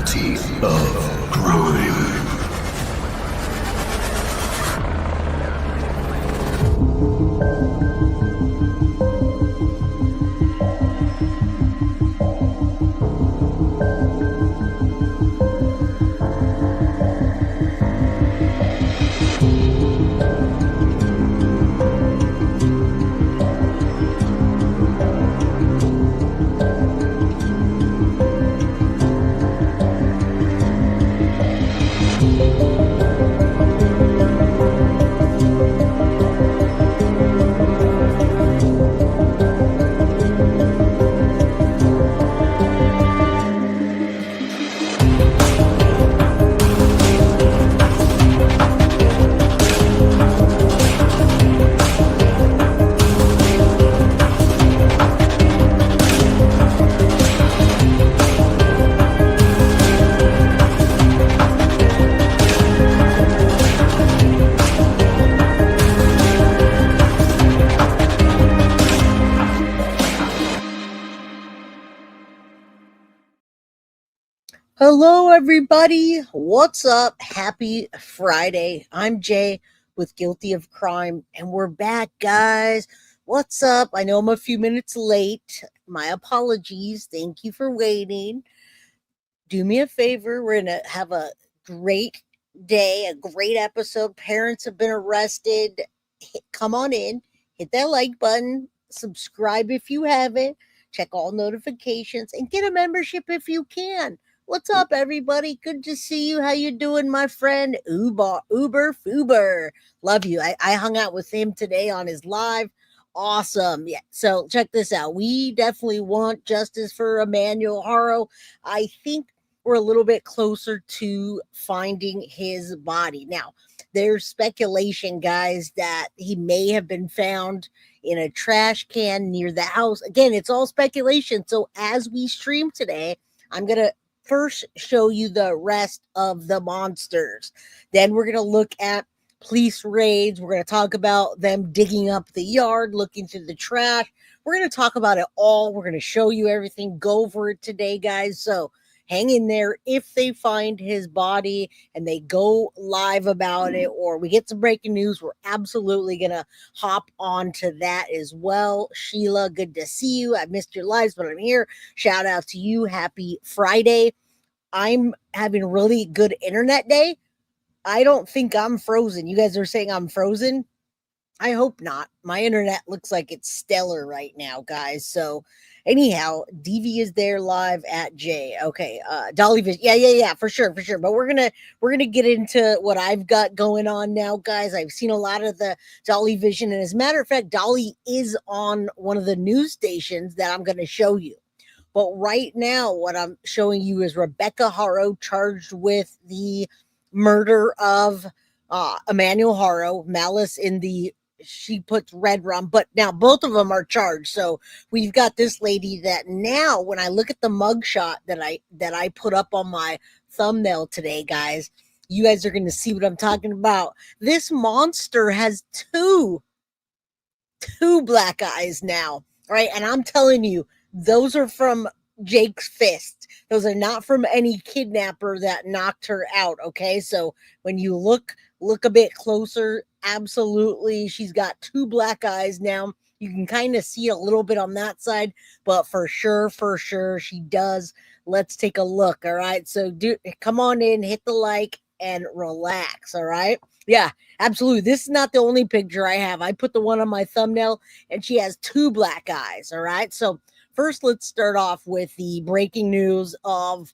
faculty of crime. Hello, everybody. What's up? Happy Friday. I'm Jay with Guilty of Crime, and we're back, guys. What's up? I know I'm a few minutes late. My apologies. Thank you for waiting. Do me a favor. We're going to have a great day, a great episode. Parents have been arrested. Come on in. Hit that like button. Subscribe if you haven't. Check all notifications and get a membership if you can. What's up, everybody? Good to see you. How you doing, my friend? Uber Fuber. Love you. I hung out with him today on his live. Awesome. Yeah. So check this out. We definitely want justice for Emmanuel Haro. I think we're a little bit closer to finding his body. Now, there's speculation, guys, that he may have been found in a trash can near the house. Again, it's all speculation. So as we stream today, I'm going to first show you the rest of the monsters. Then we're going to look at police raids. We're going to talk about them digging up the yard, looking through the trash. We're going to talk about it all. We're going to show you everything. Go over it today, guys. So hang in there. If they find his body and they go live about it, or we get some breaking news, we're absolutely going to hop on to that as well. Sheila, good to see you. I missed your lives, but I'm here. Shout out to you. Happy Friday. I'm having a really good internet day. I don't think I'm frozen. You guys are saying I'm frozen? I hope not. My internet looks like it's stellar right now, guys. So anyhow, DV is there live at J. Okay, Dolly Vision. Yeah, for sure. But we're gonna get into what I've got going on now, guys. I've seen a lot of the Dolly Vision, and as a matter of fact, Dolly is on one of the news stations that I'm gonna show you. But right now, what I'm showing you is Rebecca Haro charged with the murder of Emmanuel Haro, malice in the, she puts red rum, but now both of them are charged. So we've got this lady that now, when I look at the mugshot that I put up on my thumbnail today, guys, you guys are going to see what I'm talking about. This monster has two black eyes now, right? And I'm telling you, those are from Jake's fist. Those are not from any kidnapper that knocked her out, okay? So when you look a bit closer, absolutely, she's got two black eyes now. You can kind of see a little bit on that side, but for sure, she does. Let's take a look, all right? So come on in, hit the like, and relax, all right? Yeah, absolutely. This is not the only picture I have. I put the one on my thumbnail, and she has two black eyes, all right? So first, let's start off with the breaking news of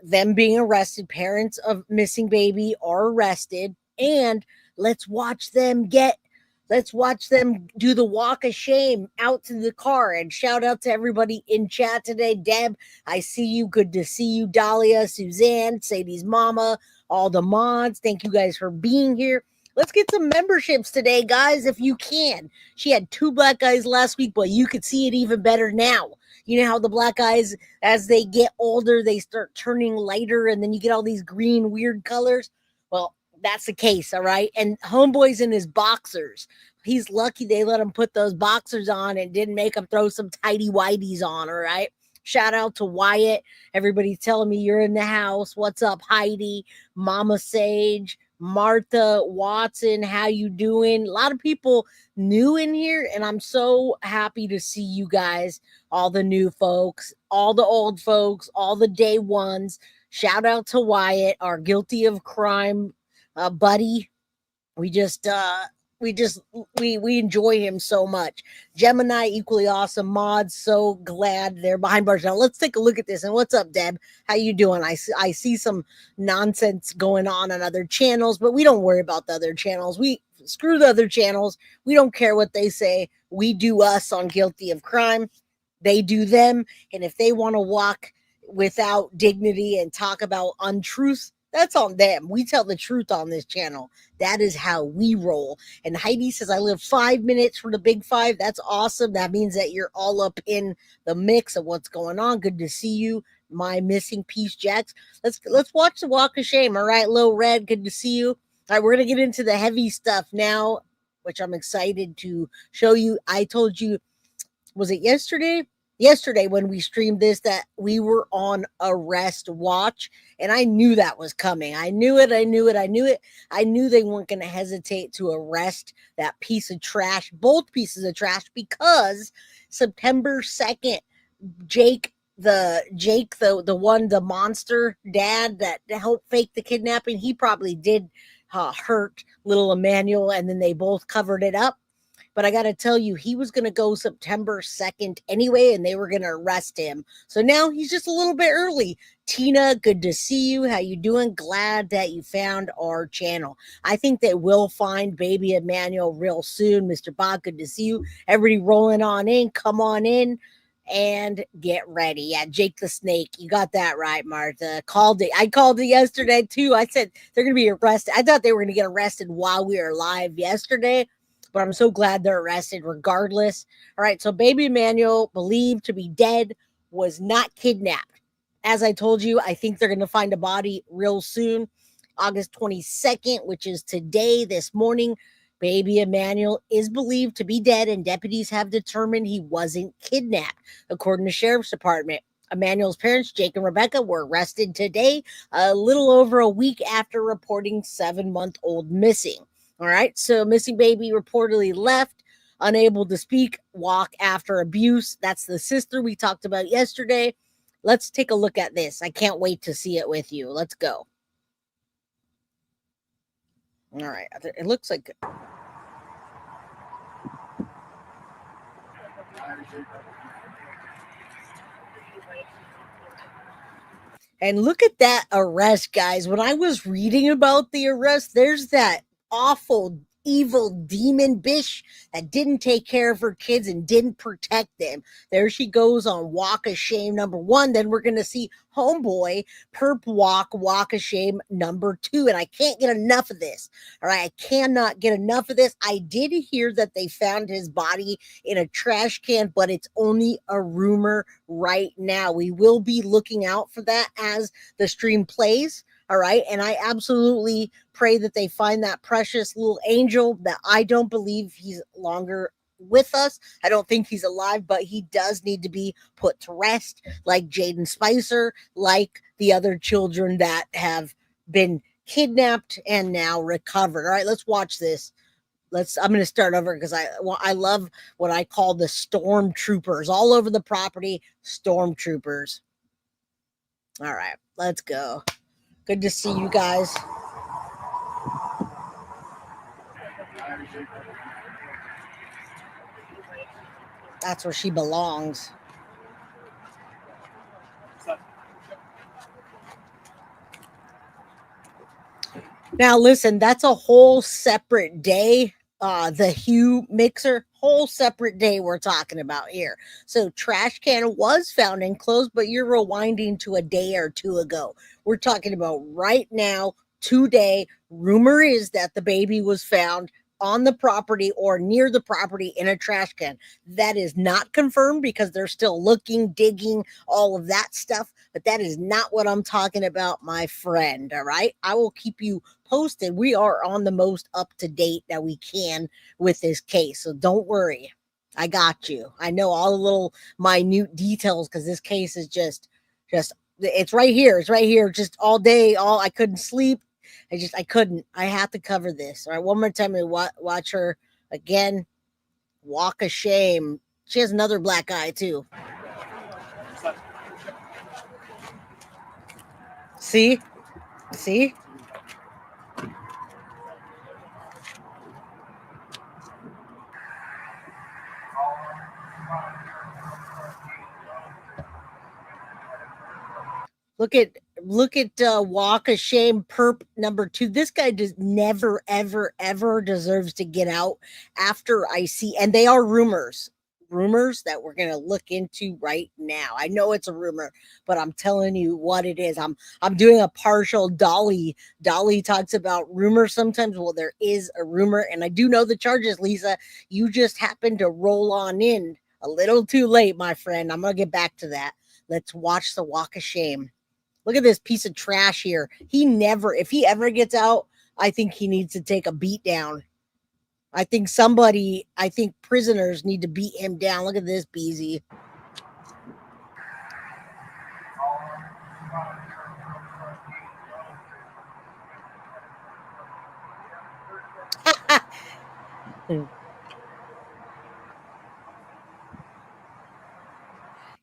them being arrested. Parents of missing baby are arrested, and let's watch them do the walk of shame out to the car. And shout out to everybody in chat today. Deb, I see you. Good to see you. Dahlia, Suzanne, Sadie's mama, all the mods. Thank you guys for being here. Let's get some memberships today, guys, if you can. She had two black eyes last week, but you could see it even better now. You know how the black eyes, as they get older, they start turning lighter, and then you get all these green, weird colors? Well, that's the case, all right? And Homeboy's in his boxers. He's lucky they let him put those boxers on and didn't make him throw some tighty whities on, all right? Shout out to Wyatt. Everybody's telling me you're in the house. What's up, Heidi, Mama Sage, Martha Watson? How you doing? A lot of people new in here, and I'm so happy to see you guys, all the new folks, all the old folks, all the day ones. Shout out to Wyatt, our guilty of crime buddy. We just we enjoy him so much. Gemini, equally awesome. Mod, so glad they're behind bars. Now let's take a look at this. And what's up, Deb? How you doing? I see some nonsense going on other channels, but we don't worry about the other channels. We screw the other channels. We don't care what they say. We do us on Guilty of Crime. They do them. And if they want to walk without dignity and talk about untruth, that's on them. We tell the truth on this channel. That is how we roll. And Heidi says, I live 5 minutes from the big five. That's awesome. That means that you're all up in the mix of what's going on. Good to see you, my missing piece, Jax. Let's watch the Walk of Shame. All right, Low Red, good to see you. All right, we're going to get into the heavy stuff now, which I'm excited to show you. I told you, was it yesterday? Yesterday when we streamed this, that we were on arrest watch, and I knew that was coming. I knew it. I knew they weren't going to hesitate to arrest that piece of trash, both pieces of trash, because September 2nd, Jake, the monster dad that helped fake the kidnapping, he probably did hurt little Emmanuel, and then they both covered it up. But I got to tell you, he was going to go September 2nd anyway, and they were going to arrest him. So now he's just a little bit early. Tina, good to see you. How you doing? Glad that you found our channel. I think they will find baby Emmanuel real soon. Mr. Bob, good to see you. Everybody rolling on in. Come on in and get ready. Yeah, Jake the Snake. You got that right, Martha. Called it. I called it yesterday, too. I said they're going to be arrested. I thought they were going to get arrested while we were live yesterday, but I'm so glad they're arrested regardless. All right, so baby Emmanuel, believed to be dead, was not kidnapped. As I told you, I think they're going to find a body real soon. August 22nd, which is today, this morning, baby Emmanuel is believed to be dead, and deputies have determined he wasn't kidnapped. According to Sheriff's Department, Emmanuel's parents, Jake and Rebecca, were arrested today, a little over a week after reporting 7-month-old missing. All right, so missing baby reportedly left, unable to speak, walk after abuse. That's the sister we talked about yesterday. Let's take a look at this. I can't wait to see it with you. Let's go. All right, it looks like... And look at that arrest, guys. When I was reading about the arrest, there's that awful, evil demon bitch that didn't take care of her kids and didn't protect them. There she goes on Walk of Shame number 1. Then we're going to see Homeboy Perp Walk of Shame number 2. And I can't get enough of this. All right, I cannot get enough of this. I did hear that they found his body in a trash can, but it's only a rumor right now. We will be looking out for that as the stream plays. All right. And I absolutely pray that they find that precious little angel that I don't believe he's longer with us. I don't think he's alive, but he does need to be put to rest, like Jaden Spicer, like the other children that have been kidnapped and now recovered. All right, let's watch this. I'm going to start over because I love what I call the stormtroopers all over the property. Stormtroopers. All right, let's go. Good to see you guys. That's where she belongs. Now, listen, that's a whole separate day. The Hue mixer, whole separate day we're talking about here. So trash can was found and closed, but you're rewinding to a day or two ago. We're talking about right now, today. Rumor is that the baby was found on the property or near the property in a trash can. That is not confirmed because they're still looking, digging, all of that stuff. But that is not what I'm talking about, my friend. All right. I will keep you posted. We are on the most up to date that we can with this case. So don't worry. I got you. I know all the little minute details because this case is just it's right here. It's right here. Just all day. All I couldn't sleep. I couldn't. I have to cover this. All right, one more time. We watch her again. Walk of shame. She has another black eye too. See, see. Look at walk of shame perp number 2. This guy does never ever deserves to get out after I see, and they are rumors that we're going to look into right now. I know it's a rumor, but I'm telling you what it is. I'm doing a partial Dolly. Dolly talks about rumors sometimes. Well, there is a rumor, and I do know the charges, Lisa. You just happened to roll on in a little too late, my friend. I'm going to get back to that. Let's watch the walk of shame. Look at this piece of trash here. If he ever gets out, I think he needs to take a beat down. I think prisoners need to beat him down. Look at this, Beezy.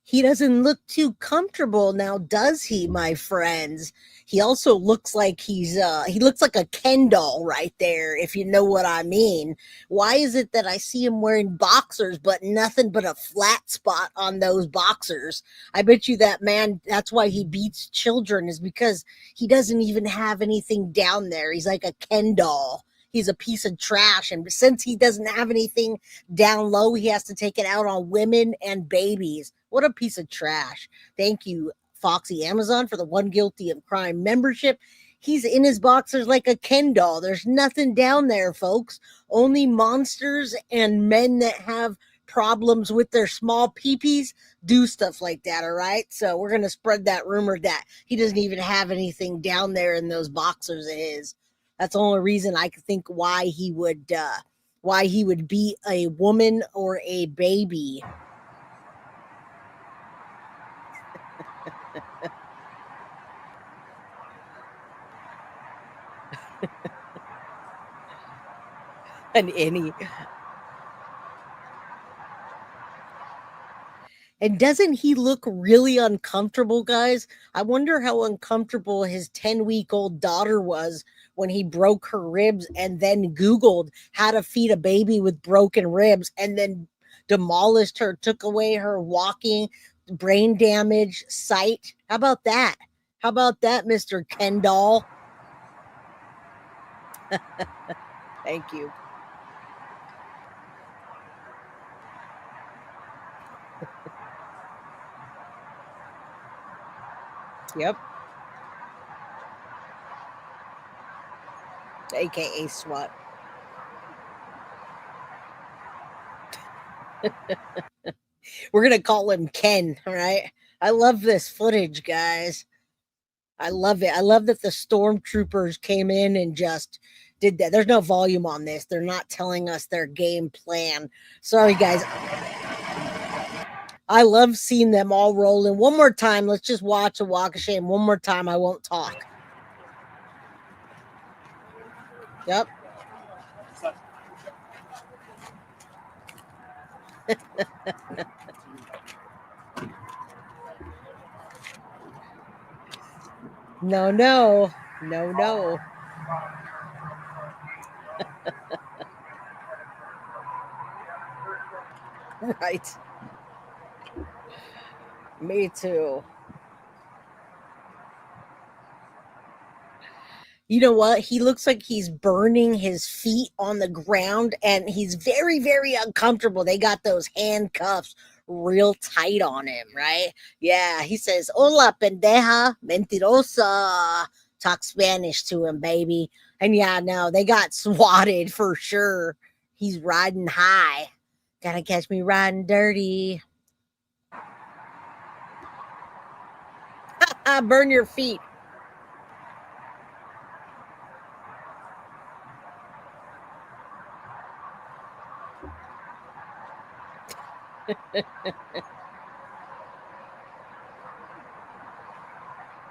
He doesn't look too comfortable now, does he, my friends? He also looks like he looks like a Ken doll right there, if you know what I mean. Why is it that I see him wearing boxers but nothing but a flat spot on those boxers? I bet you that man, that's why he beats children, is because he doesn't even have anything down there. He's like a Ken doll. He's a piece of trash, and since he doesn't have anything down low, he has to take it out on women and babies. What a piece of trash. Thank you, Foxy Amazon, for the One Guilty of Crime membership. He's in his boxers like a Ken doll. There's nothing down there, folks. Only monsters and men that have problems with their small peepees do stuff like that, all right? So we're going to spread that rumor that he doesn't even have anything down there in those boxers of his. That's the only reason I could think why he would beat a woman or a baby. And any. And doesn't he look really uncomfortable, guys? I wonder how uncomfortable his 10-week-old daughter was when he broke her ribs and then Googled how to feed a baby with broken ribs and then demolished her, took away her walking, brain damage, sight. How about that? How about that, Mr. Kendall? Thank you. Yep. AKA SWAT. We're going to call him Ken, all right? I love this footage, guys. I love it. I love that the stormtroopers came in and just did that. There's no volume on this. They're not telling us their game plan. Sorry, guys. I love seeing them all rolling. One more time. Let's just watch a walk of shame. One more time. I won't talk. Yep. No, no. No, no. Right. Me too. You know what? He looks like he's burning his feet on the ground and he's very, very uncomfortable. They got those handcuffs real tight on him, right? Yeah, he says, Hola, pendeja, mentirosa. Talk Spanish to him, baby. And yeah, no, they got swatted for sure. He's riding high. Gotta catch me riding dirty. Burn your feet.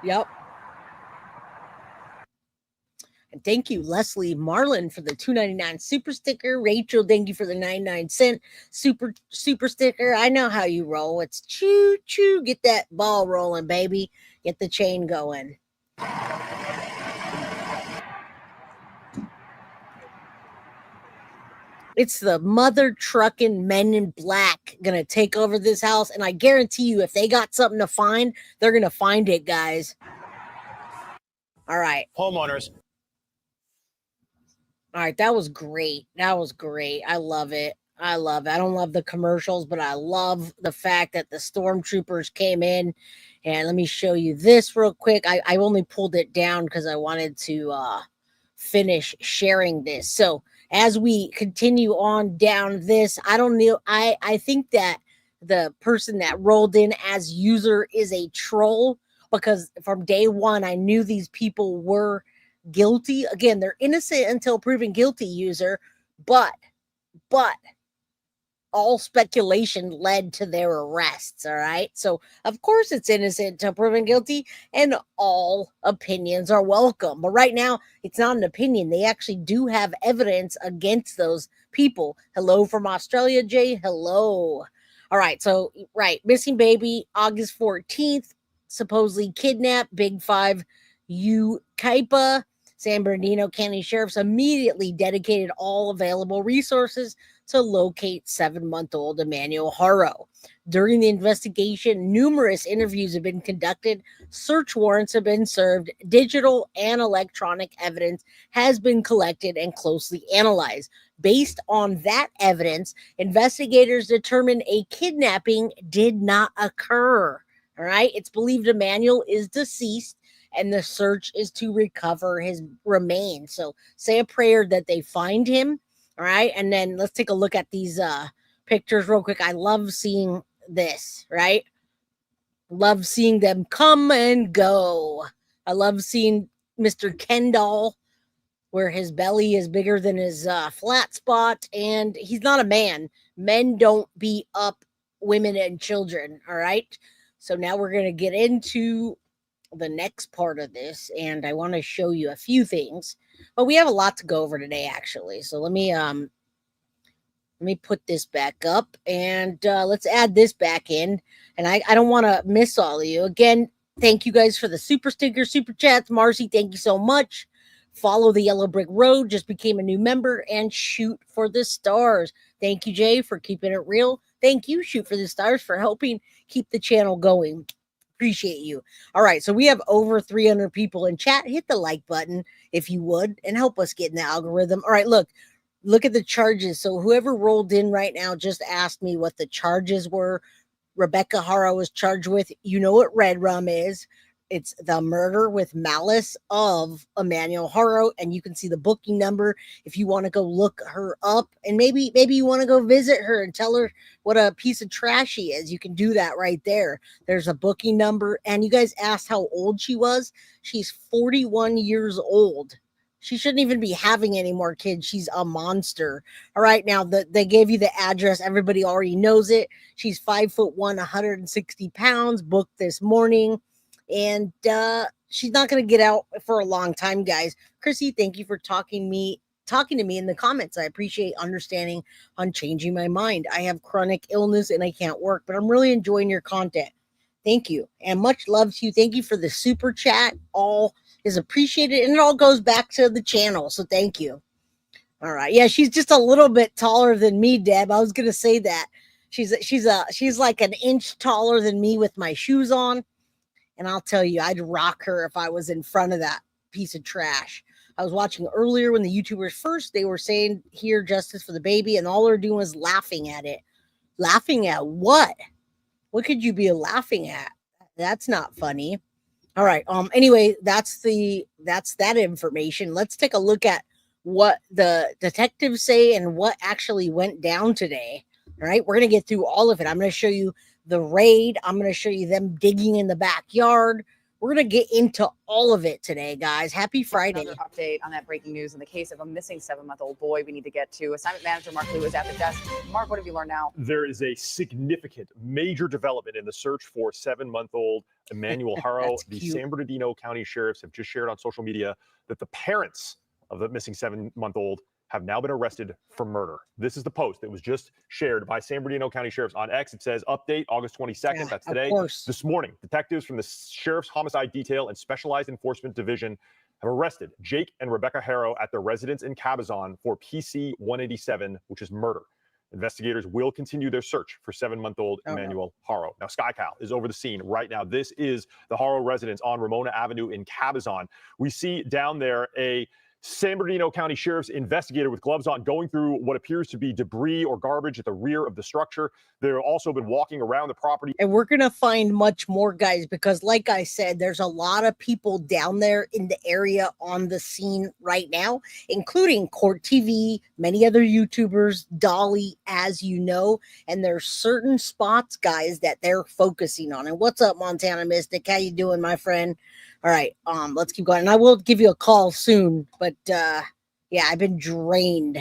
Yep. And thank you, Leslie Marlin, for the $2.99 super sticker. Rachel, thank you for the 99-cent super sticker. I know how you roll. It's choo choo. Get that ball rolling, baby. Get the chain going. It's the mother trucking men in black gonna take over this house, and I guarantee you, if they got something to find, they're gonna find it, guys. All right. Homeowners. All right, that was great. That was great. I love it. I love it. I don't love the commercials, but I love the fact that the stormtroopers came in. And let me show you this real quick. I only pulled it down because I wanted to finish sharing this. So as we continue on down this, I don't know. I think that the person that rolled in as user is a troll, because from day one, I knew these people were guilty. Again, they're innocent until proven guilty, user, but all speculation led to their arrests. All right. So, of course, it's innocent until proven guilty, and all opinions are welcome. But right now, it's not an opinion. They actually do have evidence against those people. Hello from Australia, Jay. Hello. All right. So, right. Missing baby, August 14th, supposedly kidnapped, Big Five, Yucaipa. San Bernardino County Sheriff's immediately dedicated all available resources to locate 7-month-old Emmanuel Haro. During the investigation, numerous interviews have been conducted, search warrants have been served, digital and electronic evidence has been collected and closely analyzed. Based on that evidence, investigators determined a kidnapping did not occur. All right, it's believed Emmanuel is deceased, and the search is to recover his remains. So say a prayer that they find him. All right. And then let's take a look at these pictures real quick. I love seeing this, right? Love seeing them come and go. I love seeing Mr. Kendall, where his belly is bigger than his flat spot, and he's not a man. Men don't beat up women and children. All right. So now we're going to get into the next part of this, and I want to show you a few things, but we have a lot to go over today, actually. So let me put this back up, and let's add this back in. And I don't want to miss all of you. Again, thank you guys for the super stickers, super chats. Marcy, thank you so much. Follow the Yellow Brick Road, just became a new member, and Shoot for the Stars. Thank you, Jay, for keeping it real. Thank you, Shoot for the Stars, for helping keep the channel going. Appreciate you. All right, so we have over 300 people in chat. Hit the like button if you would, and help us get in the algorithm. All right, look at the charges. So whoever rolled in right now just asked me what the charges were. Rebecca Haro was charged with, you know what Red Rum is. It's the murder with malice of Emmanuel Haro, and you can see the booking number if you want to go look her up, and maybe you want to go visit her and tell her what a piece of trash she is. You can do that right there. There's a booking number, and you guys asked how old she was. She's 41 years old. She shouldn't even be having any more kids. She's a monster. All right, now they gave you the address. Everybody already knows it. She's 5'1", 160 pounds. Booked this morning. And she's not going to get out for a long time, guys. Chrissy, thank you for talking to me in the comments. I appreciate understanding on changing my mind. I have chronic illness and I can't work, but I'm really enjoying your content. Thank you. And much love to you. Thank you for the super chat. All is appreciated, and it all goes back to the channel. So thank you. All right. Yeah, she's just a little bit taller than me, Deb. I was going to say that. She's like an inch taller than me with my shoes on. And I'll tell you, I'd rock her if I was in front of that piece of trash. I was watching earlier when the YouTubers first, they were saying here, justice for the baby, and all they're doing is laughing at it. Laughing at what? What could you be laughing at? That's not funny. All right. Anyway, that's that information. Let's take a look at what the detectives say and what actually went down today. All right. We're going to get through all of it. I'm going to show you the raid. I'm going to show you them digging in the backyard. We're going to get into all of it today, guys. Happy Friday. Another update on that breaking news in the case of a missing 7-month-old boy we need to get to. Assignment manager Mark Lee was at the desk. Mark, what have you learned now? There is a significant, major development in the search for 7-month-old Emmanuel Haro. The San Bernardino County sheriffs have just shared on social media that the parents of the missing 7-month-old have now been arrested for murder. This is the post that was just shared by San Bernardino County Sheriffs on X. It says, update August 22nd. That's today. This morning, detectives from the Sheriff's Homicide Detail and Specialized Enforcement Division have arrested Jake and Rebecca Haro at their residence in Cabazon for PC 187, which is murder. Investigators will continue their search for 7-month-old Emmanuel Haro. Now, SkyCal is over the scene right now. This is the Haro residence on Ramona Avenue in Cabazon. We see down there a San Bernardino County Sheriff's investigator with gloves on going through what appears to be debris or garbage at the rear of the structure. They've also been walking around the property. And we're going to find much more, guys, because like I said, there's a lot of people down there in the area on the scene right now, including Court TV, many other YouTubers, Dolly, as you know, and there's certain spots, guys, that they're focusing on. And what's up, Montana Mystic? How you doing, my friend? All right, let's keep going. And I will give you a call soon, but yeah, I've been drained.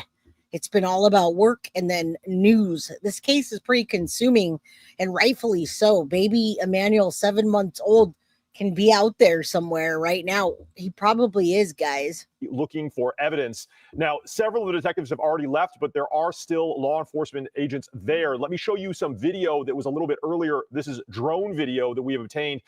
It's been all about work and then news. This case is pretty consuming, and rightfully so. Baby Emmanuel, 7 months old, can be out there somewhere right now. He probably is, guys. Looking for evidence. Now, several of the detectives have already left, but there are still law enforcement agents there. Let me show you some video that was a little bit earlier. This is drone video that we have obtained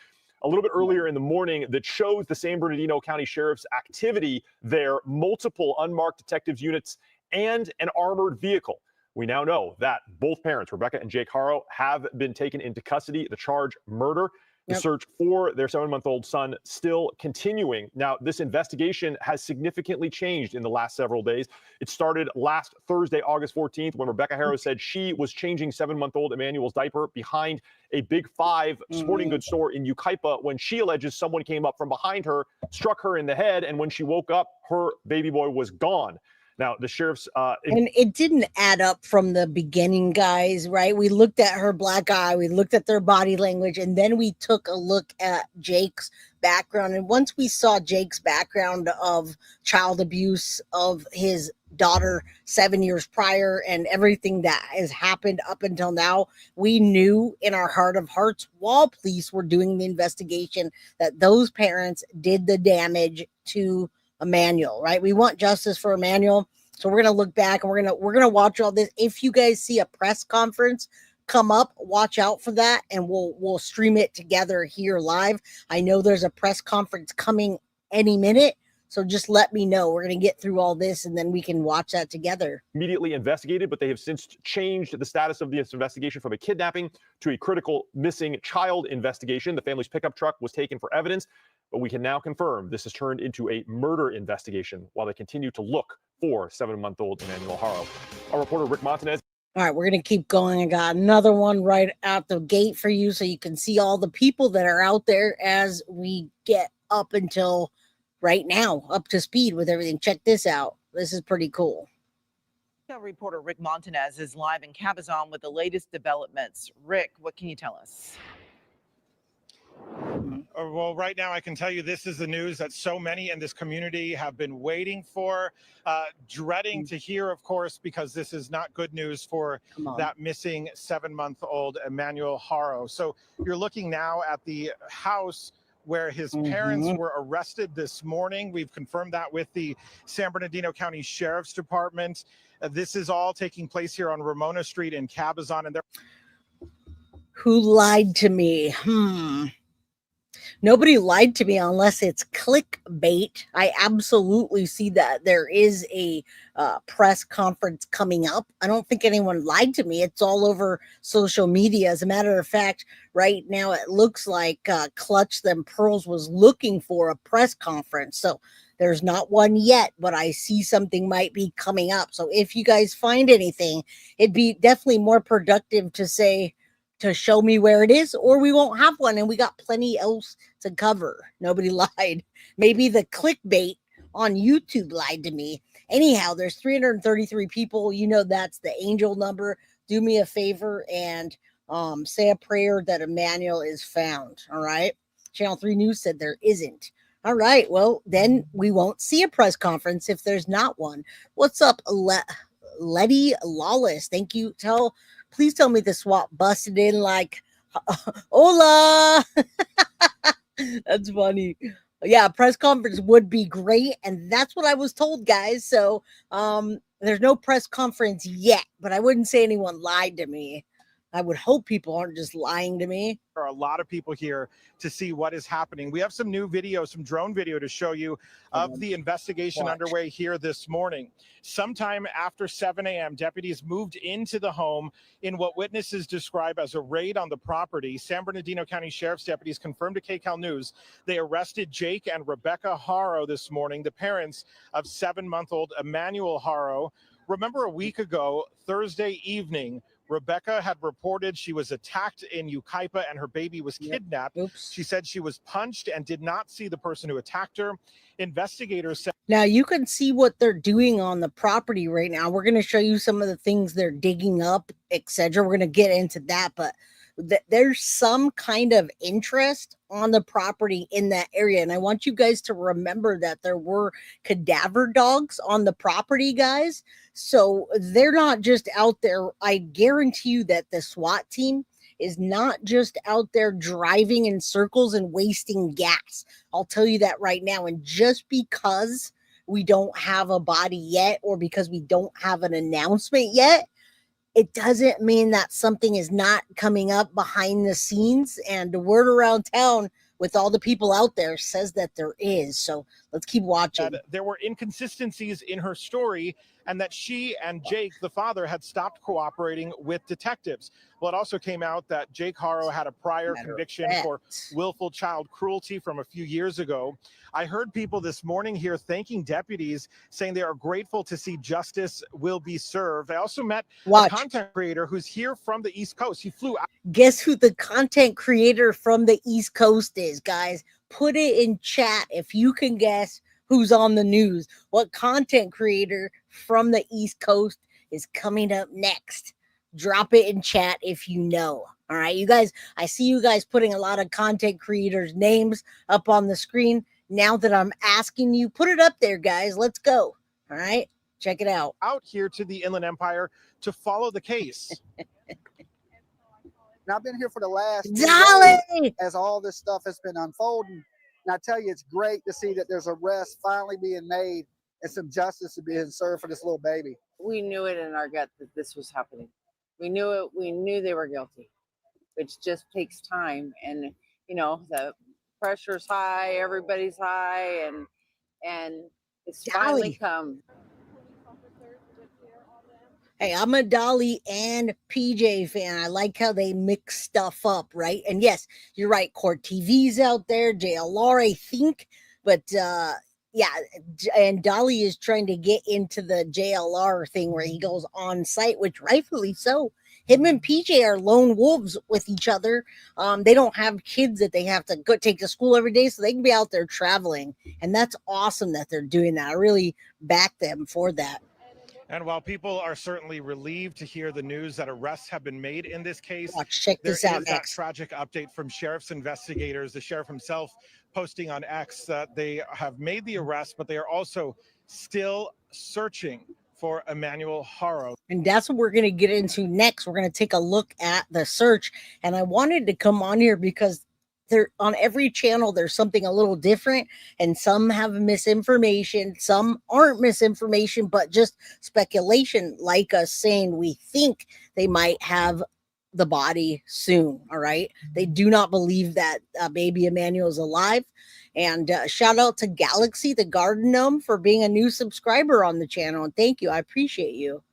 a little bit earlier in the morning that shows the San Bernardino County Sheriff's activity there, multiple unmarked detectives units, and an armored vehicle. We now know that both parents, Rebecca and Jake Haro, have been taken into custody. The charge, murder. The search for their 7-month-old son still continuing. Now, this investigation has significantly changed in the last several days. It started last Thursday, August 14th, when Rebecca Haro said she was changing 7-month-old Emmanuel's diaper behind a Big Five sporting goods store in Yucaipa when she alleges someone came up from behind her, struck her in the head, and when she woke up, her baby boy was gone. Now, the sheriff's... and it didn't add up from the beginning, guys, right? We looked at her black eye, we looked at their body language, and then we took a look at Jake's background. And once we saw Jake's background of child abuse of his daughter 7 years prior and everything that has happened up until now, we knew in our heart of hearts, while police were doing the investigation, that those parents did the damage to Emmanuel, right? We want justice for Emmanuel. So we're going to look back and we're going to watch all this. If you guys see a press conference come up, watch out for that, and we'll stream it together here live. I know there's a press conference coming any minute, so just let me know. We're going to get through all this and then we can watch that together. Immediately investigated, but they have since changed the status of this investigation from a kidnapping to a critical missing child investigation. The family's pickup truck was taken for evidence, but we can now confirm this has turned into a murder investigation while they continue to look for 7-month-old Emmanuel Haro. Our reporter Rick Montanez. All right, we're going to keep going. I got another one right out the gate for you so you can see all the people that are out there as we get up until right now, up to speed with everything. Check this out. This is pretty cool. Reporter Rick Montanez is live in Cabazon with the latest developments. Rick, what can you tell us? Well, right now I can tell you this is the news that so many in this community have been waiting for, dreading to hear, of course, because this is not good news for that missing 7-month-old Emmanuel Haro. So you're looking now at the house where his parents were arrested this morning. We've confirmed that with the San Bernardino County Sheriff's Department. This is all taking place here on Ramona Street in Cabazon. And who lied to me? Nobody lied to me unless it's clickbait. I absolutely see that there is a press conference coming up. I don't think anyone lied to me. It's all over social media. As a matter of fact, right now it looks like Clutch Them Pearls was looking for a press conference. So there's not one yet, but I see something might be coming up. So if you guys find anything, it'd be definitely more productive to say, to show me where it is, or we won't have one and we got plenty else to cover. Nobody lied. Maybe the clickbait on YouTube lied to me. Anyhow, there's 333 people. You know, that's the angel number. Do me a favor and say a prayer that Emmanuel is found. All right. Channel 3 News said there isn't. All right, well, then we won't see a press conference if there's not one. What's up, Letty Lawless? Thank you. Please tell me the SWAT busted in like, hola. That's funny. Yeah, a press conference would be great, and that's what I was told, guys. So there's no press conference yet, but I wouldn't say anyone lied to me. I would hope people aren't just lying to me. There are a lot of people here to see what is happening. We have some new video, some drone video to show you of the investigation underway here this morning. Sometime after 7 a.m., deputies moved into the home in what witnesses describe as a raid on the property. San Bernardino County Sheriff's deputies confirmed to KCAL News they arrested Jake and Rebecca Haro this morning, the parents of 7-month-old Emmanuel Haro. Remember a week ago, Thursday evening, Rebecca had reported she was attacked in Yucaipa and her baby was kidnapped. Oops. She said she was punched and did not see the person who attacked her. Investigators said. Now you can see what they're doing on the property right now. We're going to show you some of the things they're digging up, etc. We're going to get into that, but there's some kind of interest on the property in that area. And I want you guys to remember that there were cadaver dogs on the property, guys. So they're not just out there. I guarantee you that the SWAT team is not just out there driving in circles and wasting gas. I'll tell you that right now. And just because we don't have a body yet, or because we don't have an announcement yet, it doesn't mean that something is not coming up behind the scenes. And the word around town with all the people out there says that there is. So let's keep watching. There were inconsistencies in her story, and that she and Jake, the father, had stopped cooperating with detectives. Well, it also came out that Jake Haro had a prior conviction for willful child cruelty from a few years ago. I heard people this morning here thanking deputies, saying they are grateful to see justice will be served. I also met a content creator who's here from the East Coast. He flew out. Guess who the content creator from the East Coast is, guys? Put it in chat if you can guess who's on the news. What content creator from the East Coast is coming up next? Drop it in chat if you know. All right, you guys, I see you guys putting a lot of content creators' names up on the screen. Now that I'm asking you, put it up there, guys. Let's go. All right, check it out. Out here to the Inland Empire to follow the case. And I've been here for the last Dolly as all this stuff has been unfolding. And I tell you, it's great to see that there's arrests finally being made and some justice being served for this little baby. We knew it in our gut that this was happening. We knew it. We knew they were guilty, which just takes time. And, you know, the pressure's high, everybody's high, and it's finally come. Hey, I'm a Dolly and PJ fan. I like how they mix stuff up, right? And yes, you're right. Court TV's out there, JLR, I think. But yeah, and Dolly is trying to get into the JLR thing where he goes on site, which rightfully so. Him and PJ are lone wolves with each other. They don't have kids that they have to go take to school every day, so they can be out there traveling. And that's awesome that they're doing that. I really back them for that. And while people are certainly relieved to hear the news that arrests have been made in this case, check this out next. That tragic update from sheriff's investigators, the sheriff himself posting on X that they have made the arrest, but they are also still searching for Emmanuel Haro. And that's what we're going to get into next. We're going to take a look at the search. And I wanted to come on here because there on every channel there's something a little different, and some have misinformation, some aren't misinformation but just speculation, like us saying we think they might have the body soon. All right, they do not believe that baby Emmanuel is alive. And shout out to Galaxy the Garden Gnome for being a new subscriber on the channel, and thank you, I appreciate you.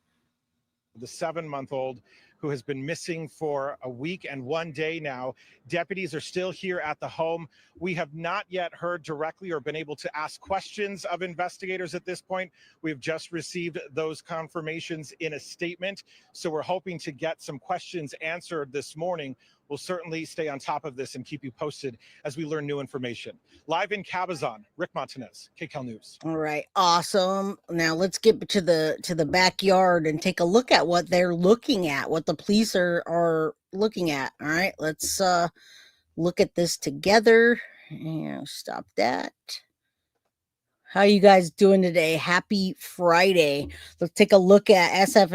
The 7-month-old who has been missing for a week and 1 day now. Deputies are still here at the home. We have not yet heard directly or been able to ask questions of investigators at this point. We've just received those confirmations in a statement. So we're hoping to get some questions answered this morning. We'll certainly stay on top of this and keep you posted as we learn new information. Live in Cabazon, Rick Montanez, KCAL News. All right, awesome. Now let's get to the backyard and take a look at what they're looking at, what the police are looking at. All right, let's look at this together. And stop that. How you guys doing today? Happy Friday. Let's take a look at SF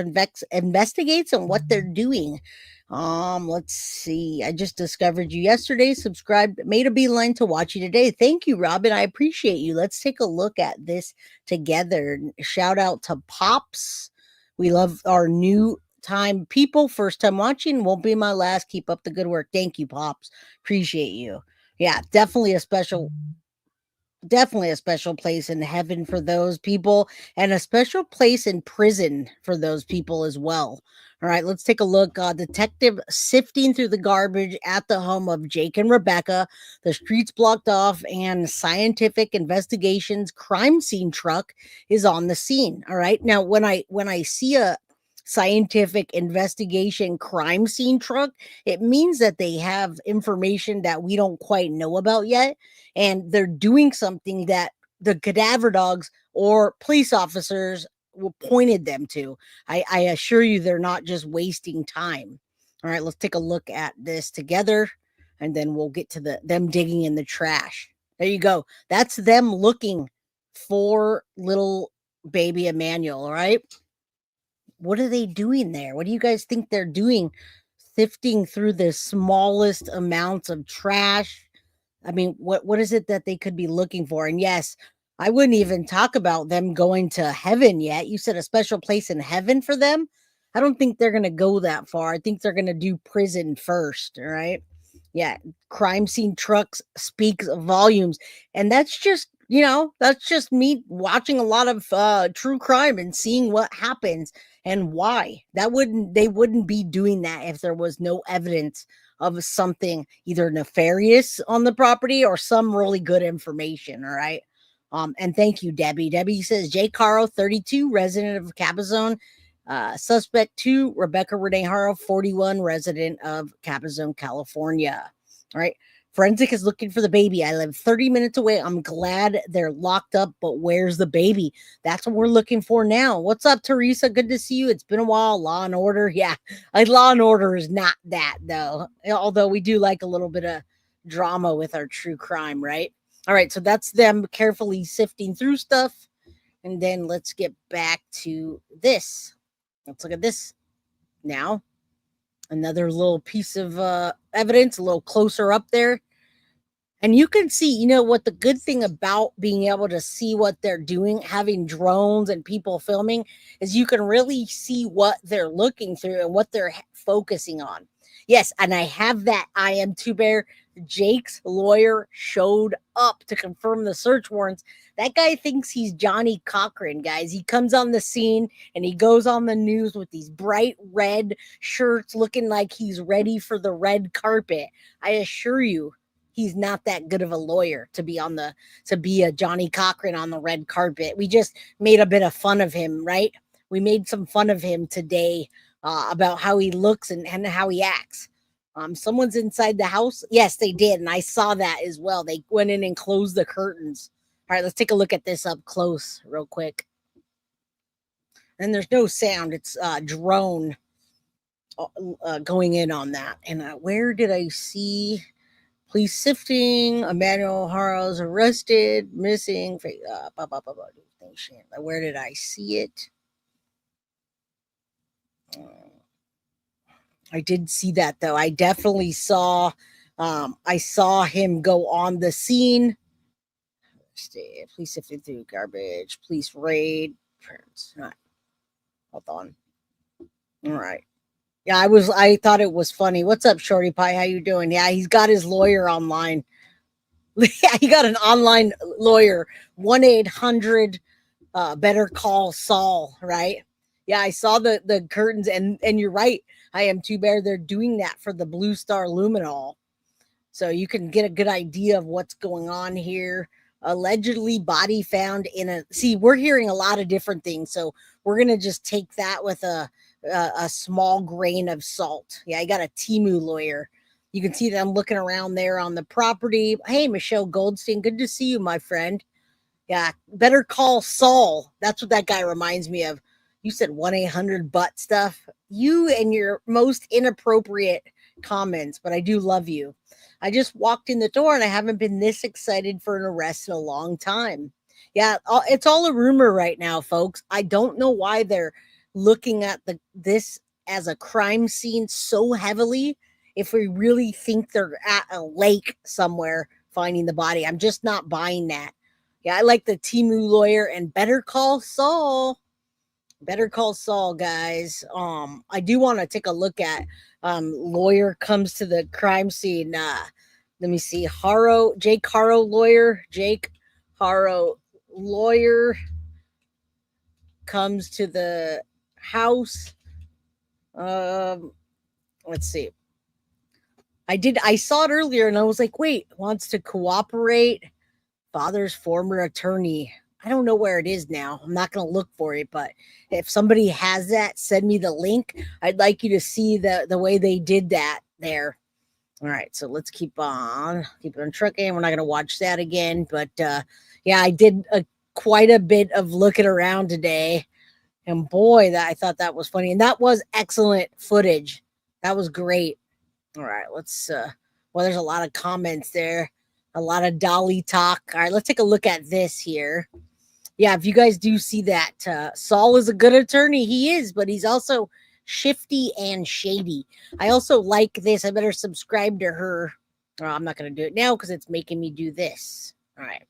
Investigates and what they're doing. Let's see. I just discovered you yesterday. Subscribed, made a beeline to watch you today. Thank you, Robin. I appreciate you. Let's take a look at this together. Shout out to Pops. We love our new time people. First time watching. Won't be my last. Keep up the good work. Thank you, Pops. Appreciate you. Yeah, definitely a special place in heaven for those people, and a special place in prison for those people as well. All right, let's take a look. Detective sifting through the garbage at the home of Jake and Rebecca. The streets blocked off, and scientific investigations crime scene truck is on the scene. All right, now when I see a scientific investigation crime scene truck, it means that they have information that we don't quite know about yet, and they're doing something that the cadaver dogs or police officers pointed them to. I assure you they're not just wasting time. All right, let's take a look at this together, and then we'll get to them digging in the trash. There you go. That's them looking for little baby Emmanuel. All right. What are they doing there? What do you guys think they're doing? Sifting through the smallest amounts of trash. I mean, what is it that they could be looking for? And yes, I wouldn't even talk about them going to heaven yet. You said a special place in heaven for them? I don't think they're going to go that far. I think they're going to do prison first, all right? Yeah, crime scene trucks speaks volumes. And that's just, that's just me watching a lot of true crime and seeing what happens and why. They wouldn't be doing that if there was no evidence of something either nefarious on the property or some really good information. All right. And thank you, Debbie. Debbie says J. Caro, 32, resident of Cabazon. Suspect 2, Rebecca Renee Haro, 41, resident of Cabazon, California. All right. Forensic is looking for the baby. I live 30 minutes away. I'm glad they're locked up, but where's the baby? That's what we're looking for now. What's up, Teresa? Good to see you. It's been a while. Law and Order. Yeah, Law and Order is not that, though. Although we do like a little bit of drama with our true crime, right? All right, so that's them carefully sifting through stuff. And then let's get back to this. Let's look at this now. Another little piece of evidence, a little closer up there. And you can see, what the good thing about being able to see what they're doing, having drones and people filming, is you can really see what they're looking through and what they're focusing on. Yes, and I have that I am Two Bear. Jake's lawyer showed up to confirm the search warrants. That guy thinks he's Johnny Cochran, guys. He comes on the scene and he goes on the news with these bright red shirts looking like he's ready for the red carpet. I assure you, he's not that good of a lawyer to be a Johnny Cochran on the red carpet. We just made a bit of fun of him, right? We made some fun of him today about how he looks and how he acts. Someone's inside the house. Yes, they did. And I saw that as well. They went in and closed the curtains. All right, let's take a look at this up close real quick. And there's no sound. It's drone going in on that. And where did I see police sifting? Emmanuel Haro's arrested, missing. Where did I see it? I did see that, though. I definitely saw. I saw him go on the scene. Police sifting through garbage. Police raid. All right. Hold on. All right. Yeah, I thought it was funny. What's up, Shorty Pie? How you doing? Yeah, he's got his lawyer online. Yeah, he got an online lawyer. 1-800 Better Call Saul, right? Yeah, I saw the curtains, and you're right. I am Two Bear. They're doing that for the Blue Star Luminol. So you can get a good idea of what's going on here. Allegedly body found see, we're hearing a lot of different things. So we're going to just take that with a small grain of salt. Yeah, I got a Timu lawyer. You can see that I'm looking around there on the property. Hey, Michelle Goldstein. Good to see you, my friend. Yeah, Better Call Saul. That's what that guy reminds me of. You said 1-800 butt stuff. You and your most inappropriate comments, but I do love you. I just walked in the door and I haven't been this excited for an arrest in a long time. Yeah, it's all a rumor right now, folks. I don't know why they're looking at this as a crime scene so heavily if we really think they're at a lake somewhere finding the body. I'm just not buying that. Yeah, I like the Timu lawyer and Better Call Saul. Better Call Saul, guys. I do want to take a look at lawyer comes to the crime scene. Let me see. Jake Haro lawyer. Jake Haro lawyer comes to the house. Let's see. I saw it earlier and I was like, wait, wants to cooperate. Father's former attorney. I don't know where it is now. I'm not going to look for it, but if somebody has that, send me the link. I'd like you to see the way they did that there. All right, so let's keep on trucking. We're not going to watch that again, but yeah, I did quite a bit of looking around today, and boy, I thought that was funny, and that was excellent footage. That was great. All right, let's. Well, there's a lot of comments there, a lot of Dolly talk. All right, let's take a look at this here. Yeah, if you guys do see that, Saul is a good attorney. He is, but he's also shifty and shady. I also like this. I better subscribe to her. Oh, I'm not going to do it now because it's making me do this. All right.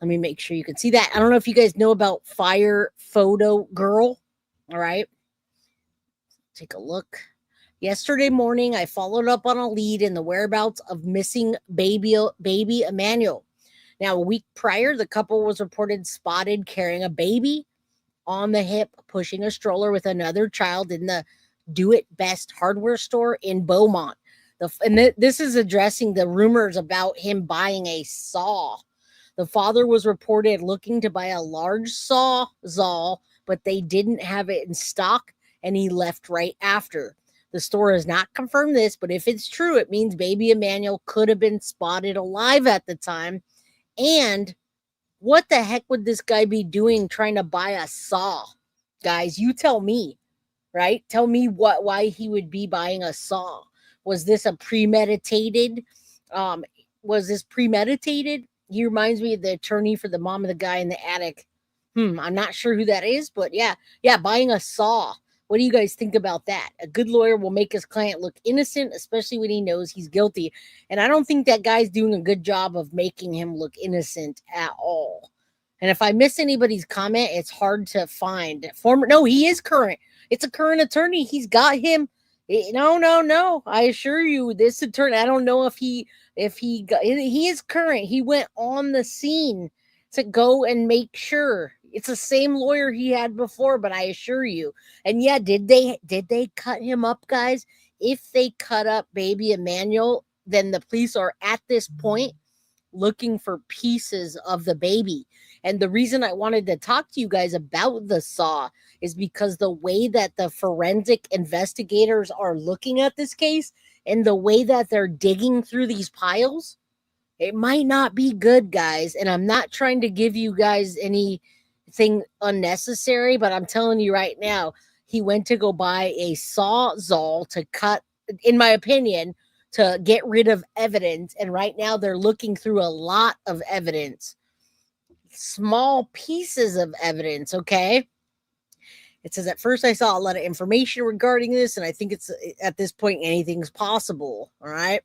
Let me make sure you can see that. I don't know if you guys know about Fire Photo Girl. All right. Take a look. Yesterday morning, I followed up on a lead in the whereabouts of missing baby Emmanuel. Now, a week prior, the couple was reported spotted carrying a baby on the hip, pushing a stroller with another child in the Do It Best hardware store in Beaumont. This is addressing the rumors about him buying a saw. The father was reported looking to buy a large sawzall, but they didn't have it in stock, and he left right after. The store has not confirmed this, but if it's true, it means baby Emmanuel could have been spotted alive at the time. And what the heck would this guy be doing trying to buy a saw? Guys, you tell me, right? Tell me why he would be buying a saw. Was this a premeditated? He reminds me of the attorney for the mom of the guy in the attic. I'm not sure who that is, but yeah, buying a saw. What do you guys think about that? A good lawyer will make his client look innocent, especially when he knows he's guilty. And I don't think that guy's doing a good job of making him look innocent at all. And if I miss anybody's comment, it's hard to find. No, he is current. It's a current attorney. He's got him. No. I assure you, this attorney, I don't know if he is current. He went on the scene to go and make sure. It's the same lawyer he had before, but I assure you. And yeah, did they cut him up, guys? If they cut up baby Emmanuel, then the police are at this point looking for pieces of the baby. And the reason I wanted to talk to you guys about the saw is because the way that the forensic investigators are looking at this case and the way that they're digging through these piles, it might not be good, guys. And I'm not trying to give you guys anything unnecessary, but I'm telling you right now, he went to go buy a sawzall to cut, in my opinion, to get rid of evidence. And right now they're looking through a lot of evidence, small pieces of evidence. Okay. It says, at first I saw a lot of information regarding this, and I think it's at this point, anything's possible. All right.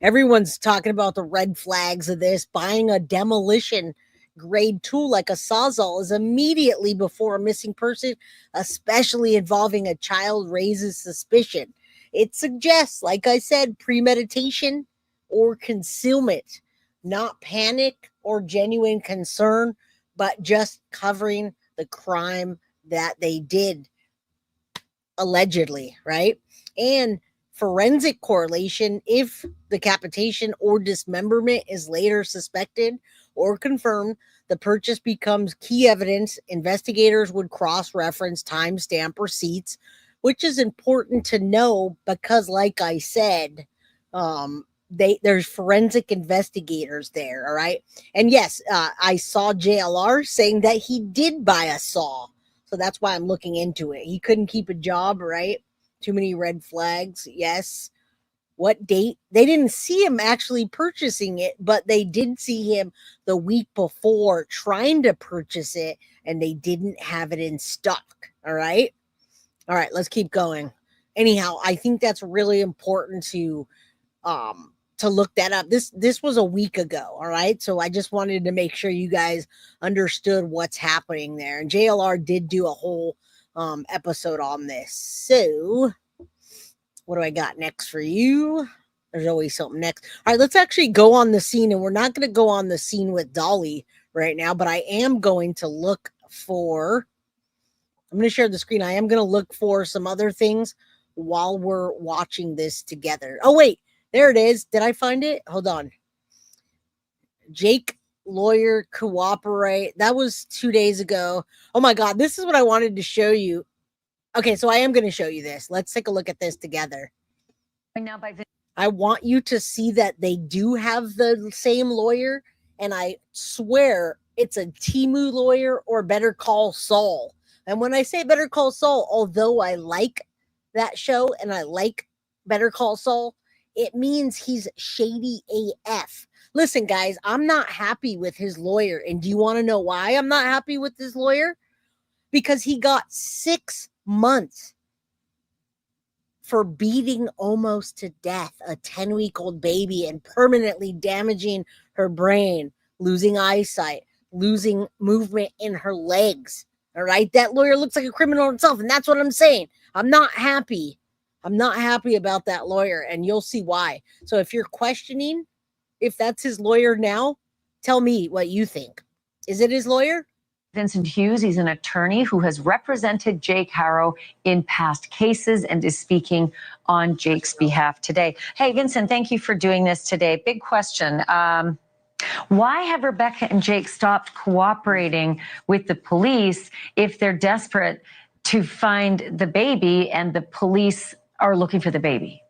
Everyone's talking about the red flags of this. Buying a demolition grade tool like a sawzall is immediately before a missing person, especially involving a child, raises suspicion. It suggests, like I said, premeditation or concealment, not panic or genuine concern, but just covering the crime that they did allegedly, right? And forensic correlation, if decapitation or dismemberment is later suspected or confirmed, the purchase becomes key evidence. Investigators would cross-reference timestamp receipts, which is important to know because, like I said, there's forensic investigators there, all right? And yes, I saw JLR saying that he did buy a saw, so that's why I'm looking into it. He couldn't keep a job, right? Too many red flags, yes. what date. They didn't see him actually purchasing it, but they did see him the week before trying to purchase it, and they didn't have it in stock. All right. Let's keep going. Anyhow, I think that's really important to look that up. This was a week ago. All right. So I just wanted to make sure you guys understood what's happening there. And JLR did do a whole episode on this. So what do I got next for you? There's always something next. All right, let's actually go on the scene. And we're not going to go on the scene with Dolly right now, but I am going to look for, I'm going to share the screen. I am going to look for some other things while we're watching this together. Oh, wait, there it is. Did I find it? Hold on. Jake lawyer cooperate. That was 2 days ago. Oh my God, this is what I wanted to show you. Okay, so I am going to show you this. Let's take a look at this together. Now I want you to see that they do have the same lawyer, and I swear it's a Timu lawyer or Better Call Saul. And when I say Better Call Saul, although I like that show and I like Better Call Saul, it means he's shady AF. Listen, guys, I'm not happy with his lawyer. And do you want to know why I'm not happy with his lawyer? Because he got 6 months for beating almost to death a 10-week-old baby and permanently damaging her brain, losing eyesight, losing movement in her legs. All right. That lawyer looks like a criminal himself. And that's what I'm saying. I'm not happy. I'm not happy about that lawyer. And you'll see why. So if you're questioning if that's his lawyer now, tell me what you think. Is it his lawyer? Vincent Hughes, he's an attorney who has represented Jake Haro in past cases and is speaking on Jake's behalf today. Hey, Vincent, thank you for doing this today. Big question. Why have Rebecca and Jake stopped cooperating with the police if they're desperate to find the baby and the police are looking for the baby?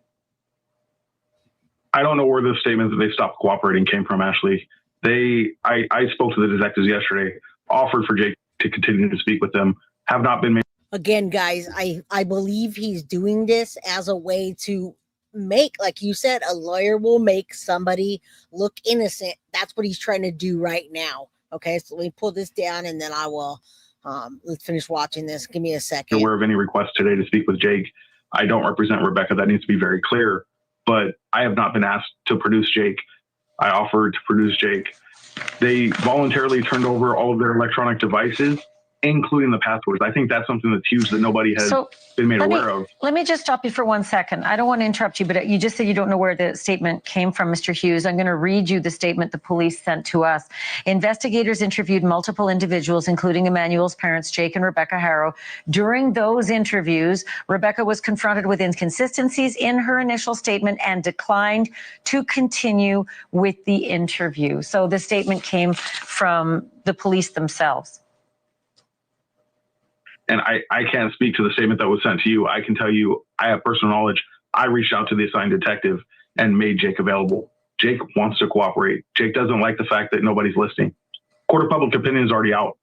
I don't know where the statement that they stopped cooperating came from, Ashley. I spoke to the detectives yesterday, offered for Jake to continue to speak with them, have not been made. Again, guys, I believe he's doing this as a way to make, like you said, a lawyer will make somebody look innocent. That's what he's trying to do right now. Okay, so let me pull this down and then I will, let's finish watching this. Give me a second. Aware of any request today to speak with Jake. I don't represent Rebecca. That needs to be very clear. But I have not been asked to produce Jake. I offered to produce Jake. They voluntarily turned over all of their electronic devices, including the passwords. I think that's something that's huge that nobody has been made aware of. Let me just stop you for 1 second. I don't want to interrupt you, but you just said you don't know where the statement came from, Mr. Hughes. I'm going to read you the statement the police sent to us. Investigators interviewed multiple individuals, including Emmanuel's parents, Jake and Rebecca Haro. During those interviews, Rebecca was confronted with inconsistencies in her initial statement and declined to continue with the interview. So the statement came from the police themselves. And I can't speak to the statement that was sent to you. I can tell you, I have personal knowledge. I reached out to the assigned detective and made Jake available. Jake wants to cooperate. Jake doesn't like the fact that nobody's listening. Court of public opinion is already out.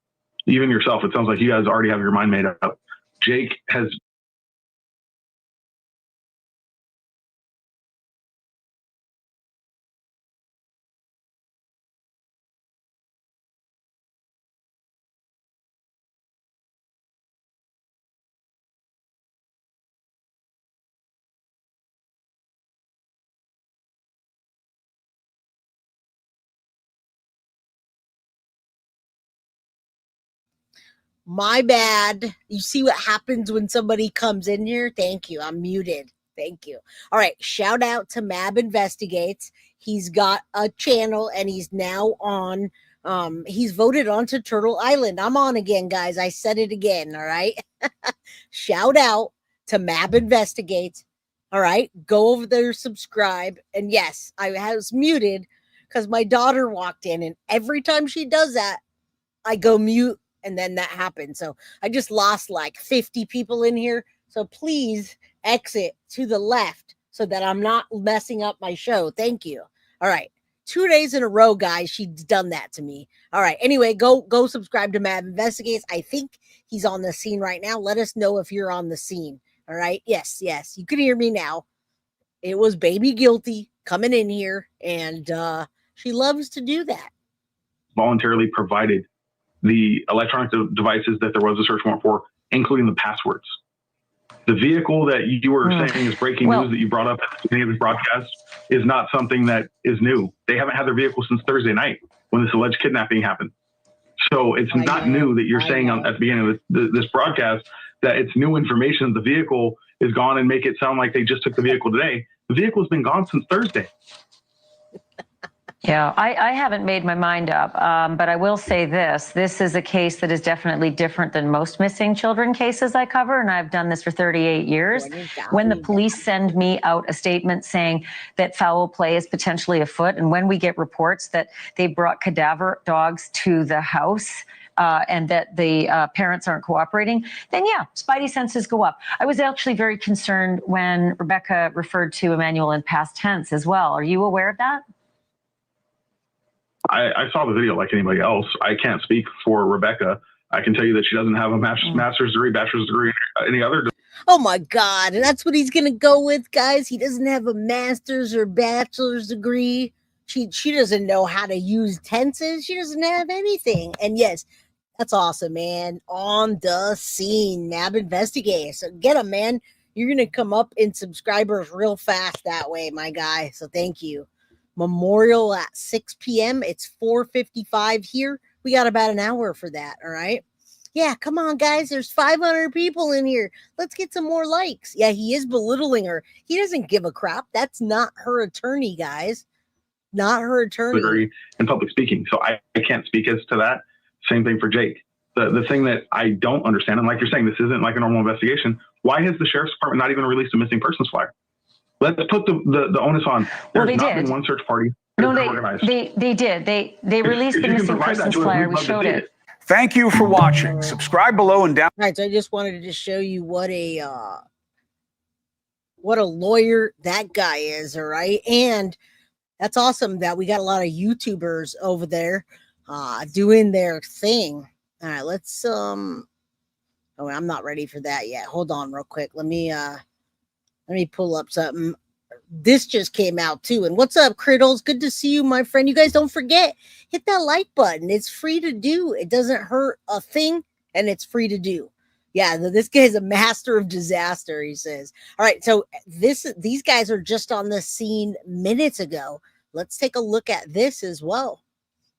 Even yourself, it sounds like you guys already have your mind made up. Jake has My bad. You see what happens when somebody comes in here? Thank you. I'm muted. Thank you. All right. Shout out to Mab Investigates. He's got a channel and he's now on. He's voted onto Turtle Island. I'm on again, guys. I said it again. All right. Shout out to Mab Investigates. All right. Go over there, subscribe. And yes, I was muted because my daughter walked in, and every time she does that, I go mute. And then that happened. So I just lost like 50 people in here. So please exit to the left so that I'm not messing up my show. Thank you. All right. 2 days in a row, guys. She's done that to me. All right. Anyway, go subscribe to Mab Investigates. I think he's on the scene right now. Let us know if you're on the scene. All right. Yes. You can hear me now. it was baby guilty coming in here, and she loves to do that. Voluntarily provided the electronic devices that there was a search warrant for, including the passwords. The vehicle that you were saying is breaking news that you brought up at the beginning of this broadcast is not something that is new. They haven't had their vehicle since Thursday night when this alleged kidnapping happened. So it's not new that you're saying at the beginning of this broadcast that it's new information. The vehicle is gone and make it sound like they just took the vehicle today. The vehicle's been gone since Thursday. Yeah, I haven't made my mind up, but I will say this. This is a case that is definitely different than most missing children cases I cover, and I've done this for 38 years. When the police send me out a statement saying that foul play is potentially afoot, and when we get reports that they brought cadaver dogs to the house, and that the parents aren't cooperating, then yeah, spidey senses go up. I was actually very concerned when Rebecca referred to Emmanuel in past tense as well. Are you aware of that? I saw the video like anybody else. I can't speak for Rebecca. I can tell you that she doesn't have a master's degree, bachelor's degree, any other. Oh my God, that's what he's gonna go with, guys. He doesn't have a master's or bachelor's degree. She doesn't know how to use tenses. She doesn't have anything. And yes, that's awesome, man. On the scene, NAB investigator. So get him, man. You're gonna come up in subscribers real fast that way, my guy. So thank you. Memorial at 6 p.m. It's 4:55 here. We got about an hour for that. All right. Yeah, come on, guys. There's 500 people in here. Let's get some more likes. Yeah, he is belittling her. He doesn't give a crap. That's not her attorney, guys. Not her attorney. In public speaking. So I can't speak as to that. Same thing for Jake. The thing that I don't understand, and like you're saying, this isn't like a normal investigation. Why has the sheriff's department not even released a missing persons flyer? Let's put the onus on. There's not been one search party. No, they did. They released the missing persons flyer. We showed it. Thank you for watching. Subscribe below and down. All right, so I just wanted to show you what a lawyer that guy is. All right, and that's awesome that we got a lot of YouTubers over there doing their thing. All right, let's oh, I'm not ready for that yet. Hold on real quick. Let me pull up something. This just came out too. And what's up, Criddles? Good to see you, my friend. You guys don't forget, hit that like button. It's free to do. It doesn't hurt a thing, and it's free to do. Yeah, this guy's a master of disaster, he says. All right, so these guys are just on the scene minutes ago. Let's take a look at this as well.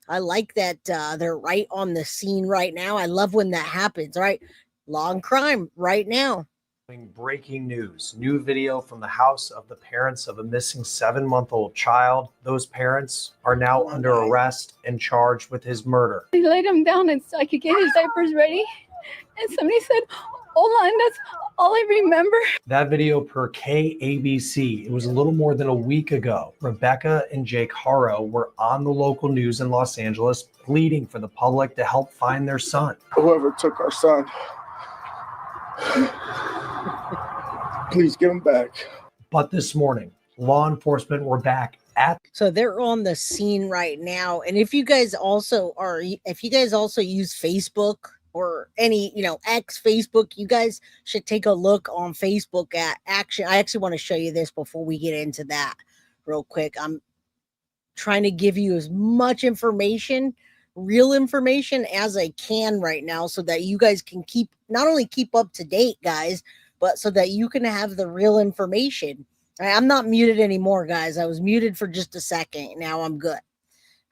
I like that they're right on the scene right now. I love when that happens. All right, law and crime right now. Breaking news. New video from the house of the parents of a missing 7-month-old child. Those parents are now under arrest and charged with his murder. They laid him down and so I could get his diapers ready. And somebody said, hold on, that's all I remember. That video per KABC. It was a little more than a week ago. Rebecca and Jake Haro were on the local news in Los Angeles pleading for the public to help find their son. Whoever took our son, please give him back. But this morning, law enforcement were back at. So they're on the scene right now. And if you guys also use Facebook or any, X, Facebook, you guys should take a look on Facebook at Action. I actually want to show you this before we get into that real quick. I'm trying to give you as much information, real information as I can right now, so that you guys can not only keep up to date, guys, but so that you can have the real information. I'm not muted anymore, guys. I was muted for just a second. Now I'm good.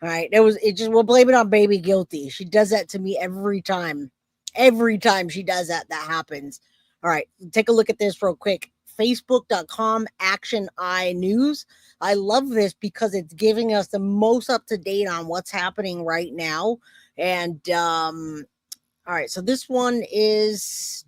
All right. We'll blame it on baby guilty. She does that to me every time. Every time she does that happens. All right. Take a look at this real quick. Facebook.com Action Eye News. I love this because it's giving us the most up to date on what's happening right now. And all right, so this one is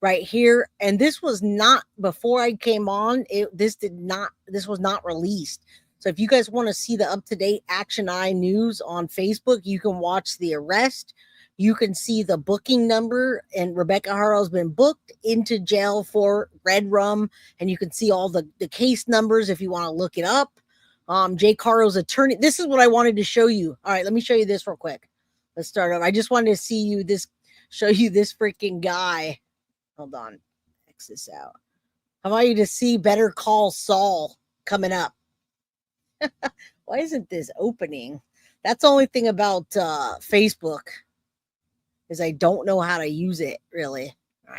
right here, and this was not before I came on. This was not released. So if you guys want to see the up to date Action Eye News on Facebook, you can watch the arrest. You can see the booking number, and Rebecca Haro has been booked into jail for red rum, and you can see all the case numbers if you want to look it up. Jake Haro's attorney. This is what I wanted to show you. All right, let me show you this real quick. Let's start off. I just wanted to show you this freaking guy. Hold on. X this out. I want you to see Better Call Saul coming up. Why isn't this opening? That's the only thing about Facebook is I don't know how to use it, really. All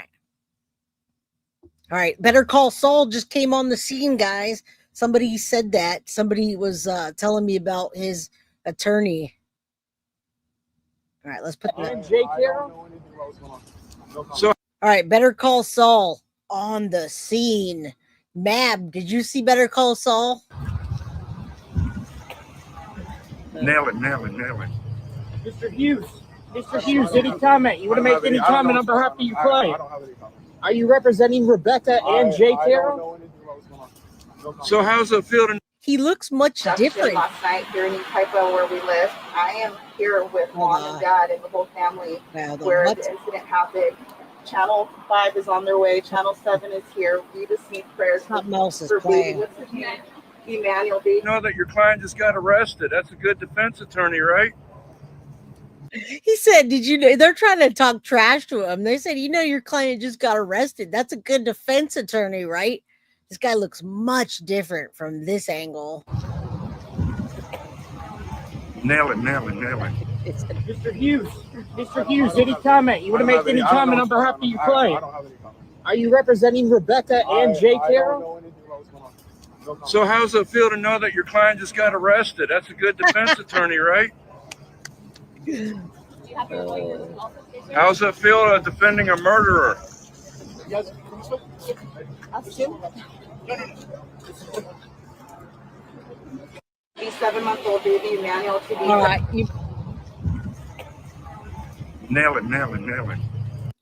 right. Better Call Saul just came on the scene, guys. Somebody said that. Somebody was telling me about his attorney. All right, let's put that. Jake here. So, all right, Better Call Saul on the scene. Mab, did you see Better Call Saul? Nail it. Mr. Hughes, any comment? You want to make any comment on behalf of your client? Are you representing Rebecca and Jake here? So how's it feel to... He looks much different. Last night here in Yucaipa where we live, I am here with mom and dad and the whole family where the incident happened. Channel 5 is on their way. Channel 7 is here. We just need prayers for baby. What's his name? Emmanuel. You know that your client just got arrested. That's a good defense attorney, right? He said, did you know, they're trying to talk trash to him. They said, you know, your client just got arrested. That's a good defense attorney, right? This guy looks much different from this angle. Nail it. Mr. Hughes, any comment? You want to make any comment on behalf of your client? Are you representing Rebecca and Jake here? So how's it feel to know that your client just got arrested? That's a good defense attorney, right? How's it feel defending a murderer? The 7-month-old baby Emmanuel to be. All right, Nail it.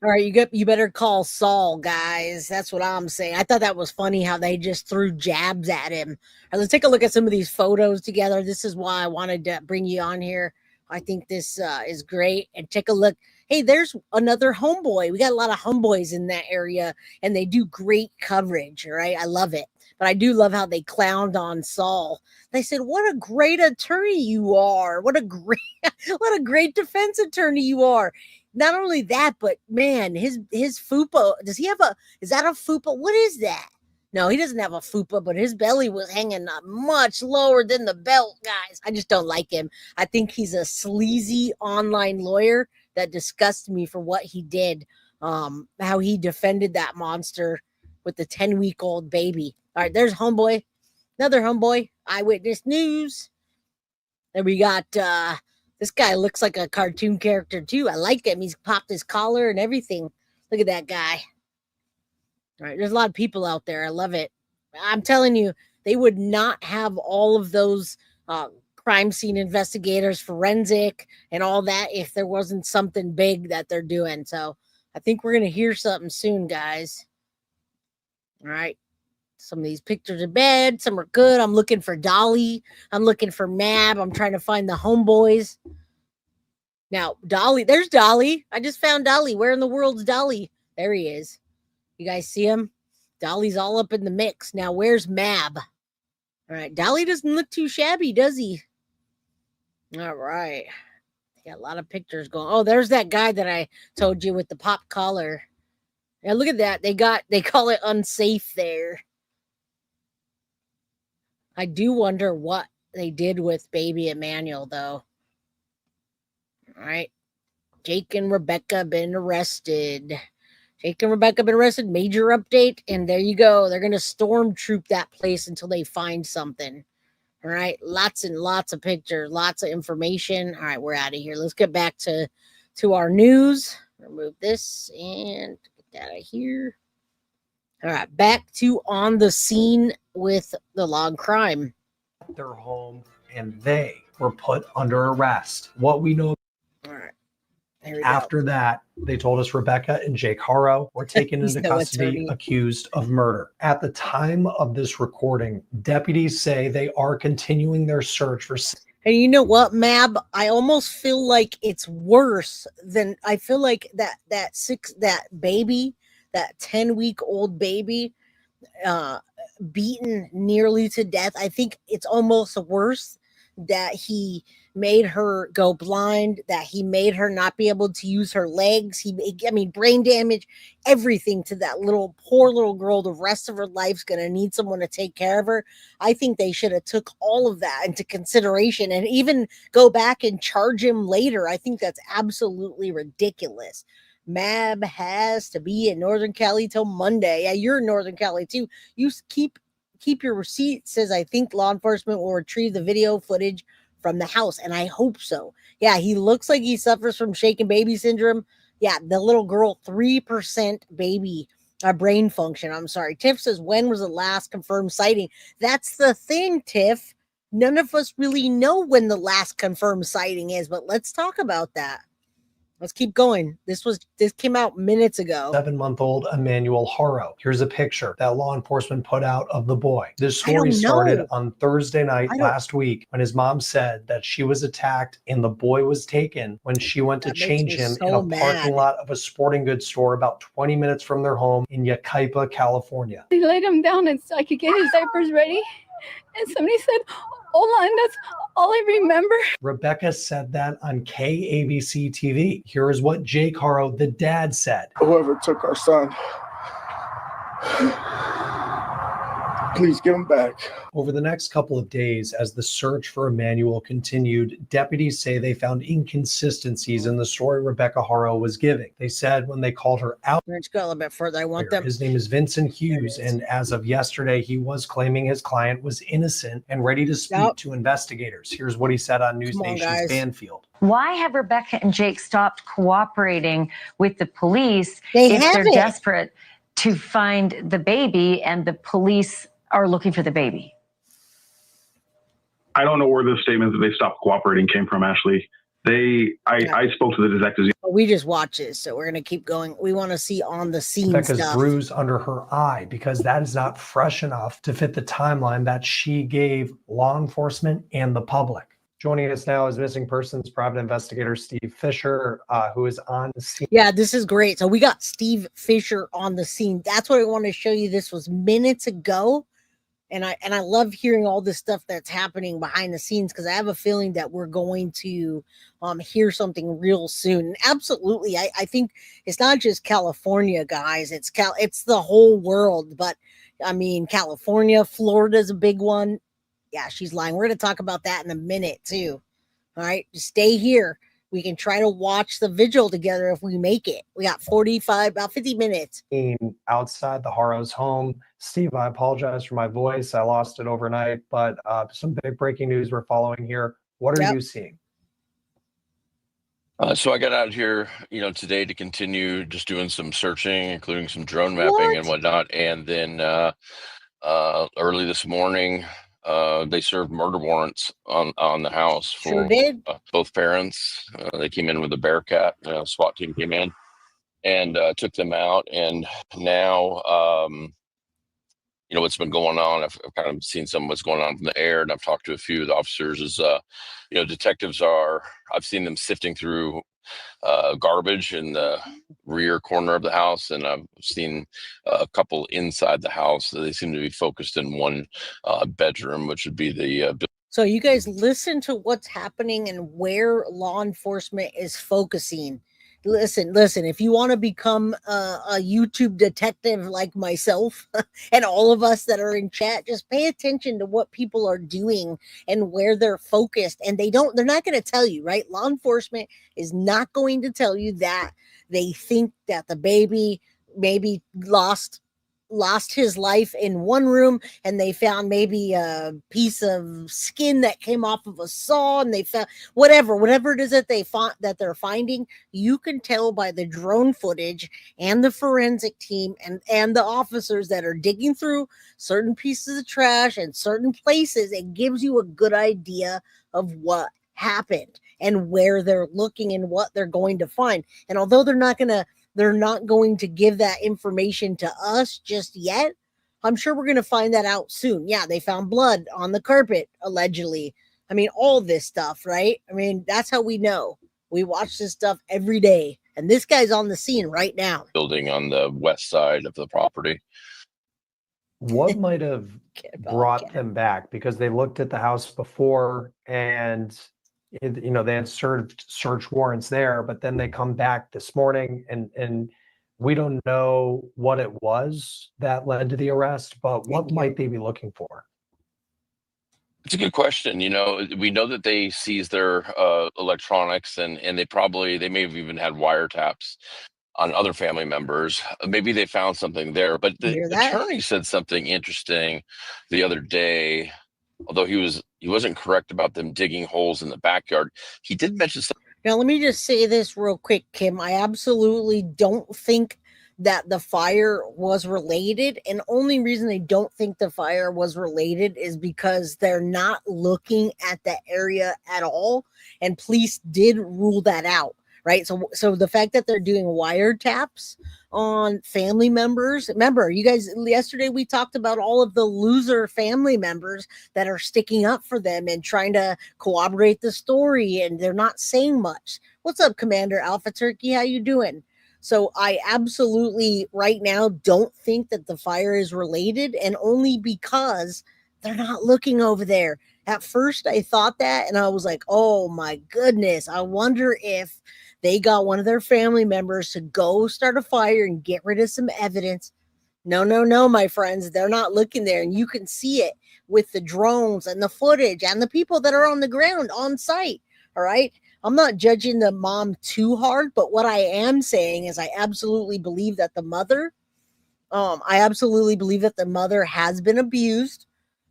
All right, you better call Saul, guys. That's what I'm saying. I thought that was funny how they just threw jabs at him. All right, let's take a look at some of these photos together. This is why I wanted to bring you on here. I think this is great. And take a look. Hey, there's another homeboy. We got a lot of homeboys in that area, and they do great coverage, right? I love it. But I do love how they clowned on Saul. They said, what a great attorney you are. What a great defense attorney you are. Not only that, but man, his fupa, is that a fupa? What is that? No, he doesn't have a fupa, but his belly was hanging much lower than the belt, guys. I just don't like him. I think he's a sleazy online lawyer that disgusts me for what he did, how he defended that monster with the 10-week-old baby. All right, there's homeboy, another homeboy, Eyewitness News. Then we got, this guy looks like a cartoon character too. I like him. He's popped his collar and everything. Look at that guy. All right, there's a lot of people out there. I love it. I'm telling you, they would not have all of those crime scene investigators, forensic, and all that if there wasn't something big that they're doing. So I think we're going to hear something soon, guys. All right. Some of these pictures are bad. Some are good. I'm looking for Dolly. I'm looking for Mab. I'm trying to find the homeboys. Now, Dolly. There's Dolly. I just found Dolly. Where in the world's Dolly? There he is. You guys see him? Dolly's all up in the mix. Now, where's Mab? All right. Dolly doesn't look too shabby, does he? All right. Got a lot of pictures going. Oh, there's that guy that I told you with the pop collar. Now, look at that. They call it unsafe there. I do wonder what they did with baby Emmanuel, though. All right. Jake and Rebecca been arrested. Major update. And there you go. They're going to stormtroop that place until they find something. All right. Lots and lots of pictures, lots of information. All right. We're out of here. Let's get back to our news. Remove this and get that out of here. All right. Back to On the Scene with the log crime. Their home, and they were put under arrest. What we know. All right. After that, they told us Rebecca and Jake Haro were taken into custody, accused of murder. At the time of this recording, deputies say they are continuing their search for. And you know what, Mab? I almost feel like it's worse than I feel like that baby, that 10-week-old baby, beaten nearly to death. I think it's almost worse that he made her go blind, that he made her not be able to use her legs. I mean, brain damage, everything to that poor little girl. The rest of her life's going to need someone to take care of her. I think they should have took all of that into consideration and even go back and charge him later. I think that's absolutely ridiculous. Mab has to be in Northern Cali till Monday. Yeah, you're in Northern Cali too. You keep your receipt. Says, I think law enforcement will retrieve the video footage from the house, and I hope so. Yeah, he looks like he suffers from shaken baby syndrome. Yeah, the little girl, 3% baby brain function. I'm sorry. Tiff says, when was the last confirmed sighting? That's the thing, Tiff. None of us really know when the last confirmed sighting is, but let's talk about that. Let's keep going. This came out minutes ago. 7-month-old Emmanuel Haro. Here's a picture that law enforcement put out of the boy. This story started on Thursday night last week when his mom said that she was attacked and the boy was taken when she went to change him in a parking lot of a sporting goods store about 20 minutes from their home in Yucaipa, California. They laid him down and so I could get his diapers ready. And somebody said, hold on, that's all I remember. Rebecca said that on KABC TV. Here is what Jake Haro, the dad, said. Whoever took our son, please give him back. Over the next couple of days, as the search for Emmanuel continued, deputies say they found inconsistencies in the story Rebecca Haro was giving. They said when they called her out, let's go a little bit further. I want them. His name is Vincent Hughes, and as of yesterday, he was claiming his client was innocent and ready to speak to investigators. Here's what he said on News Nation's Banfield. Why have Rebecca and Jake stopped cooperating with the police if they're desperate to find the baby and the police are looking for the baby? I don't know where the statement that they stopped cooperating came from, Ashley. I spoke to the detectives. We just watch this, so we're going to keep going. We want to see on the scene Rebecca's stuff. bruise under her eye, because that is not fresh enough to fit the timeline that she gave law enforcement and the public. Joining us now is missing persons private investigator Steve Fisher, who is on the scene. Yeah, this is great. So we got Steve Fisher on the scene. That's what I want to show you. This was minutes ago. And I love hearing all this stuff that's happening behind the scenes, because I have a feeling that we're going to hear something real soon. And absolutely, I think it's not just California, guys. It's the whole world. But I mean, California, Florida's a big one. Yeah, she's lying. We're going to talk about that in a minute too. All right, just stay here. We can try to watch the vigil together if we make it. We got about 50 minutes. Outside the Haro's home. Steve, I apologize for my voice. I lost it overnight, but some big breaking news we're following here. What are you seeing? So I got out here, today to continue just doing some searching, including some drone mapping and whatnot. And then early this morning, they served murder warrants on the house for both parents. They came in with a Bearcat. SWAT team came in and took them out. And now, what's been going on. I've kind of seen some of what's going on from the air, and I've talked to a few of the officers. Detectives I've seen them sifting through garbage in the rear corner of the house, and I've seen a couple inside the house. They seem to be focused in one bedroom, which would be the So you guys listen to what's happening and where law enforcement is focusing. Listen, if you want to become a YouTube detective like myself and all of us that are in chat, just pay attention to what people are doing and where they're focused. And they're not going to tell you, right? Law enforcement is not going to tell you that they think that the baby maybe lost his life in one room, and they found maybe a piece of skin that came off of a saw, and they found whatever it is that they're finding. You can tell by the drone footage and the forensic team and the officers that are digging through certain pieces of trash and certain places. It gives you a good idea of what happened and where they're looking and what they're going to find. And although they're not going to give that information to us just yet, I'm sure we're going to find that out soon. Yeah, they found blood on the carpet, allegedly. I mean, all this stuff, right? I mean, that's how we know. We watch this stuff every day. And this guy's on the scene right now. building on the west side of the property. What might have brought them back? Because they looked at the house before and they had served search warrants there, but then they come back this morning and we don't know what it was that led to the arrest, but what might they be looking for? It's a good question. We know that they seized their electronics and they may have even had wiretaps on other family members. Maybe they found something there. But the attorney said something interesting the other day, although he wasn't correct about them digging holes in the backyard. He did mention something. Now, let me just say this real quick, Kim. I absolutely don't think that the fire was related. And only reason they don't think the fire was related is because they're not looking at the area at all. And police did rule that out, right? So the fact that they're doing wiretaps on family members, remember, you guys, yesterday we talked about all of the loser family members that are sticking up for them and trying to corroborate the story, and they're not saying much. What's up, Commander Alpha Turkey? How you doing? So I absolutely right now don't think that the fire is related, and only because they're not looking over there. At first I thought that, and I was like, oh my goodness, I wonder if they got one of their family members to go start a fire and get rid of some evidence. No, my friends, they're not looking there, and you can see it with the drones and the footage and the people that are on the ground on site. All right. I'm not judging the mom too hard, but what I am saying is I absolutely believe that the mother has been abused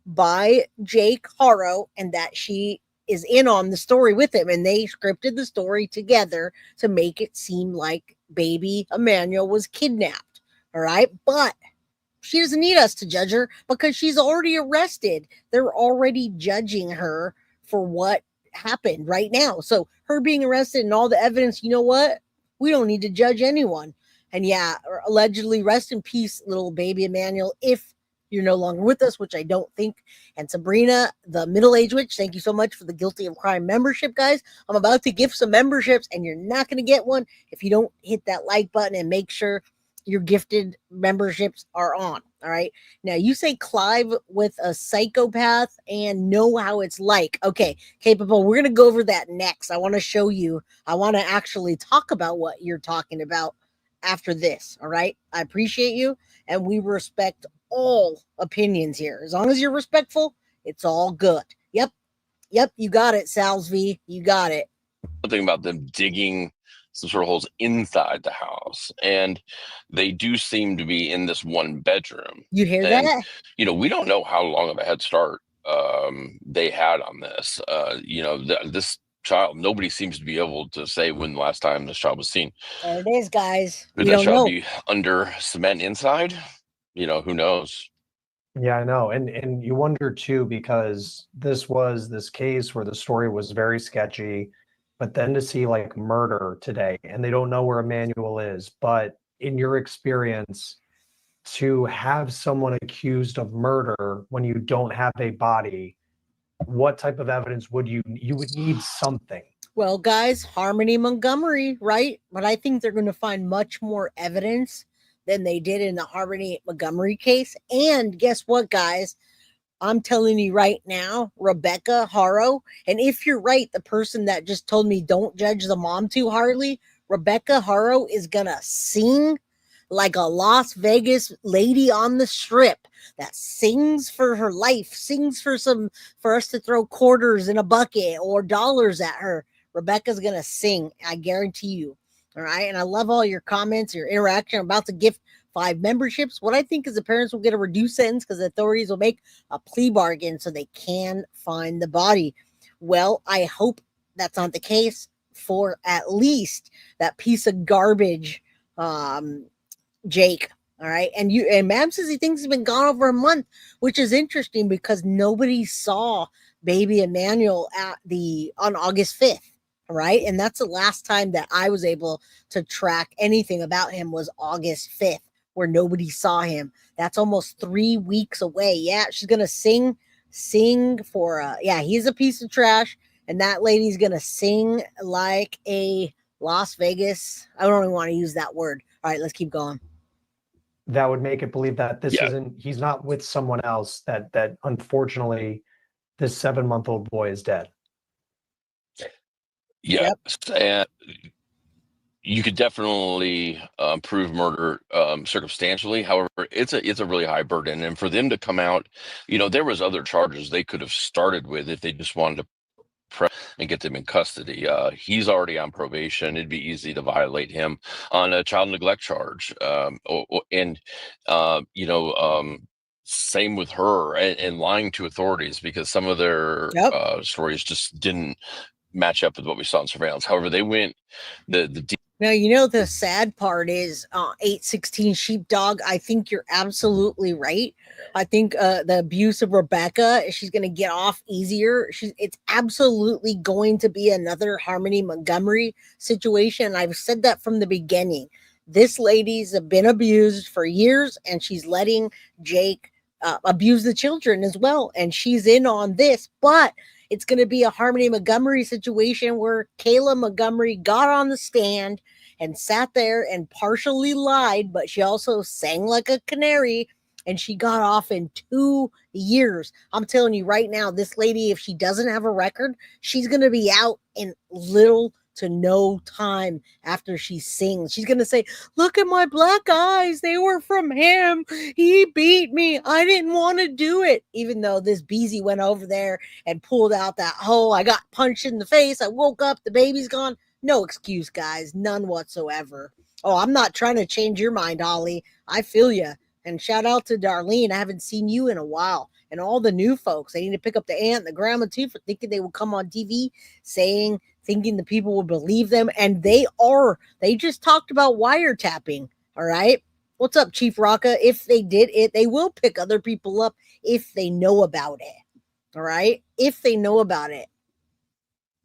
by Jake Haro, and that she is in on the story with him, and they scripted the story together to make it seem like baby Emmanuel was kidnapped. All right. But she doesn't need us to judge her because she's already arrested. They're already judging her for what happened right now. So her being arrested and all the evidence, you know what? We don't need to judge anyone. And yeah, allegedly, rest in peace, little baby Emmanuel, if you're no longer with us, which I don't think. And Sabrina, the middle-aged witch, thank you so much for the Guilty of Crime membership, guys. I'm about to gift some memberships, and you're not going to get one if you don't hit that like button and make sure your gifted memberships are on. All right. Now you say Clive with a psychopath and know how it's like. Okay, capable. We're going to go over that next. I want to show you. I want to actually talk about what you're talking about after this. All right. I appreciate you. And we respect all opinions here. As long as you're respectful, it's all good. Yep. You got it, Salsv. You got it. Something about them digging some sort of holes inside the house, and they do seem to be in this one bedroom. You hear that? We don't know how long of a head start they had on this. This child, nobody seems to be able to say when the last time this child was seen. There it is, guys. Could that child be under cement inside? Who knows? Yeah, I know. And you wonder too, because this was this case where the story was very sketchy. But then to see like murder today, and they don't know where Emmanuel is, but in your experience, to have someone accused of murder when you don't have a body, what type of evidence would you would need something? Well, guys, Harmony Montgomery, right? But I think they're going to find much more evidence than they did in the Harmony Montgomery case. And guess what, guys? I'm telling you right now, Rebecca Haro, and if you're right, the person that just told me don't judge the mom too hardly, Rebecca Haro is going to sing like a Las Vegas lady on the strip that sings for her life, sings for us to throw quarters in a bucket or dollars at her. Rebecca's going to sing. I guarantee you. All right. And I love all your comments, your interaction. I'm about to gift 5 memberships. What I think is the parents will get a reduced sentence because the authorities will make a plea bargain so they can find the body. Well, I hope that's not the case for at least that piece of garbage, Jake. All right. And Mab says he thinks he's been gone over a month, which is interesting because nobody saw baby Emmanuel on August 5th. All right. And that's the last time that I was able to track anything about him was August 5th. Where nobody saw him. That's almost 3 weeks away. Yeah, she's gonna sing for he's a piece of trash, and that lady's gonna sing like a Las Vegas. I don't even want to use that word. All right, let's keep going. That would make it believe that he's not with someone else, that unfortunately this 7-month-old boy is dead. Yes, and you could definitely prove murder circumstantially. However, it's a really high burden, and for them to come out, there was other charges they could have started with if they just wanted to press and get them in custody. He's already on probation. It'd be easy to violate him on a child neglect charge, same with her and lying to authorities, because some of their stories just didn't match up with what we saw in surveillance. However, they went Now, the sad part is 816 Sheepdog. I think you're absolutely right. I think the abuse of Rebecca, she's going to get off easier. It's absolutely going to be another Harmony Montgomery situation. I've said that from the beginning. This lady's been abused for years, and she's letting Jake abuse the children as well. And she's in on this, but it's going to be a Harmony Montgomery situation where Kayla Montgomery got on the stand and sat there and partially lied, but she also sang like a canary, and she got off in 2 years. I'm telling you right now, this lady, if she doesn't have a record, she's going to be out in little to no time after she sings. She's going to say, look at my black eyes. They were from him. He beat me. I didn't want to do it. Even though this Beezy went over there and pulled out that I got punched in the face. I woke up. The baby's gone. No excuse, guys. None whatsoever. Oh, I'm not trying to change your mind, Ollie. I feel you. And shout out to Darlene. I haven't seen you in a while. And all the new folks. They need to pick up the aunt and the grandma too for thinking they would come on TV thinking the people would believe them. And they just talked about wiretapping. All right. What's up, Chief Rocca? If they did it, they will pick other people up if they know about it. All right. If they know about it.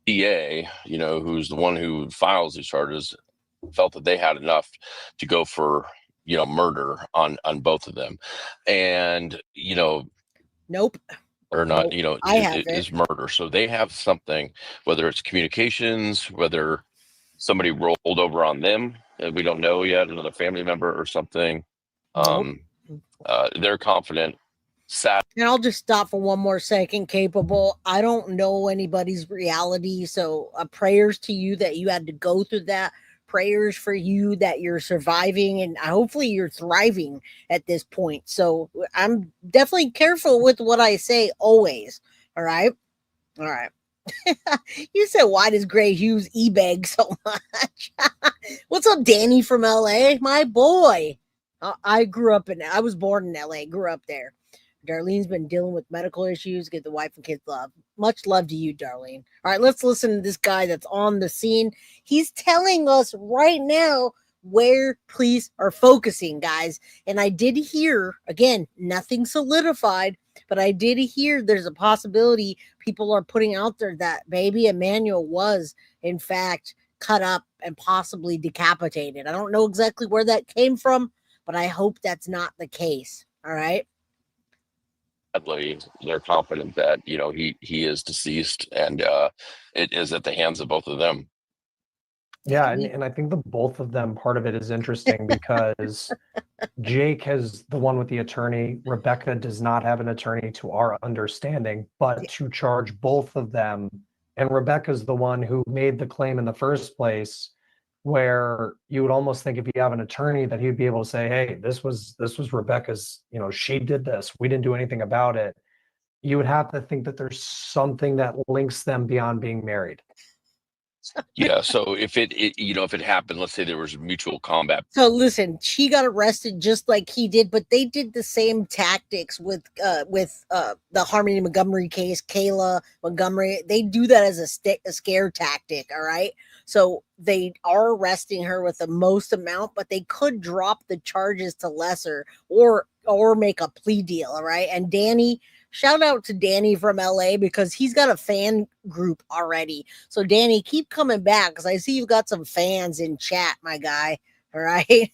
DA, who's the one who files these charges, felt that they had enough to go for, murder on both of them. And, nope. Or not, it is murder. So they have something, whether it's communications, whether somebody rolled over on them, we don't know yet, another family member or something. They're confident. Sad. And I'll just stop for one more second, Capable. I don't know anybody's reality. So prayers to you that you had to go through that. Prayers for you that you're surviving, and hopefully you're thriving at this point. So I'm definitely careful with what I say always. All right. All right. You said, why does Gray Hughes e-beg so much? What's up, Danny from LA? My boy. I was born in LA, grew up there. Darlene's been dealing with medical issues, get the wife and kids love. Much love to you, Darlene. All right, let's listen to this guy that's on the scene. He's telling us right now where police are focusing, guys. And I did hear, again, nothing solidified, but I did hear there's a possibility people are putting out there that baby Emmanuel was, in fact, cut up and possibly decapitated. I don't know exactly where that came from, but I hope that's not the case. All right. They're confident that he is deceased, and it is at the hands of both of them. Yeah, and I think the both of them, part of it is interesting because Jake has the one with the attorney. Rebecca does not have an attorney, to our understanding, but to charge both of them, and Rebecca's the one who made the claim in the first place, where you would almost think if you have an attorney that he'd be able to say, hey, this was Rebecca's, she did this. We didn't do anything about it. You would have to think that there's something that links them beyond being married. Yeah. So if it happened, let's say there was mutual combat. So listen, she got arrested just like he did, but they did the same tactics with the Harmony Montgomery case, Kayla Montgomery. They do that as a scare tactic. All right. So they are arresting her with the most amount, but they could drop the charges to lesser or make a plea deal. All right. And Danny, shout out to Danny from LA because he's got a fan group already. So Danny, keep coming back because I see you've got some fans in chat, my guy. All right.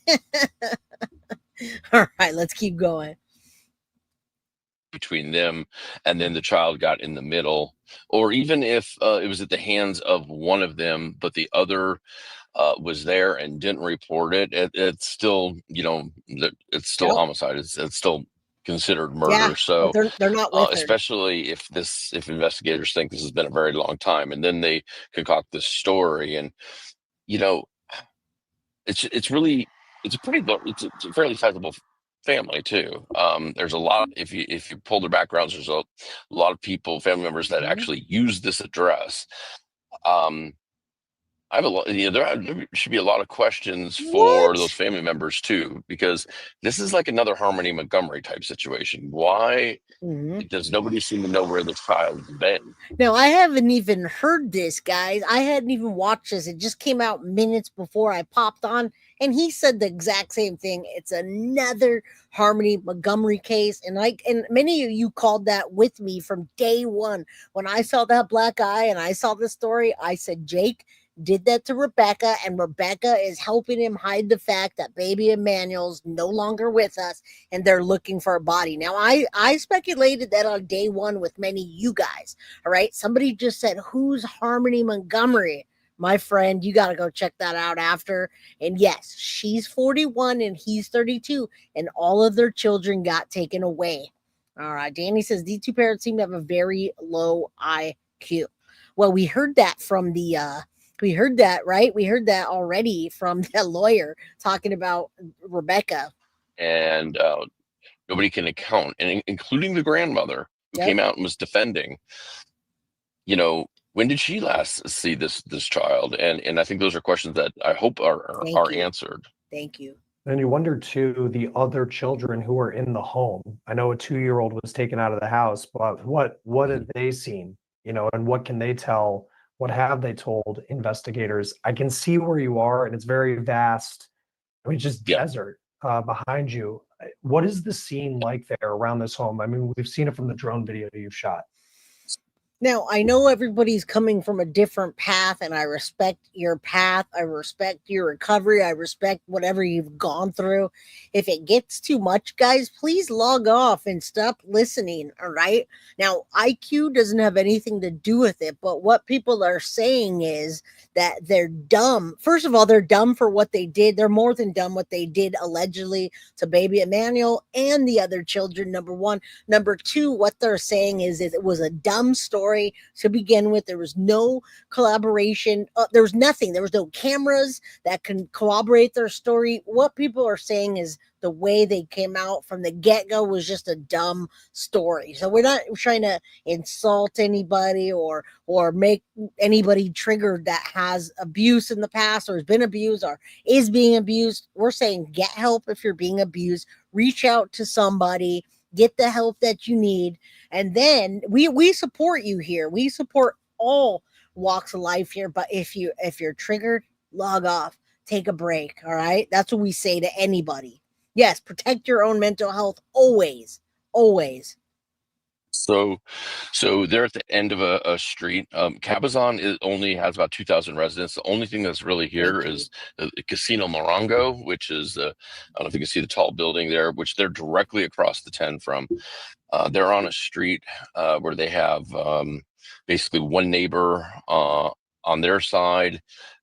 All right, let's keep going. Between them, and then the child got in the middle, or even if it was at the hands of one of them, but the other was there and didn't report it, it's still, it's still homicide. It's still considered murder. Yeah, So they're not with her. especially if investigators think this has been a very long time, and then they concoct this story, and it's a fairly sizable family too. There's a lot, if you pull their backgrounds, there's a lot of family members that actually use this address. I have a lot, there should be a lot of questions for those family members too, because this is like another Harmony Montgomery type situation. Why does nobody seem to know where the child's been? No, I haven't even heard this, guys. I hadn't even watched this. It just came out minutes before I popped on, and he said the exact same thing. It's another Harmony Montgomery case, and many of you called that with me from day one. When I saw that black eye and I saw the story, I said, Jake did that to Rebecca, and Rebecca is helping him hide the fact that baby Emmanuel's no longer with us, and they're looking for a body. Now, I speculated that on day one with many of you guys. All right, somebody just said, who's Harmony Montgomery? My friend, you got to go check that out after. And yes, she's 41 and he's 32, and all of their children got taken away. All right, Danny says these two parents seem to have a very low IQ. Well, we heard that from we heard that, right? We heard that already from the lawyer talking about Rebecca. And nobody can account, and including the grandmother who came out and was defending. When did she last see this child? And I think those are questions that I hope are answered. Thank you. And you wonder too, the other children who are in the home. I know a 2-year-old was taken out of the house, but what have they seen? And what can they tell? What have they told investigators? I can see where you are, and it's very vast. I mean, just desert behind you. What is the scene like there around this home? I mean, we've seen it from the drone video you've shot. Now, I know everybody's coming from a different path, and I respect your path. I respect your recovery. I respect whatever you've gone through. If it gets too much, guys, please log off and stop listening, all right? Now, IQ doesn't have anything to do with it, but what people are saying is that they're dumb. First of all, they're dumb for what they did. They're more than dumb what they did allegedly to baby Emmanuel and the other children, number one. Number two, what they're saying is it was a dumb story to begin with. There was no collaboration. There was nothing. There was no cameras that can corroborate their story. What people are saying is the way they came out from the get-go was just a dumb story. So we're not trying to insult anybody or make anybody triggered that has abuse in the past or has been abused or is being abused. We're saying get help if you're being abused. Reach out to somebody. Get the help that you need. And then we support you here. We support all walks of life here. But if you're triggered, log off. Take a break. All right. That's what we say to anybody. Yes, protect your own mental health always. Always. So they're at the end of a street. Cabazon only has about 2,000 residents. The only thing that's really here is the Casino Morongo, which is I don't know if you can see the tall building there, which they're directly across the 10 from. They're on a street where they have basically one neighbor on their side.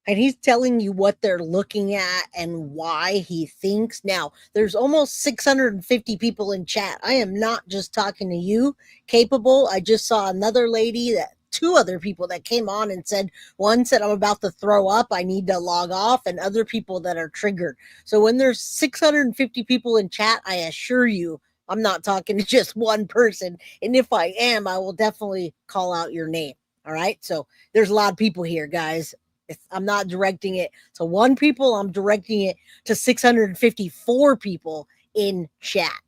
And he's telling you what they're looking at and why he thinks. Now, there's almost 650 people in chat. I am not just talking to you, Capable. I just saw another lady, two other people that came on and said, one said, I'm about to throw up, I need to log off, and other people that are triggered. So when there's 650 people in chat, I assure you, I'm not talking to just one person. And if I am, I will definitely call out your name. All right. So there's a lot of people here, guys. I'm not directing it to one people. I'm directing it to 654 people in chat.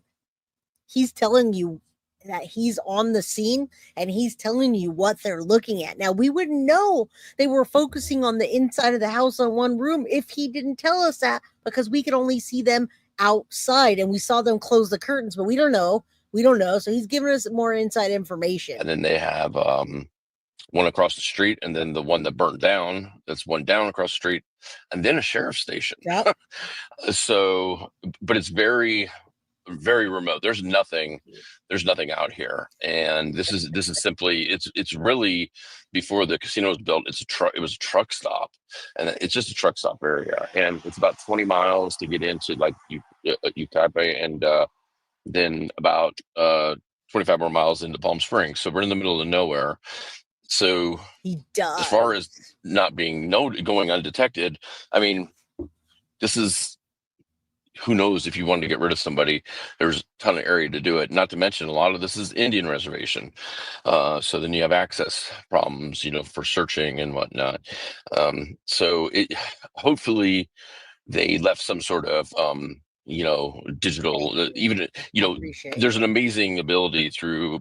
He's telling you that he's on the scene and he's telling you what they're looking at. Now, we wouldn't know they were focusing on the inside of the house on one room if he didn't tell us that, because we could only see them outside and we saw them close the curtains, but we don't know. So he's giving us more inside information. And then they have one across the street, and then the one that burnt down, that's one down across the street, and then a sheriff's station. Yep. So, but it's very, very remote. There's nothing out here. And this is simply, it's really, before the casino was built, it was a truck stop, and it's just a truck stop area. And it's about 20 miles to get into like Yucaipa and then about 25 more miles into Palm Springs. So we're in the middle of nowhere. So he does. As far as not being going undetected, I mean, this is, who knows, if you wanted to get rid of somebody, there's a ton of area to do it. Not to mention, a lot of this is Indian reservation. So then you have access problems, for searching and whatnot. So hopefully they left some sort of, digital, even, there's an amazing ability through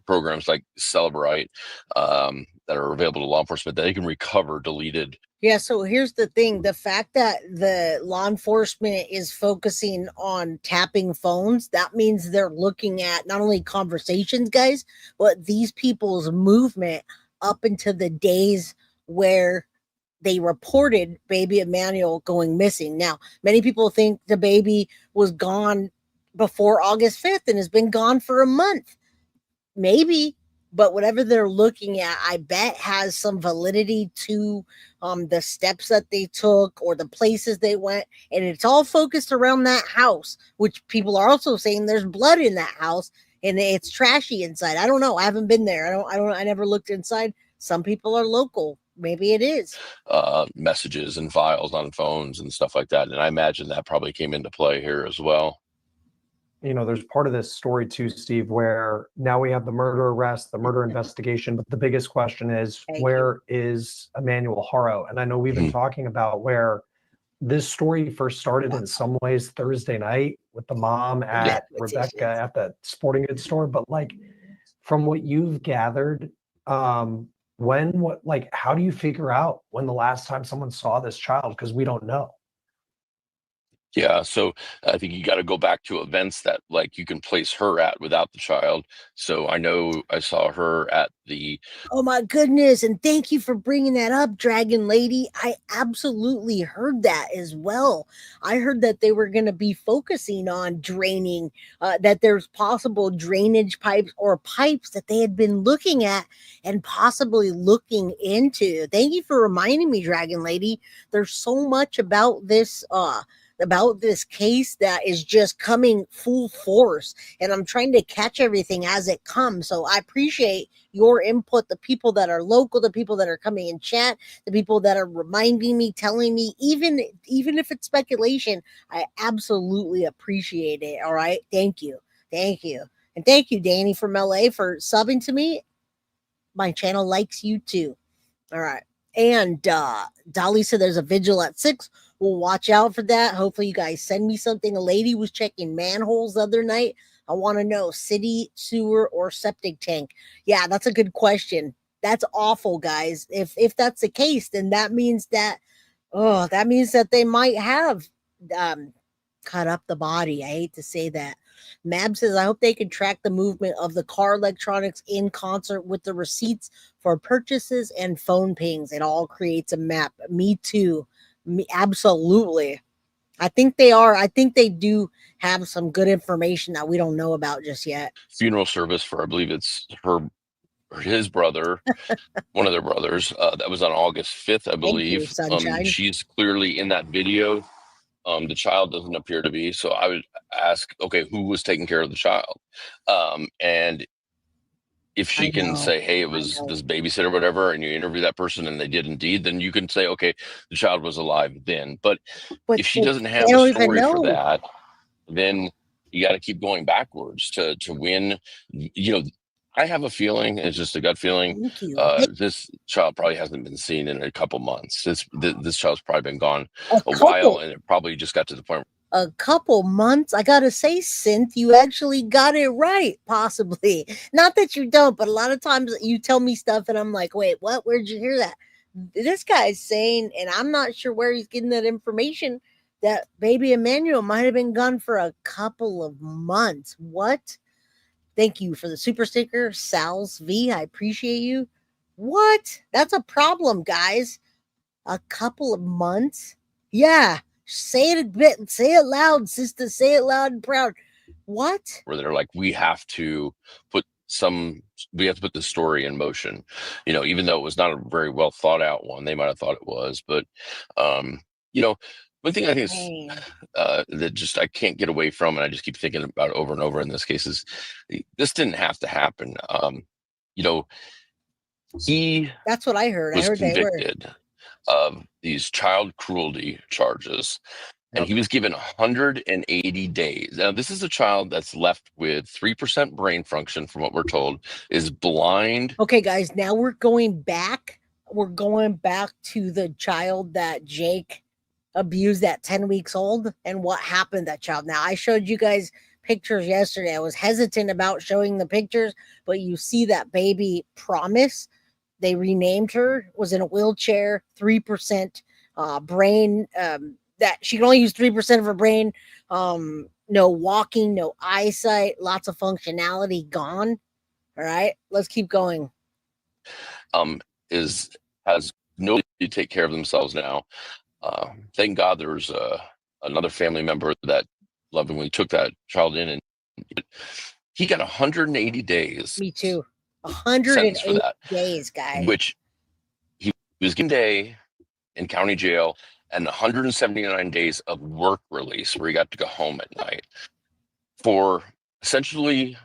programs like Celebrite that are available to law enforcement that they can recover deleted. Yeah, so here's the thing. The fact that the law enforcement is focusing on tapping phones, that means they're looking at not only conversations, guys, but these people's movement up into the days where they reported baby Emmanuel going missing. Now, many people think the baby was gone before August 5th and has been gone for a month. Maybe, but whatever they're looking at, I bet has some validity to the steps that they took or the places they went. And it's all focused around that house, which people are also saying there's blood in that house and it's trashy inside. I don't know. I haven't been there. I never looked inside. Some people are local. Maybe it is. Messages and files on phones and stuff like that. And I imagine that probably came into play here as well. There's part of this story too, Steve, where now we have the murder arrest, the murder investigation, but the biggest question is, where is Emmanuel Haro? And I know we've been talking about where this story first started in some ways Thursday night with the mom at Rebecca at the sporting goods store. But from what you've gathered, how do you figure out when the last time someone saw this child? Because we don't know. Yeah, so I think you got to go back to events that you can place her at without the child. So I know I saw her at the. Oh my goodness. And thank you for bringing that up, Dragon Lady. I absolutely heard that as well. I heard that they were going to be focusing on draining, that there's possible drainage pipes or pipes that they had been looking at and possibly looking into. Thank you for reminding me, Dragon Lady. There's so much about this case that is just coming full force, and I'm trying to catch everything as it comes. So I appreciate your input, the people that are local, the people that are coming in chat, the people that are reminding me, telling me, even if it's speculation, I absolutely appreciate it. All right. Thank you. And thank you, Danny from LA, for subbing to me. My channel likes you too. All right. And Dolly said there's a vigil at 6. We'll watch out for that. Hopefully you guys send me something. A lady was checking manholes the other night. I want to know, city, sewer, or septic tank? Yeah, that's a good question. That's awful, guys. If that's the case, then that means that they might have cut up the body. I hate to say that. Mab says, I hope they can track the movement of the car electronics in concert with the receipts for purchases and phone pings. It all creates a map. Me too. Absolutely. I think they are. I think they do have some good information that we don't know about just yet. Funeral service for, I believe it's his brother, one of their brothers. That was on August 5th, I believe. She's clearly in that video. The child doesn't appear to be. So I would ask, okay, who was taking care of the child? And if she can say, hey, it was this babysitter or whatever, and you interview that person and they did indeed, then you can say, okay, the child was alive then. But if she doesn't have a story for that, then you got to keep going backwards to win. I have a feeling, it's just a gut feeling, this child probably hasn't been seen in a couple months. This child's probably been gone a while, and it probably just got to the point. A couple months. I gotta say, Synth, you actually got it right, possibly. Not that you don't, but a lot of times you tell me stuff and I'm like, wait, what? Where'd you hear that? This guy's saying, and I'm not sure where he's getting that information, that baby Emmanuel might have been gone for a couple of months. What? Thank you for the super sticker, Sal's V. I appreciate you. What? That's a problem, guys. A couple of months? Yeah. Say it a bit. Say it loud, sister. Say it loud and proud. What? Where they're like, we have to put the story in motion. Even though it was not a very well thought out one, they might have thought it was, but One thing I think is that just I can't get away from, and I just keep thinking about it over and over in this case is this didn't have to happen. You know, he That's what I heard. I was heard they were. convicted of these child cruelty charges, and he was given 180 days. Now, this is a child that's left with 3% brain function, from what we're told, is blind. Okay, guys, now we're going back. We're going back to the child that Jake abused at 10 weeks old and what happened to that child. Now, I showed you guys pictures yesterday. I was hesitant about showing the pictures, but you see that baby Promise. They renamed her, was in a wheelchair, 3% brain, that she can only use 3% of her brain. No walking, no eyesight, lots of functionality gone. All right, let's keep going. Has nobody to take care of themselves now. Thank God there was another family member that lovingly took that child in, and he got 180 days. Me too. 180 days, guys. Which he was given a day in county jail and 179 days of work release, where he got to go home at night for essentially,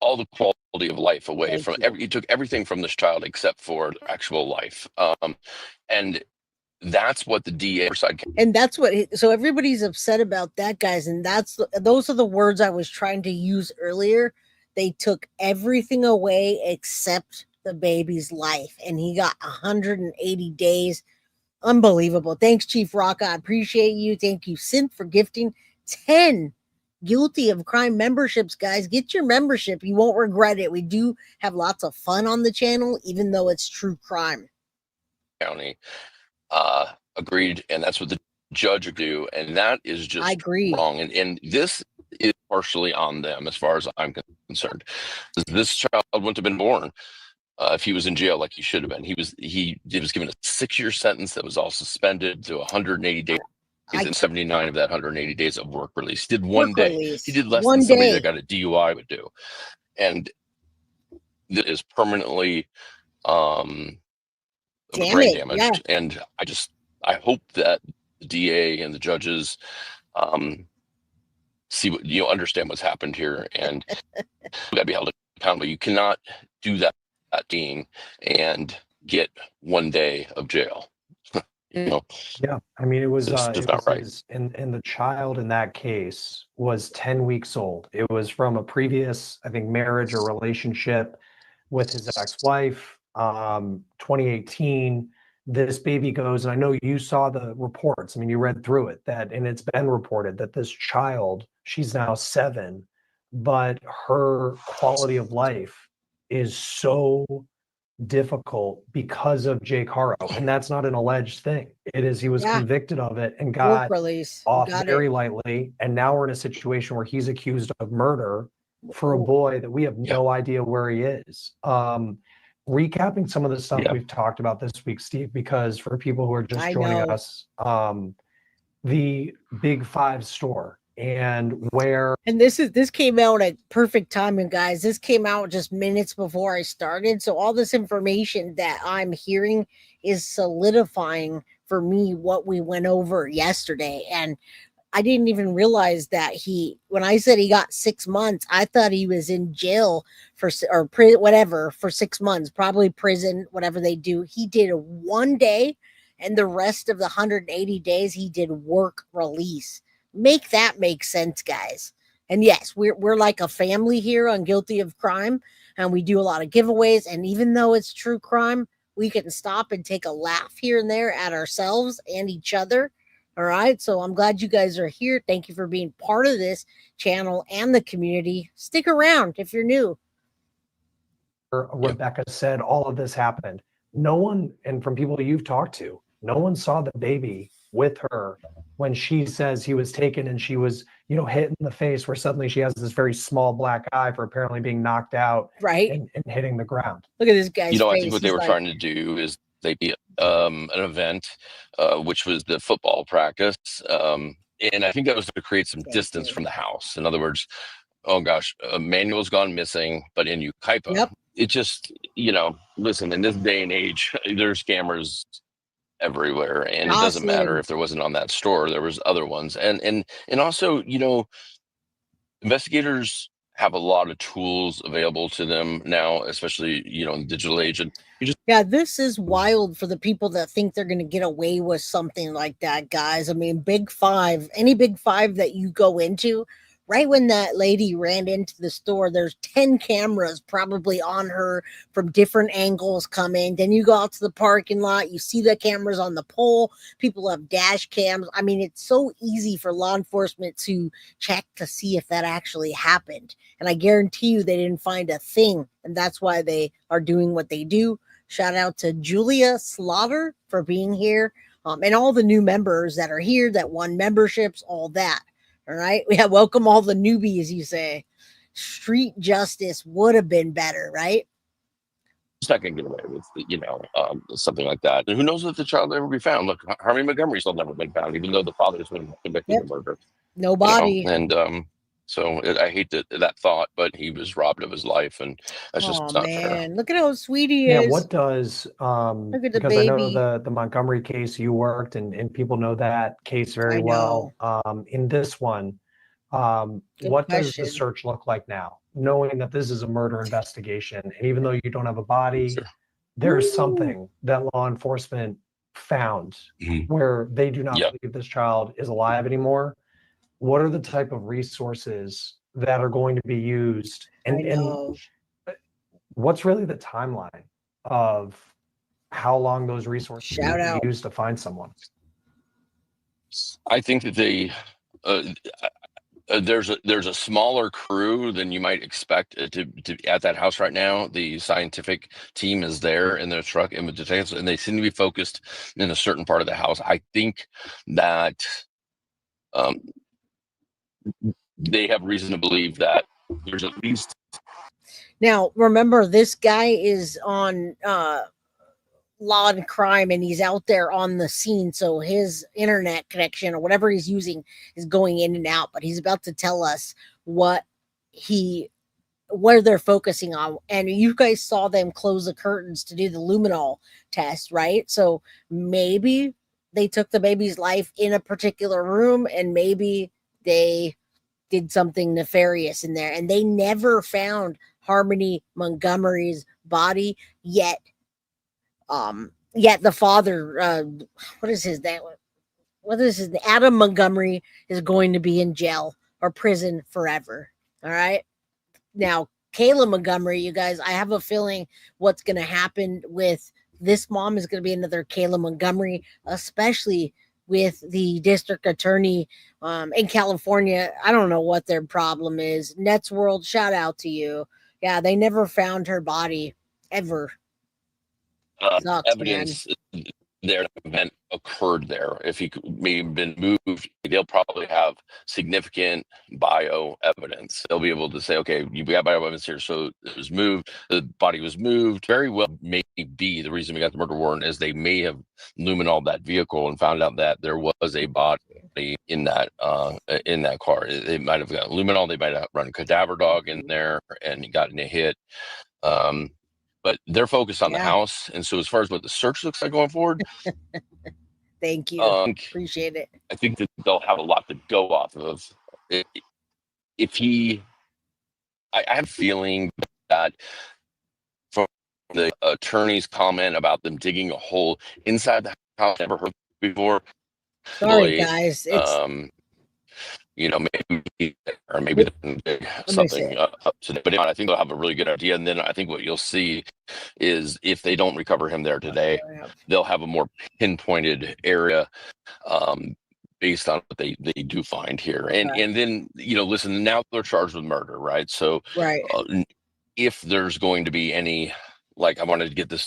all the quality of life away from he took everything from this child except for actual life. And that's what the DA side. And that's what, so everybody's upset about that, guys. And those are the words I was trying to use earlier. They took everything away except the baby's life, and he got 180 days. Unbelievable. Thanks, Chief Rocka. I appreciate you. Thank you, Synth, for gifting 10 Guilty of Crime memberships, guys. Get your membership. You won't regret it. We do have lots of fun on the channel, even though it's true crime. County agreed, and that's what the judge would do, and that is just wrong. And this is partially on them, as far as I'm concerned. This child wouldn't have been born if he was in jail like he should have been. He was given a 6-year sentence that was all suspended to 180 days. And 79 of that 180 days of work release. He did one day. Release. He did less than somebody that got a DUI would do. And that is permanently brain damaged. Yeah. And I hope that the DA and the judges understand what's happened here, and we got to be held accountable. You cannot do that thing and get 1 day of jail. Yeah, I mean, it was not right. And the child in that case was 10 weeks old. It was from a previous, I think, marriage or relationship with his ex-wife. 2018, this baby goes, and I know you saw the reports. I mean, you read through it, and it's been reported that this child, she's now 7, but her quality of life is so difficult because of Jake Haro, and that's not an alleged thing. It is, he was convicted of it and got off very lightly, and now we're in a situation where he's accused of murder for a boy that we have no idea where he is. Recapping some of the stuff we've talked about this week, Steve, because for people who are just joining us, the Big 5 store, and this came out at perfect timing, guys. This came out just minutes before I started, so all this information that I'm hearing is solidifying for me what we went over yesterday. And I didn't even realize that when I said he got 6 months, I thought he was in jail for 6 months, probably prison, whatever they do. He did 1 day, and the rest of the 180 days he did work release. Make that make sense, guys. And yes, we're like a family here on Guilty of Crime, and we do a lot of giveaways. And even though it's true crime, we can stop and take a laugh here and there at ourselves and each other. All right. So I'm glad you guys are here. Thank you for being part of this channel and the community. Stick around if you're new. Rebecca said all of this happened. No one, and from people you've talked to, no one saw the baby with her when she says he was taken and she was, hit in the face, where suddenly she has this very small black eye for apparently being knocked out, right, and hitting the ground. Look at this guy's face. I think what they were trying to do is an event, which was the football practice. And I think that was to create some distance from the house. In other words, oh gosh, Emmanuel's gone missing, but in Yucaipa, it just, listen, in this day and age, there's cameras everywhere, and it doesn't matter if there wasn't on that store, there was other ones. And also, investigators have a lot of tools available to them now, especially, in the digital age. And yeah, this is wild for the people that think they're going to get away with something like that, guys. I mean, Big Five, any Big Five that you go into, right when that lady ran into the store, there's 10 cameras probably on her from different angles coming. Then you go out to the parking lot, you see the cameras on the pole. People have dash cams. I mean, it's so easy for law enforcement to check to see if that actually happened. And I guarantee you they didn't find a thing. And that's why they are doing what they do. Shout out to Julia Slaughter for being here, and all the new members that are here that won memberships, all that. All right. Yeah. Welcome all the newbies, you say. Street justice would have been better, right? It's not going to get away with, something like that. And who knows if the child will ever be found? Look, Harvey Montgomery's still never been found, even though the father's been convicted of murder. No body. And so I hate that thought, but he was robbed of his life, and that's just not fair. Look at how sweet he is. Yeah, what does look at the because baby. I know the Montgomery case you worked and people know that case very well. In this one, what does the search look like now? Knowing that this is a murder investigation, and even though you don't have a body, there's something that law enforcement found where they do not believe this child is alive anymore. What are the type of resources that are going to be used? And what's really the timeline of how long those resources will be used to find someone? I think that they there's a smaller crew than you might expect to at that house right now. The scientific team is there in their truck and the detectives, and they seem to be focused in a certain part of the house. I think that they have reason to believe that there's at least. Now, remember, this guy is on Law and Crime, and he's out there on the scene. So his internet connection or whatever he's using is going in and out. But he's about to tell us where they're focusing on. And you guys saw them close the curtains to do the luminol test, right? So maybe they took the baby's life in a particular room, and maybe they did something nefarious in there, and they never found Harmony Montgomery's body yet. Yet the father, what is his name? What is his name? Adam Montgomery is going to be in jail or prison forever. All right. Now, Kayla Montgomery, you guys, I have a feeling what's going to happen with this mom is going to be another Kayla Montgomery, especially with the district attorney in California. I don't know what their problem is. Nets World, shout out to you. Yeah, they never found her body ever. Sucks, Evidence there that event occurred there. If he may have been moved, they'll probably have significant bio evidence. They'll be able to say, okay, we got bio evidence here, so it was moved, the body was moved. Very well may be the reason we got the murder warrant is they may have luminoled that vehicle and found out that there was a body in that car. They might have got luminol, they might have run a cadaver dog in there and gotten a hit. But they're focused on the house. And so as far as what the search looks like going forward. Thank you. Appreciate it. I think that they'll have a lot to go off of. I have a feeling that from the attorney's comment about them digging a hole inside the house, never heard before. Sorry, guys. Maybe or maybe something up today. But I think they'll have a really good idea. And then I think what you'll see is if they don't recover him there today, they'll have a more pinpointed area based on what they do find here. And then, listen, now they're charged with murder, right? So if there's going to be any, like I wanted to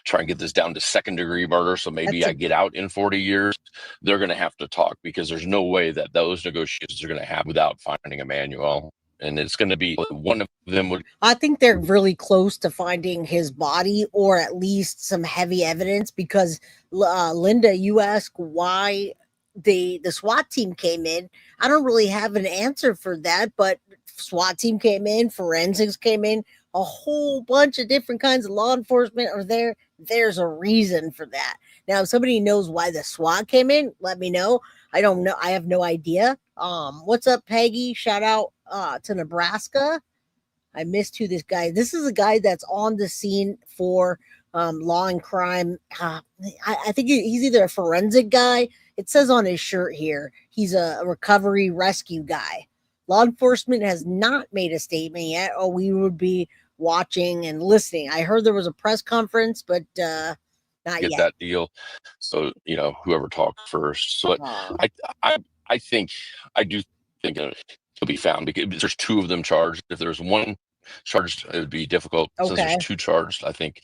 try and get this down to second degree murder. So maybe I get out in 40 years, they're going to have to talk because there's no way that those negotiations are going to happen without finding Emmanuel. And it's going to be one of them would. I think they're really close to finding his body or at least some heavy evidence because Linda, you ask why the SWAT team came in. I don't really have an answer for that, but SWAT team came in, forensics came in, a whole bunch of different kinds of law enforcement are there. There's a reason for that. Now, if somebody knows why the SWAT came in, let me know. I don't know. I have no idea. What's up, Peggy? Shout out to Nebraska. I missed who this guy. This is a guy that's on the scene for law and crime. I think he's either a forensic guy. It says on his shirt here he's a recovery rescue guy. Law enforcement has not made a statement yet, or we would be watching and listening. I heard there was a press conference, but not get yet. that deal. So whoever talked first. So I think I do think he'll be found because there's two of them charged. If there's one charged, it would be difficult. Since there's two charged, I think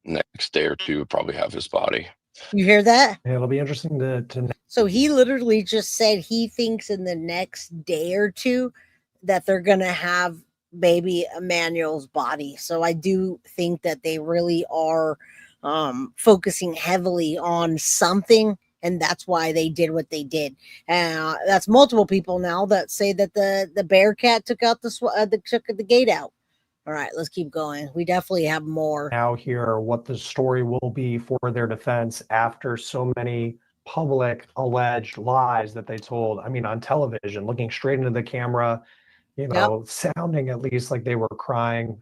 next day or two would probably have his body. You hear that? Yeah, it'll be interesting to. So he literally just said he thinks in the next day or two that they're gonna have baby Emmanuel's body. So I do think that they really are focusing heavily on something, and that's why they did what they did. That's multiple people now that say that the Bearcat took out took the gate out. All right, let's keep going. We definitely have more. Now hear what the story will be for their defense after so many public alleged lies that they told. I mean, on television, looking straight into the camera, sounding at least like they were crying.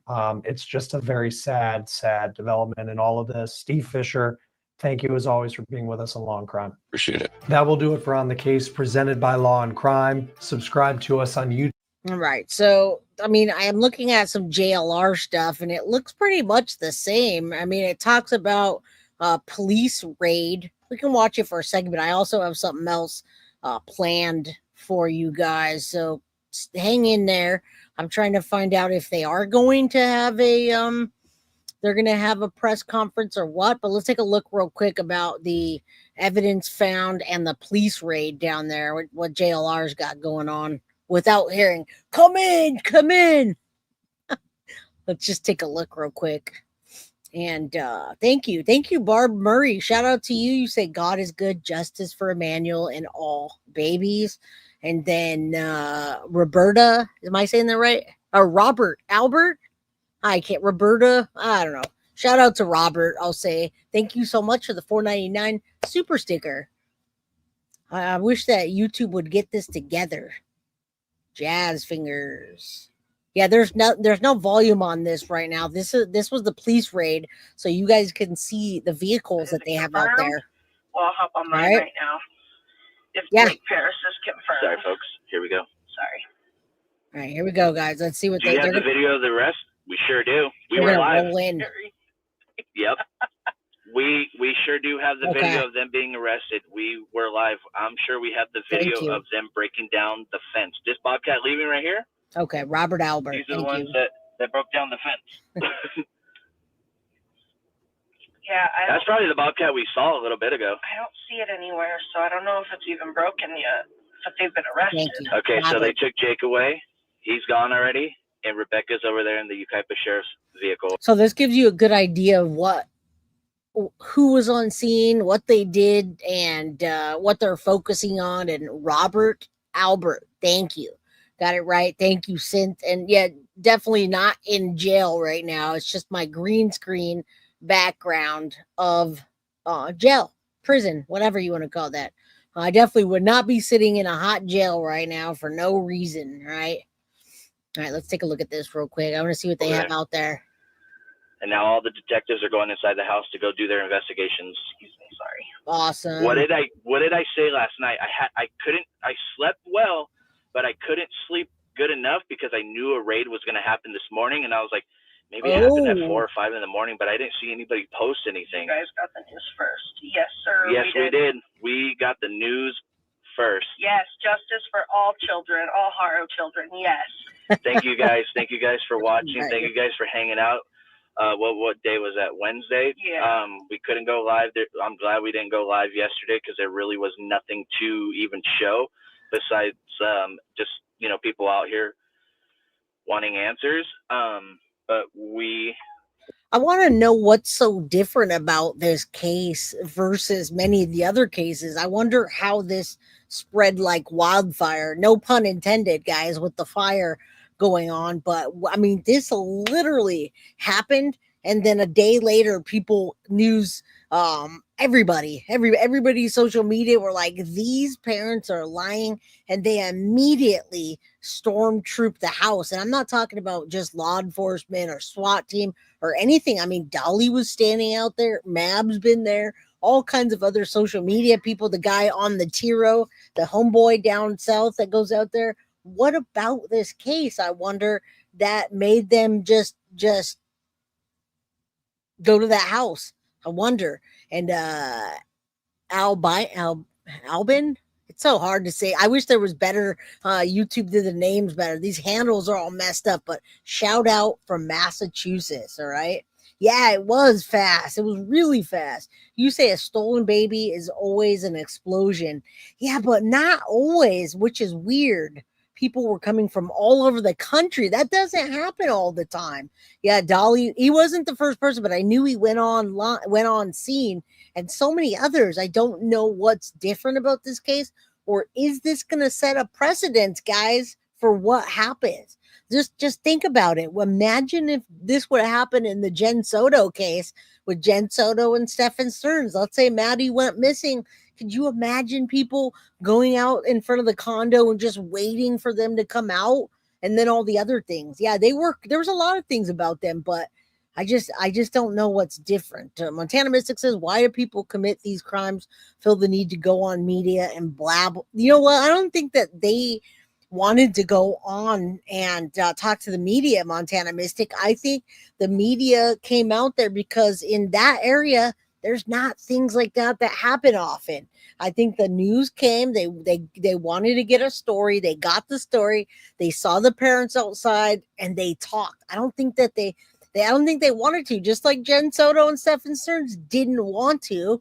It's just a very sad development in all of this. Steve Fisher, thank you as always for being with us on Law and Crime. Appreciate it. That will do it for On the Case, presented by Law and Crime. Subscribe to us on YouTube. All right. So, I mean, I am looking at some JLR stuff and it looks pretty much the same. I mean, it talks about police raid. We can watch it for a second, but I also have something else planned for you guys. So hang in there. I'm trying to find out if they are going to have they're going to have a press conference or what, but let's take a look real quick about the evidence found and the police raid down there, what JLR's got going on. Without hearing, come in. Let's just take a look real quick. And thank you, Barb Murray. Shout out to you. You say God is good, justice for Emmanuel and all babies. And then Roberta, am I saying that right? Or Albert? I can't. Roberta, I don't know. Shout out to Robert. I'll say thank you so much for the $4.99 super sticker. I wish that YouTube would get this together. Jazz fingers. Yeah, there's no volume on this right now. This was the police raid, so you guys can see the vehicles that they have out there. Well, I'll hop on mine right now. If Jake Paris is confirmed. Sorry, folks. Here we go. Sorry. All right, here we go, guys. Let's see what do. You have the video of the arrest? We sure do. We were live. Roll in. Yep. We sure do have the video of them being arrested. We were live. I'm sure we have the video of them breaking down the fence. This Bobcat leaving right here? Okay, Robert Albert. These are the ones that broke down the fence. Yeah, that's probably the Bobcat we saw a little bit ago. I don't see it anywhere, so I don't know if it's even broken yet, but they've been arrested. Okay, so they took Jake away. He's gone already, and Rebecca's over there in the Yucaipa Sheriff's vehicle. So this gives you a good idea of who was on scene, what they did, and what they're focusing on. And Robert Albert, thank you. Got it right. Thank you, Synth. And yeah, definitely not in jail right now. It's just my green screen background of jail, prison, whatever you want to call that. I definitely would not be sitting in a hot jail right now for no reason, right? All right, let's take a look at this real quick. I want to see what they have out there. And now all the detectives are going inside the house to go do their investigations. Excuse me, sorry. Awesome. What did I say last night? I slept well, but I couldn't sleep good enough because I knew a raid was going to happen this morning, and I was like, maybe it happened at 4 or 5 in the morning, but I didn't see anybody post anything. You guys got the news first. Yes, sir. Yes, we did. We got the news first. Yes, justice for all children, all Haro children. Yes. Thank you guys. Thank you guys for watching. Thank you guys for hanging out. What day was that? Wednesday? Yeah. We couldn't go live. I'm glad we didn't go live yesterday because there really was nothing to even show besides just people out here wanting answers. But I want to know what's so different about this case versus many of the other cases. I wonder how this spread like wildfire. No pun intended, guys, with the fire going on. But I mean, this literally happened. And then a day later, everybody's social media were like, these parents are lying, and they immediately stormtrooped the house. And I'm not talking about just law enforcement or SWAT team or anything. I mean, Dolly was standing out there, Mab's been there, all kinds of other social media people, the guy on the Tiro, the homeboy down south that goes out there. What about this case, I wonder, that made them just go to that house? I wonder. And Albin, it's so hard to say. I wish there was better, YouTube did the names better. These handles are all messed up, but shout out from Massachusetts. All right. Yeah, it was fast. It was really fast. You say a stolen baby is always an explosion. Yeah, but not always, which is weird. People were coming from all over the country. That doesn't happen all the time. Yeah, Dolly, he wasn't the first person, but I knew he went on scene, and so many others. I don't know what's different about this case, or is this going to set a precedent, guys, for what happens? Just think about it. Imagine if this would happen in the Jen Soto case with Jen Soto and Stephen Stearns. Let's say Maddie went missing. Could you imagine people going out in front of the condo and just waiting for them to come out? And then all the other things. Yeah, there was a lot of things about them, but I just don't know what's different. Montana Mystic says, why do people commit these crimes, feel the need to go on media and blab? You know what? I don't think that they wanted to go on and talk to the media, Montana Mystic. I think the media came out there because in that area, there's not things like that happen often. I think the news came, they wanted to get a story. They got the story. They saw the parents outside and they talked. I don't think they wanted to, just like Jen Soto and Stephen Stearns didn't want to,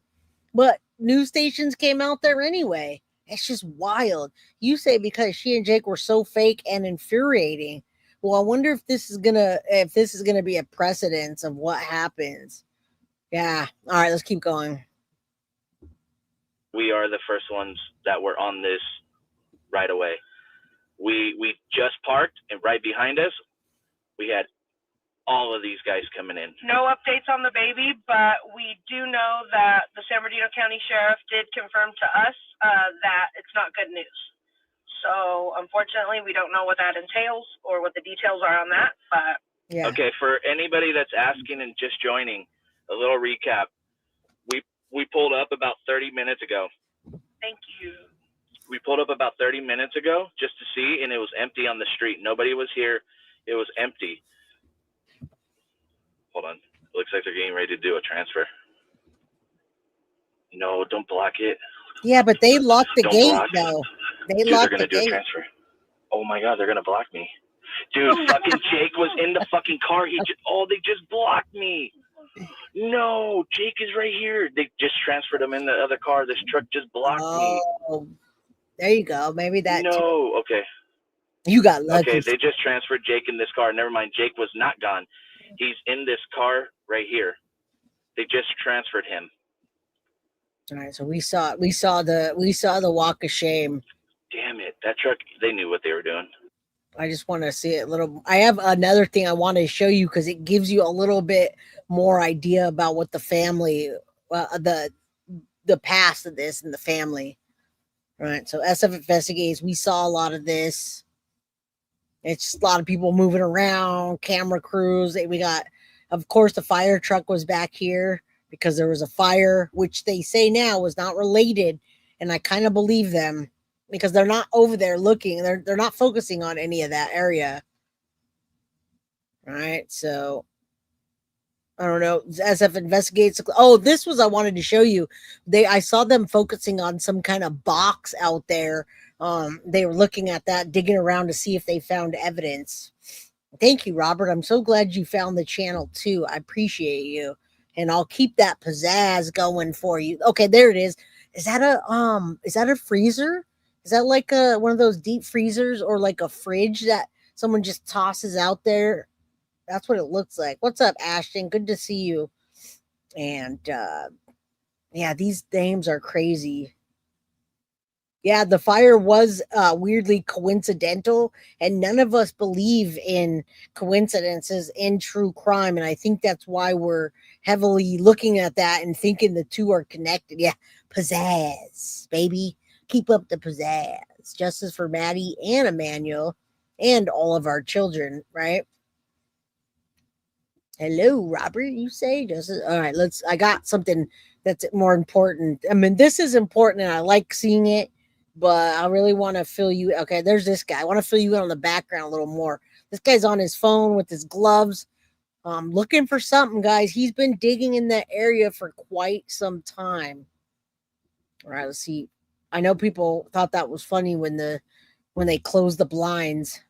but news stations came out there anyway. It's just wild. You say because she and Jake were so fake and infuriating. Well, I wonder if this is gonna be a precedence of what happens. Yeah. All right, let's keep going. We are the first ones that were on this right away. We just parked, and right behind us, we had all of these guys coming in. No updates on the baby, but we do know that the San Bernardino County Sheriff did confirm to us that it's not good news. So unfortunately, we don't know what that entails or what the details are on that. But yeah. Okay, for anybody that's asking and just joining, a little recap. We pulled up about 30 minutes ago. Thank you. We pulled up about 30 minutes ago just to see, and it was empty on the street. Nobody was here. It was empty. Hold on. It looks like they're getting ready to do a transfer. No, don't block it. Yeah, but they locked the Don't gate, block. though. Dude, they're going to do a transfer. Oh, my God, they're going to block me. Dude, fucking Jake was in the fucking car. They just blocked me. No, Jake is right here. They just transferred him in the other car. This truck just blocked me. There you go. Maybe that. No, okay. You got lucky. Okay, they just transferred Jake in this car. Never mind, Jake was not gone. He's in this car right here. They just transferred him. All right, so we saw the walk of shame. Damn it, that truck! They knew what they were doing. I just want to see it a little. I have another thing I want to show you because it gives you a little bit more idea about what the family, the past of this and the family. All right, so SF investigates. We saw a lot of this. It's just a lot of people moving around, camera crews. We got, of course, the fire truck was back here because there was a fire, which they say now was not related. And I kind of believe them because they're not over there looking. They're not focusing on any of that area. All right, so I don't know. SF investigates. Oh, this was I wanted to show you. I saw them focusing on some kind of box out there. They were looking at that, digging around to see if they found evidence. Thank you, Robert. I'm so glad you found the channel too. I appreciate you. And I'll keep that pizzazz going for you. Okay, there it is. Is that a freezer? Is that like one of those deep freezers or like a fridge that someone just tosses out there? That's what it looks like. What's up, Ashton? Good to see you. And yeah, these names are crazy. Yeah, the fire was weirdly coincidental, and none of us believe in coincidences in true crime. And I think that's why we're heavily looking at that and thinking the two are connected. Yeah, pizzazz, baby. Keep up the pizzazz. Justice for Maddie and Emmanuel and all of our children, right? Hello, Robert, you say? Justice. All right, I got something that's more important. I mean, this is important, and I like seeing it. But I really want to fill you. Okay, there's this guy. I want to fill you in on the background a little more. This guy's on his phone with his gloves, looking for something, guys. He's been digging in that area for quite some time. All right, let's see. I know people thought that was funny when they closed the blinds.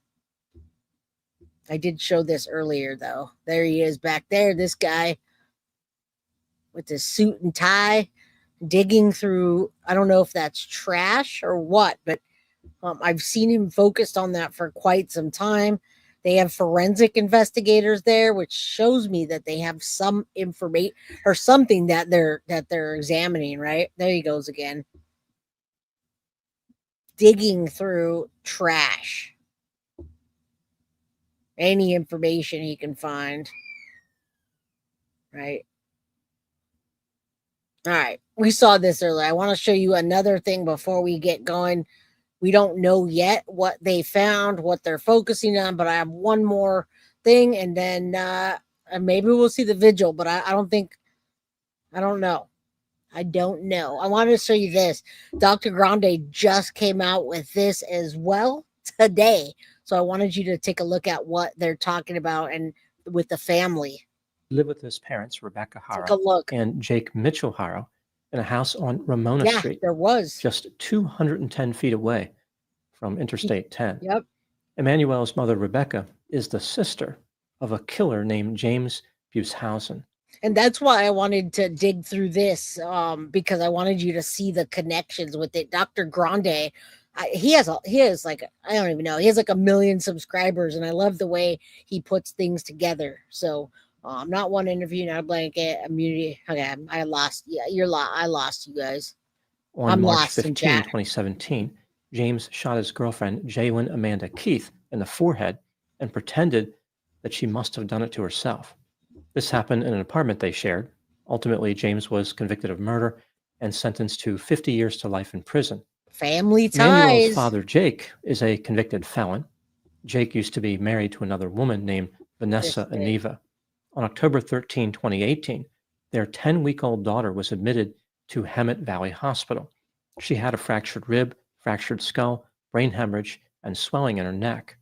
I did show this earlier, though. There he is back there. This guy with his suit and tie, digging through, I don't know if that's trash or what, but I've seen him focused on that for quite some time. They have forensic investigators there, which shows me that they have some information or something that they're examining, right? There he goes again. Digging through trash. Any information he can find. Right? All right, we saw this earlier. I want to show you another thing before we get going. We don't know yet what they found, what they're focusing on, but I have one more thing, and then maybe we'll see the vigil, but I don't know. I don't know. I wanted to show you this. Dr. Grande just came out with this as well today. So I wanted you to take a look at what they're talking about and with the family. Live with his parents, Rebecca Haro Take a look. and Jake Mitchell Haro, in a house on Ramona Street. There was. Just 210 feet away from Interstate 10. Yep. Emmanuel's mother, Rebecca, is the sister of a killer named James Bushausen. And that's why I wanted to dig through this, because I wanted you to see the connections with it. Dr. Grande, he has like, I don't even know, he has like 1 million subscribers, and I love the way he puts things together. So I'm not one interview, not a blanket, immunity. Okay, I lost. Yeah, I lost you guys. On March 15, 2017, James shot his girlfriend, Jalen Amanda Keith, in the forehead and pretended that she must have done it to herself. This happened in an apartment they shared. Ultimately, James was convicted of murder and sentenced to 50 years to life in prison. Family ties. Emmanuel's father, Jake, is a convicted felon. Jake used to be married to another woman named Vanessa Aniva. On October 13, 2018, their 10-week-old daughter was admitted to Hemet Valley Hospital. She had a fractured rib, fractured skull, brain hemorrhage, and swelling in her neck.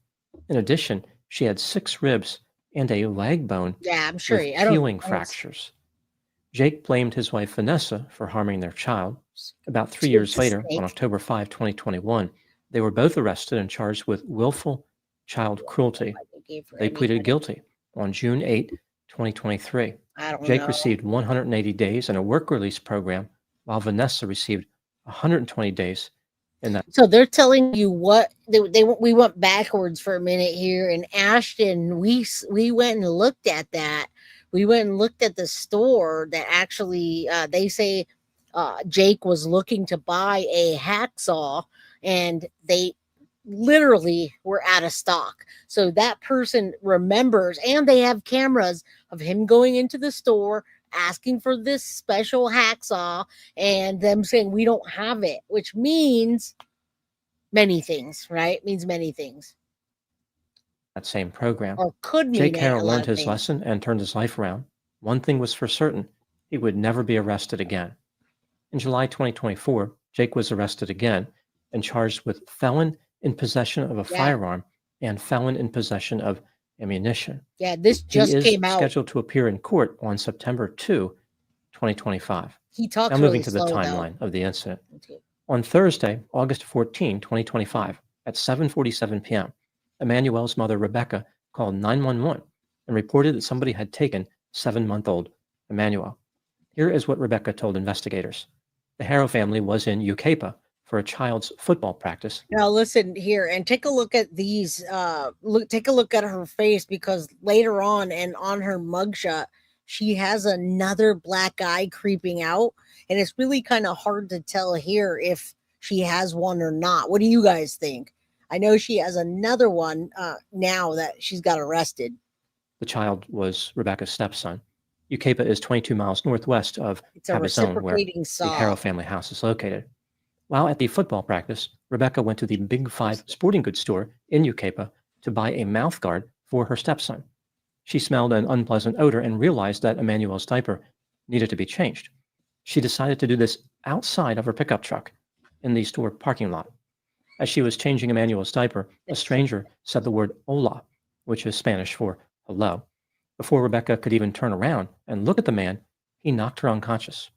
In addition, she had 6 ribs and a leg bone I'm sure. with healing fractures. Jake blamed his wife Vanessa for harming their child. About 3 years later, on October 5, 2021, they were both arrested and charged with willful child cruelty. They pleaded guilty on June 8, 2023. Jake received 180 days in a work release program, while Vanessa received 120 days in that. So they're telling you what we went backwards for a minute here. In Ashton, we went and looked at that. We went and looked at the store that actually they say Jake was looking to buy a hacksaw, and they literally were out of stock. So that person remembers, and they have cameras of him going into the store asking for this special hacksaw and them saying we don't have it, which means many things, right? It means many things. That same program. Or could mean Jake Haro learned his lesson and turned his life around. One thing was for certain: he would never be arrested again. In July 2024, Jake was arrested again and charged with felon in possession of a firearm and felon in possession of ammunition. Yeah, this just came out. Scheduled to appear in court on September 2, 2025. He talks now moving really to the slow, timeline of the incident. On Thursday, August 14, 2025, at 7:47 p.m., Emmanuel's mother, Rebecca, called 911 and reported that somebody had taken 7-month-old Emmanuel. Here is what Rebecca told investigators. The Haro family was in Yucaipa for a child's football practice. Now listen here and take a look at these. Take a look at her face, because later on and on her mugshot, she has another black eye creeping out, and it's really kind of hard to tell here if she has one or not. What do you guys think? I know she has another one now that she's got arrested. The child was Rebecca's stepson. Yucaipa is 22 miles northwest of Cabazon, where the Haro family house is located. While at the football practice, Rebecca went to the Big Five sporting goods store in Yucaipa to buy a mouthguard for her stepson. She smelled an unpleasant odor and realized that Emmanuel's diaper needed to be changed. She decided to do this outside of her pickup truck in the store parking lot. As she was changing Emmanuel's diaper, a stranger said the word hola, which is Spanish for hello. Before Rebecca could even turn around and look at the man, he knocked her unconscious.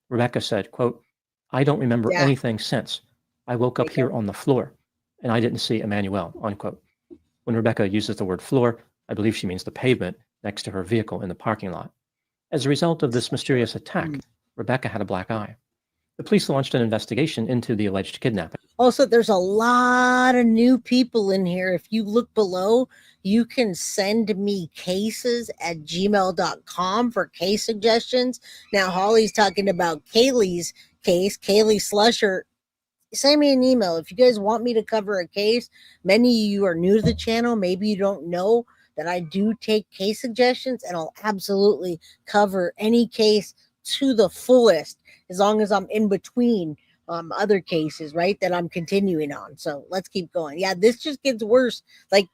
Rebecca said, quote, "I don't remember anything since. I woke up here on the floor, and I didn't see Emmanuel," unquote. When Rebecca uses the word floor, I believe she means the pavement next to her vehicle in the parking lot. As a result of this mysterious attack, Rebecca had a black eye. The police launched an investigation into the alleged kidnapping. Also, there's a lot of new people in here. If you look below, you can send me cases at gmail.com for case suggestions. Now, Holly's talking about Kaylee's case, Kaylee Slusher. Send me an email. If you guys want me to cover a case, many of you are new to the channel. Maybe you don't know that I do take case suggestions, and I'll absolutely cover any case to the fullest as long as I'm in between other cases, right, that I'm continuing on. So let's keep going. Yeah, this just gets worse.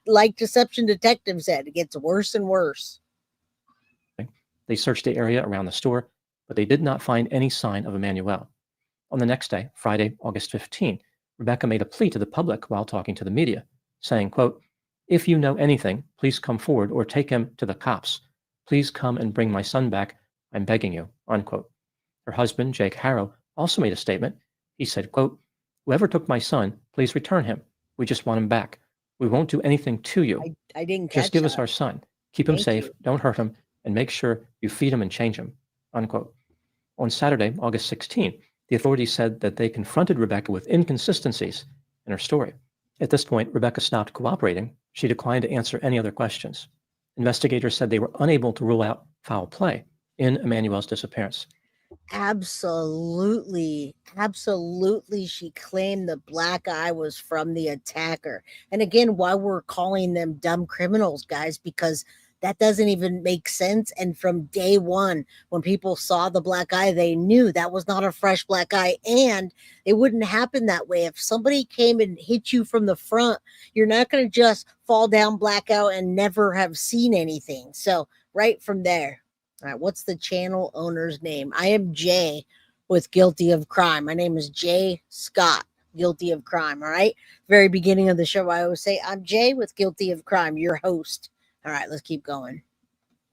Like Deception Detective said, it gets worse and worse. They searched the area around the store, but they did not find any sign of Emmanuel. On the next day, Friday, August 15, Rebecca made a plea to the public while talking to the media, saying, quote, "If you know anything, please come forward or take him to the cops. Please come and bring my son back. I'm begging you," unquote. Her husband, Jake Haro, also made a statement. He said, quote, "Whoever took my son, please return him. We just want him back. We won't do anything to you. I didn't catch Just give us that. our son. Keep him Thank safe. you. Don't hurt him. And make sure you feed him and change him," unquote. On Saturday, August 16, the authorities said that they confronted Rebecca with inconsistencies in her story. At this point, Rebecca stopped cooperating. She declined to answer any other questions. Investigators said they were unable to rule out foul play in Emmanuel's disappearance. Absolutely. She claimed the black eye was from the attacker. And again, why we're calling them dumb criminals, guys, because that doesn't even make sense. And from day one, when people saw the black eye, they knew that was not a fresh black eye, and it wouldn't happen that way. If somebody came and hit you from the front, you're not going to just fall down blackout and never have seen anything. So right from there. All right, what's the channel owner's name? I am Jay with Guilty of Crime. My name is Jay Scott, Guilty of Crime. All right. Very beginning of the show, I always say, I'm Jay with Guilty of Crime, your host. All right, let's keep going.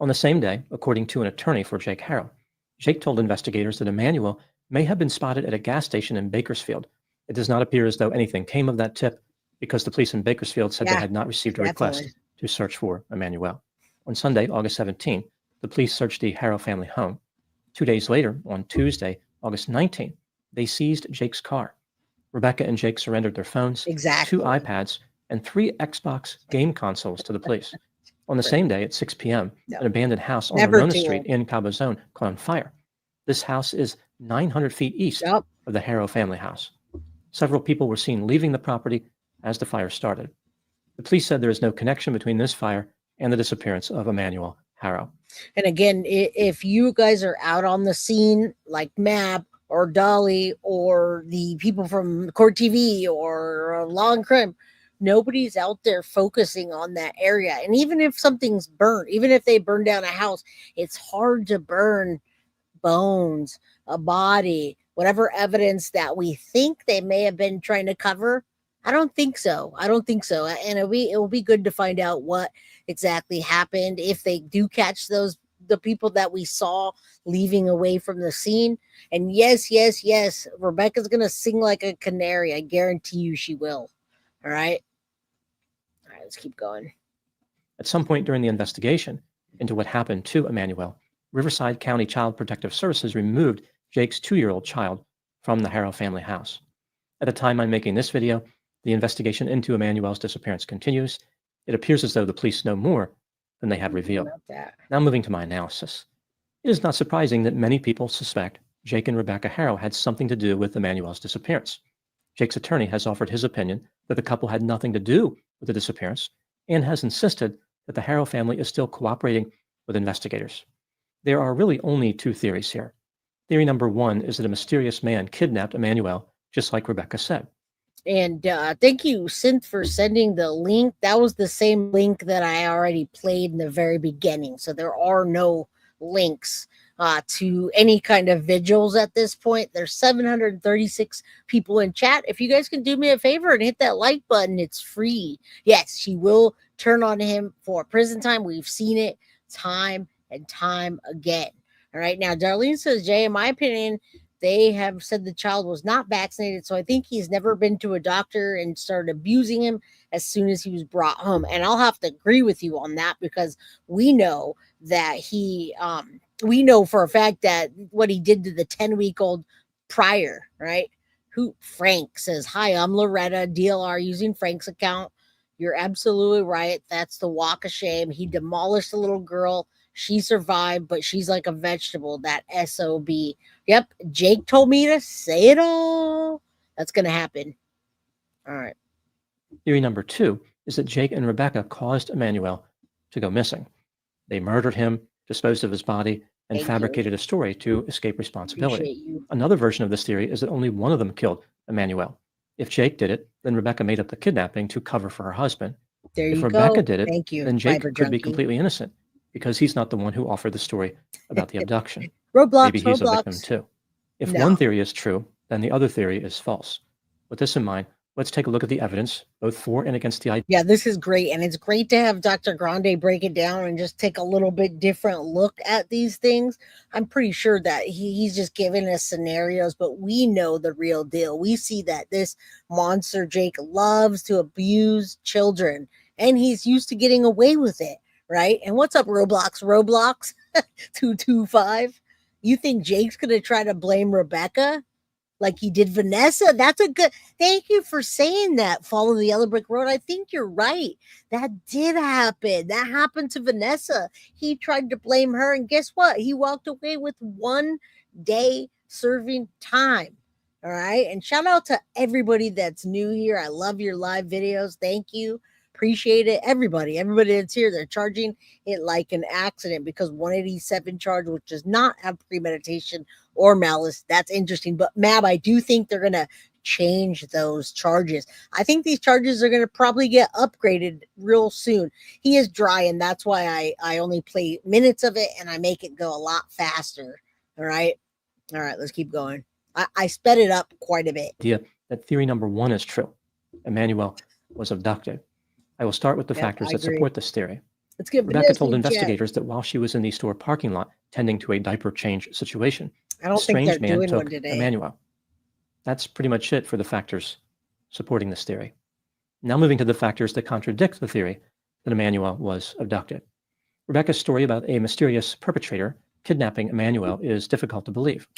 On the same day, according to an attorney for Jake Haro, Jake told investigators that Emmanuel may have been spotted at a gas station in Bakersfield. It does not appear as though anything came of that tip because the police in Bakersfield said they had not received a request to search for Emmanuel. On Sunday, August 17, the police searched the Haro family home. 2 days later, on Tuesday, August 19, they seized Jake's car. Rebecca and Jake surrendered their phones, 2 iPads, and 3 Xbox game consoles to the police. On the same day at 6 p.m., an abandoned house on Verona Street in Cabazon caught on fire. This house is 900 feet east of the Haro family house. Several people were seen leaving the property as the fire started. The police said there is no connection between this fire and the disappearance of Emmanuel Haro. And again, if you guys are out on the scene like Map or Dolly or the people from Court TV or Law and Crime, nobody's out there focusing on that area. And even if something's burnt, even if they burn down a house, it's hard to burn bones, a body, whatever evidence that we think they may have been trying to cover. I don't think so. And it will be good to find out what exactly happened if they do catch the people that we saw leaving away from the scene. And yes, Rebecca's gonna sing like a canary. I guarantee you she will. All right, let's keep going. At some point during the investigation into what happened to Emmanuel, Riverside County Child Protective Services removed Jake's 2-year-old child from the Haro family house. At the time I'm making this video, the investigation into Emmanuel's disappearance continues. It appears as though the police know more than they have revealed. Now moving to my analysis. It is not surprising that many people suspect Jake and Rebecca Haro had something to do with Emmanuel's disappearance. Jake's attorney has offered his opinion that the couple had nothing to do with the disappearance and has insisted that the Haro family is still cooperating with investigators. There are really only two theories here. Theory number one is that a mysterious man kidnapped Emmanuel, just like Rebecca said. And thank you, Synth, for sending the link. That was the same link that I already played in the very beginning. So there are no links to any kind of vigils at this point. There's 736 people in chat. If you guys can do me a favor and hit that like button, it's free. Yes, she will turn on him for prison time. We've seen it time and time again. All right. Now, Darlene says, Jay, in my opinion, they have said the child was not vaccinated. So I think he's never been to a doctor and started abusing him as soon as he was brought home. And I'll have to agree with you on that, because we know that we know for a fact that what he did to the 10-week-old prior, right? Frank says, hi, I'm Loretta, DLR, using Frank's account. You're absolutely right. That's the walk of shame. He demolished the little girl. She survived, but she's like a vegetable, that SOB. Yep, Jake told me to say it all. That's going to happen. All right. Theory number two is that Jake and Rebecca caused Emmanuel to go missing. They murdered him, disposed of his body, and fabricated a story to escape responsibility. Another version of this theory is that only one of them killed Emmanuel. If Jake did it, then Rebecca made up the kidnapping to cover for her husband. If Rebecca did it, then Jake could be completely innocent, because he's not the one who offered the story about the abduction. Maybe he's a victim too. If one theory is true, then the other theory is false. With this in mind, let's take a look at the evidence, both for and against the idea. Yeah, this is great. And it's great to have Dr. Grande break it down and just take a little bit different look at these things. I'm pretty sure that he's just giving us scenarios, but we know the real deal. We see that this monster Jake loves to abuse children, and he's used to getting away with it. Right? And what's up, Roblox 225? You think Jake's gonna try to blame Rebecca like he did Vanessa? That's a good, thank you for saying that. Follow the Yellow Brick Road. I think you're right. That did happen. That happened to Vanessa. He tried to blame her, and guess what? He walked away with 1 day serving time. All right. And shout out to everybody that's new here. I love your live videos. Thank you. Appreciate it. Everybody that's here, they're charging it like an accident, because 187 charge, which does not have premeditation or malice. That's interesting. But Mab, I do think they're going to change those charges. I think these charges are going to probably get upgraded real soon. He is dry, and that's why I only play minutes of it, and I make it go a lot faster. All right. Let's keep going. I sped it up quite a bit. That theory number one is true. Emmanuel was abducted. I will start with the factors that support this theory. Rebecca told investigators that while she was in the store parking lot tending to a diaper change situation, a strange man took Emmanuel. That's pretty much it for the factors supporting this theory. Now moving to the factors that contradict the theory that Emmanuel was abducted. Rebecca's story about a mysterious perpetrator kidnapping Emmanuel is difficult to believe.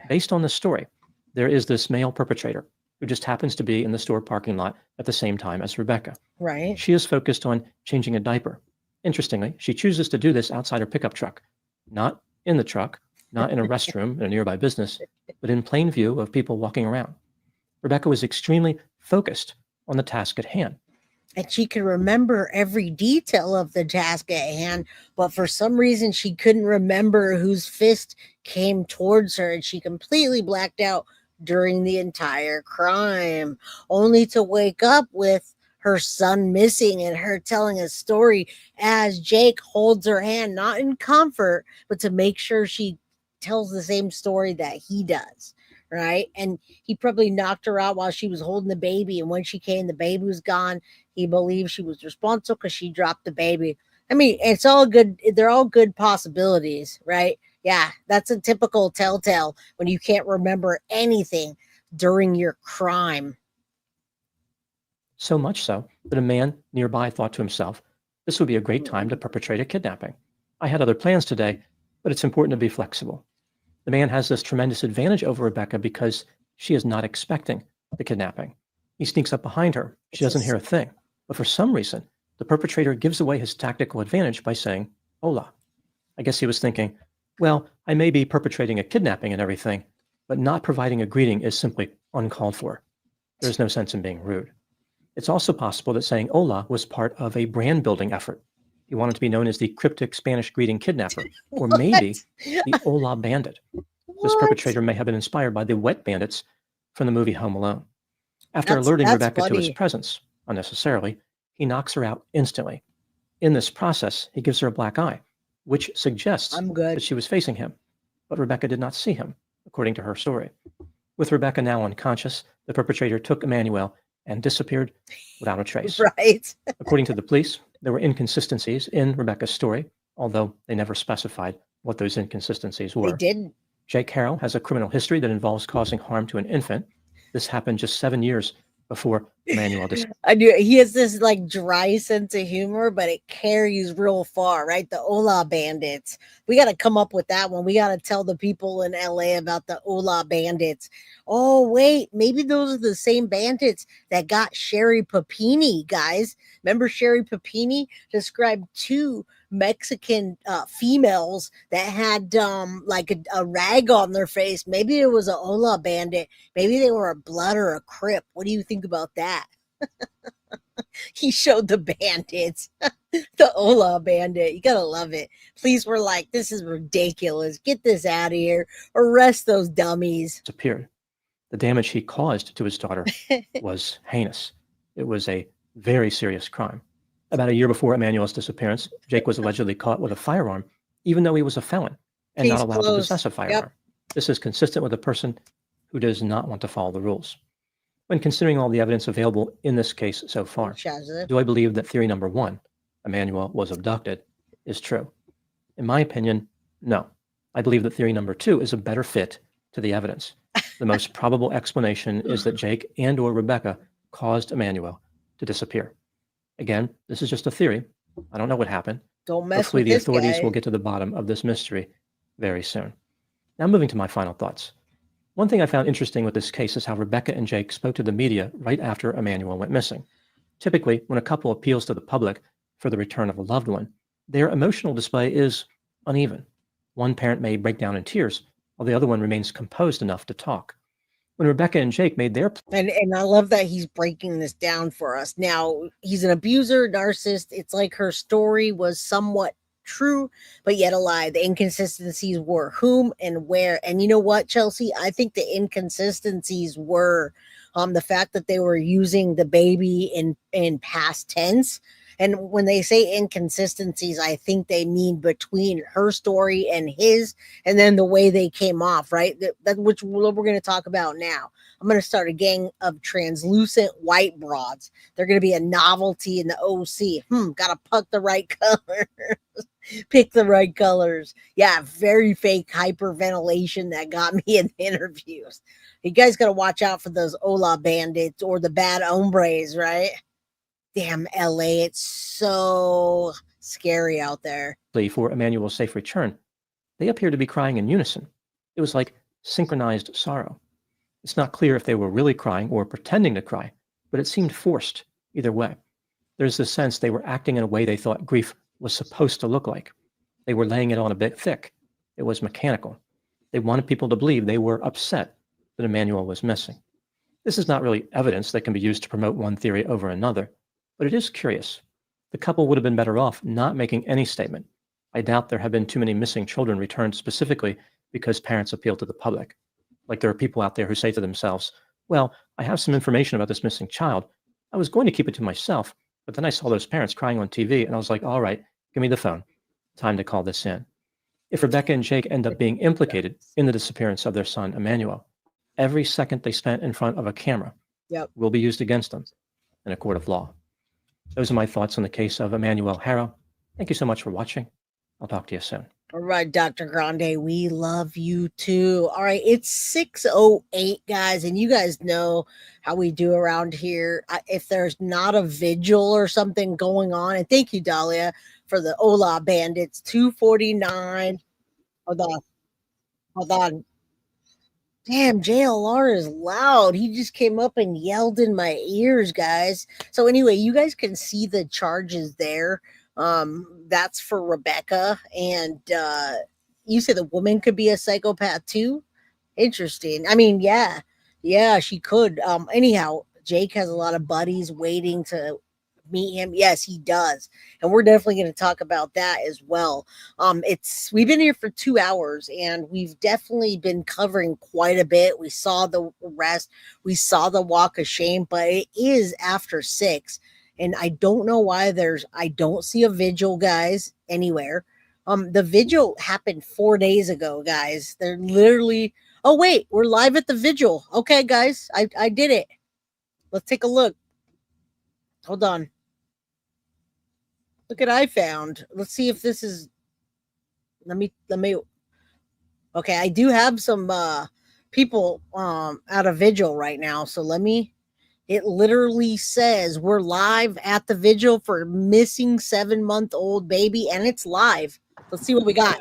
Based on this story, there is this male perpetrator who just happens to be in the store parking lot at the same time as Rebecca. Right. She is focused on changing a diaper. Interestingly, she chooses to do this outside her pickup truck, not in the truck, not in a restroom in a nearby business, but in plain view of people walking around. Rebecca was extremely focused on the task at hand. And she could remember every detail of the task at hand, but for some reason she couldn't remember whose fist came towards her, and she completely blacked out during the entire crime, only to wake up with her son missing and her telling a story as Jake holds her hand, not in comfort, but to make sure she tells the same story that he does. Right. And he probably knocked her out while she was holding the baby. And when she came, the baby was gone. He believed she was responsible because she dropped the baby. I mean, it's all good. They're all good possibilities, right? Yeah, that's a typical telltale when you can't remember anything during your crime. So much so that a man nearby thought to himself, this would be a great time to perpetrate a kidnapping. I had other plans today, but it's important to be flexible. The man has this tremendous advantage over Rebecca because she is not expecting the kidnapping. He sneaks up behind her. She doesn't hear a thing. But for some reason, the perpetrator gives away his tactical advantage by saying, hola. I guess he was thinking, well, I may be perpetrating a kidnapping and everything, but not providing a greeting is simply uncalled for. There's no sense in being rude. It's also possible that saying hola was part of a brand building effort. He wanted to be known as the cryptic Spanish greeting kidnapper, or maybe the hola bandit. This perpetrator may have been inspired by the wet bandits from the movie Home Alone. After alerting Rebecca to his presence unnecessarily, he knocks her out instantly. In this process, he gives her a black eye, which suggests that she was facing him, but Rebecca did not see him, according to her story. With Rebecca now unconscious, the perpetrator took Emmanuel and disappeared without a trace. Right. According to the police, there were inconsistencies in Rebecca's story, although they never specified what those inconsistencies were. They didn't. Jake Haro has a criminal history that involves causing harm to an infant. This happened just 7 years before Emmanuel disappeared. I knew he has this like dry sense of humor, but it carries real far, right? The hola bandits. We got to come up with that one. We got to tell the people in LA about the hola bandits. Oh, wait, maybe those are the same bandits that got Sherry Papini, guys. Remember Sherry Papini described 2 Mexican females that had like a rag on their face. Maybe it was a hola bandit. Maybe they were a blood or a crip. What do you think about that? He showed the bandits, the hola bandit. You gotta love it. Police were like, this is ridiculous. Get this out of here. Arrest those dummies. Disappeared. The damage he caused to his daughter was heinous. It was a very serious crime. About a year before Emmanuel's disappearance, Jake was allegedly caught with a firearm, even though he was a felon and Case not allowed closed. to possess a firearm. This is consistent with a person who does not want to follow the rules. When considering all the evidence available in this case so far, do I believe that theory number 1, Emmanuel was abducted, is true? In my opinion, no. I believe that theory number 2 is a better fit to the evidence. The most probable explanation is that Jake and/or Rebecca caused Emmanuel to disappear. Again, this is just a theory. I don't know what happened. Don't mess Hopefully with the this authorities guy. will get to the bottom of this mystery very soon. Now moving to my final thoughts. One thing I found interesting with this case is how Rebecca and Jake spoke to the media right after Emmanuel went missing. Typically, when a couple appeals to the public for the return of a loved one, their emotional display is uneven. One parent may break down in tears, while the other one remains composed enough to talk. When Rebecca and Jake made their And I love that he's breaking this down for us. Now, he's an abuser, narcissist. It's like her story was somewhat true, but yet a lie. The inconsistencies were whom and where. And you know what, Chelsea? I think the inconsistencies were the fact that they were using the baby in past tense. And when they say inconsistencies, I think they mean between her story and his, and then the way they came off, right? That which we're going to talk about now. I'm going to start a gang of translucent white broads. They're going to be a novelty in the OC. Got to pick the right colors. Pick the right colors. Yeah, very fake hyperventilation that got me in interviews. You guys got to watch out for those hola bandits or the bad hombres, right? Damn, LA, it's so scary out there. for Emmanuel's safe return, they appear to be crying in unison. It was like synchronized sorrow. It's not clear if they were really crying or pretending to cry, but it seemed forced either way. There's this sense they were acting in a way they thought grief was supposed to look like. They were laying it on a bit thick. It was mechanical. They wanted people to believe they were upset that Emmanuel was missing. This is not really evidence that can be used to promote one theory over another, but it is curious. The couple would have been better off not making any statement. I doubt there have been too many missing children returned specifically because parents appeal to the public. Like there are people out there who say to themselves, well, I have some information about this missing child. I was going to keep it to myself, but then I saw those parents crying on TV and I was like, all right, give me the phone. Time to call this in. If Rebecca and Jake end up being implicated in the disappearance of their son, Emmanuel, every second they spent in front of a camera will be used against them in a court of law. Those are my thoughts on the case of Emmanuel Haro. Thank you so much for watching. I'll talk to you soon. All right, Dr. Grande, we love you too. All right, it's 6:08, guys, and you guys know how we do around here. If there's not a vigil or something going on, and thank you, Dahlia, for the Hola Bandits, 249. Hold on. Damn, JLR is loud. He just came up and yelled in my ears, guys. So anyway, you guys can see the charges there. That's for Rebecca. And you said the woman could be a psychopath too? Interesting. I mean, yeah, she could. Anyhow, Jake has a lot of buddies waiting to meet him. Yes, he does. And we're definitely going to talk about that as well. We've been here for 2 hours and we've definitely been covering quite a bit. We saw the arrest, we saw the walk of shame, but it is after 6. And I don't know why I don't see a vigil, guys, anywhere. The vigil happened 4 days ago, guys. They're literally, oh wait, we're live at the vigil. Okay, guys, I did it. Let's take a look. Hold on. Look at I found. Let's see if this is. Let me. Okay, I do have some people at a vigil right now. So let me. It literally says we're live at the vigil for missing 7-month-old baby, and it's live. Let's see what we got.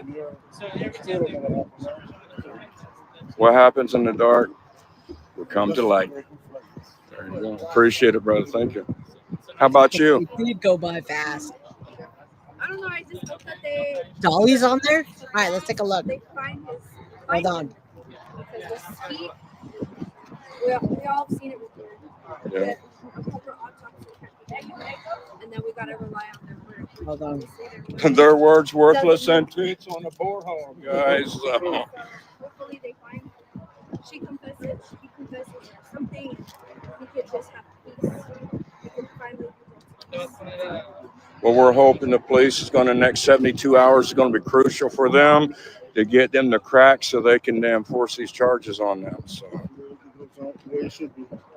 What happens in the dark will come to light. There you go. Appreciate it, brother. Thank you. How about you? It did go by fast. I don't know. I just hope that they. Dolly's on there. All right, let's take a look. They find his. Hold on. Because the speed, we all have seen it before. Yeah. A proper autopsy, and then we gotta rely on their word. Hold on. Their words worthless and tweets on the borehole, guys. Hopefully they find. She confesses. He confesses something. We could just have peace. We could finally. Well, we're hoping the police is going to next 72 hours is going to be crucial for them to get them to crack so they can enforce these charges on them. So,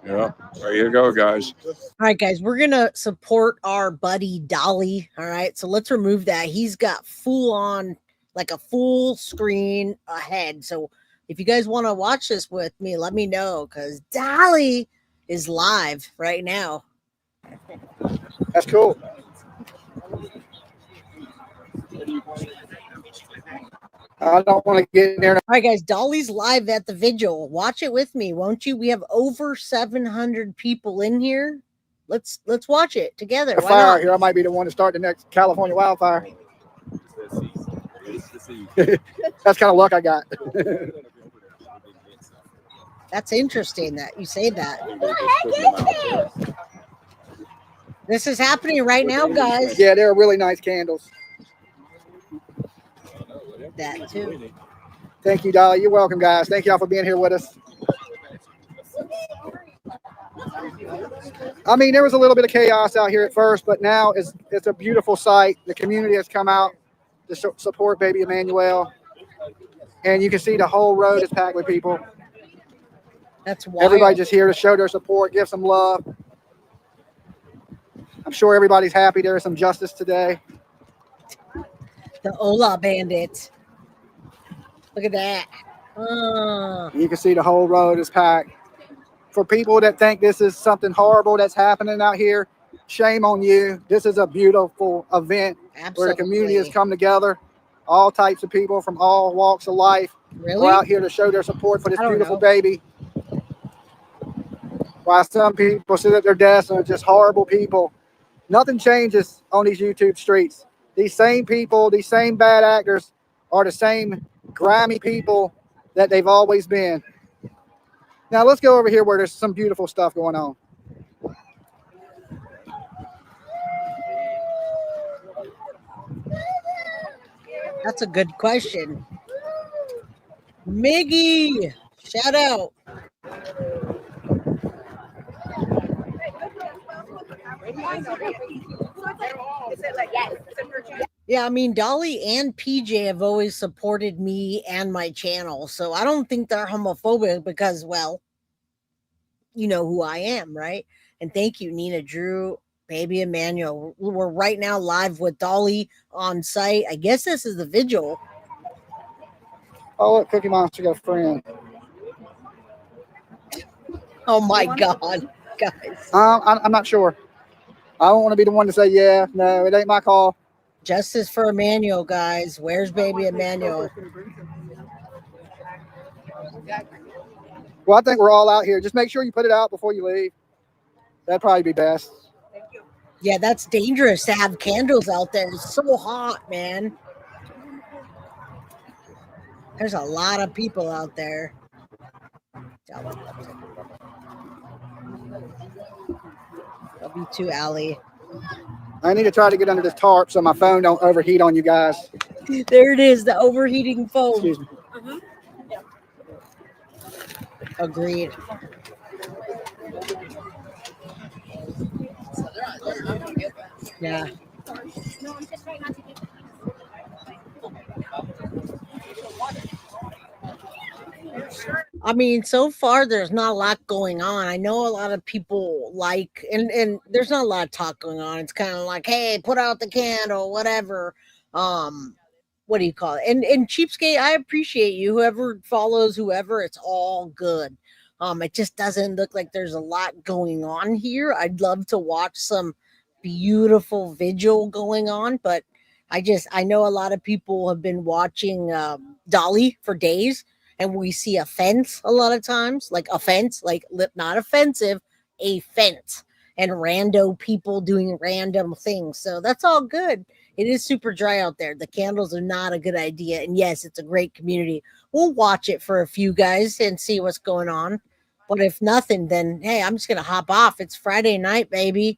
yeah, there you go, guys. All right, guys, we're going to support our buddy Dolly. All right, so let's remove that. He's got full on, like a full screen ahead. So if you guys want to watch this with me, let me know because Dolly is live right now. That's cool. I don't want to get in there. All right, guys, Dolly's live at the vigil. Watch it with me, won't you? We have over 700 people in here. Let's watch it together. A fire here. I might be the one to start the next California wildfire. That's kind of luck I got. That's interesting that you say that. This is happening right now, guys. Yeah, they're really nice candles. That too. Thank you, Dolly. You're welcome, guys. Thank y'all for being here with us. I mean, there was a little bit of chaos out here at first, but now it's a beautiful sight. The community has come out to support baby Emmanuel. And you can see the whole road is packed with people. That's wild. Everybody just here to show their support, give some love. I'm sure everybody's happy there is some justice today. The Ola bandits. Look at that. You can see the whole road is packed. For people that think this is something horrible that's happening out here, shame on you. This is a beautiful event where the community has come together. All types of people from all walks of life are out here to show their support for this beautiful baby. While some people sit at their desks and are just horrible people, nothing changes on these YouTube streets. These same people, these same bad actors are the same grimy people that they've always been. Now let's go over here where there's some beautiful stuff going on. That's a good question. Miggy, shout out. Yeah, I mean, Dolly and PJ have always supported me and my channel, so I don't think they're homophobic because, well, you know who I am, right? And thank you, Nina Drew, baby Emmanuel. We're right now live with Dolly on site. I guess this is the vigil. Oh, look, Cookie Monster got a friend. Oh my God, guys. I'm not sure. I don't want to be the one to say, yeah, no, it ain't my call. Justice for Emmanuel, guys. Where's baby Emmanuel? Well, I think we're all out here. Just make sure you put it out before you leave. That'd probably be best. Yeah, that's dangerous to have candles out there. It's so hot, man. There's a lot of people out there. Love you too, Allie. I need to try to get under this tarp so my phone don't overheat on you guys. There it is, the overheating phone. Excuse me. Agreed. Yeah. I mean, so far there's not a lot going on. I know a lot of people like, and there's not a lot of talk going on. It's kind of like, hey, put out the candle, whatever. What do you call it? And Cheapskate, I appreciate you. Whoever follows whoever, it's all good. It just doesn't look like there's a lot going on here. I'd love to watch some beautiful vigil going on, but I know a lot of people have been watching Dolly for days, and we see a fence a lot of times, like a fence, like not offensive, a fence, and rando people doing random things. So that's all good. It is super dry out there. The candles are not a good idea. And yes, it's a great community. We'll watch it for a few guys and see what's going on. But if nothing, then hey, I'm just going to hop off. It's Friday night, baby.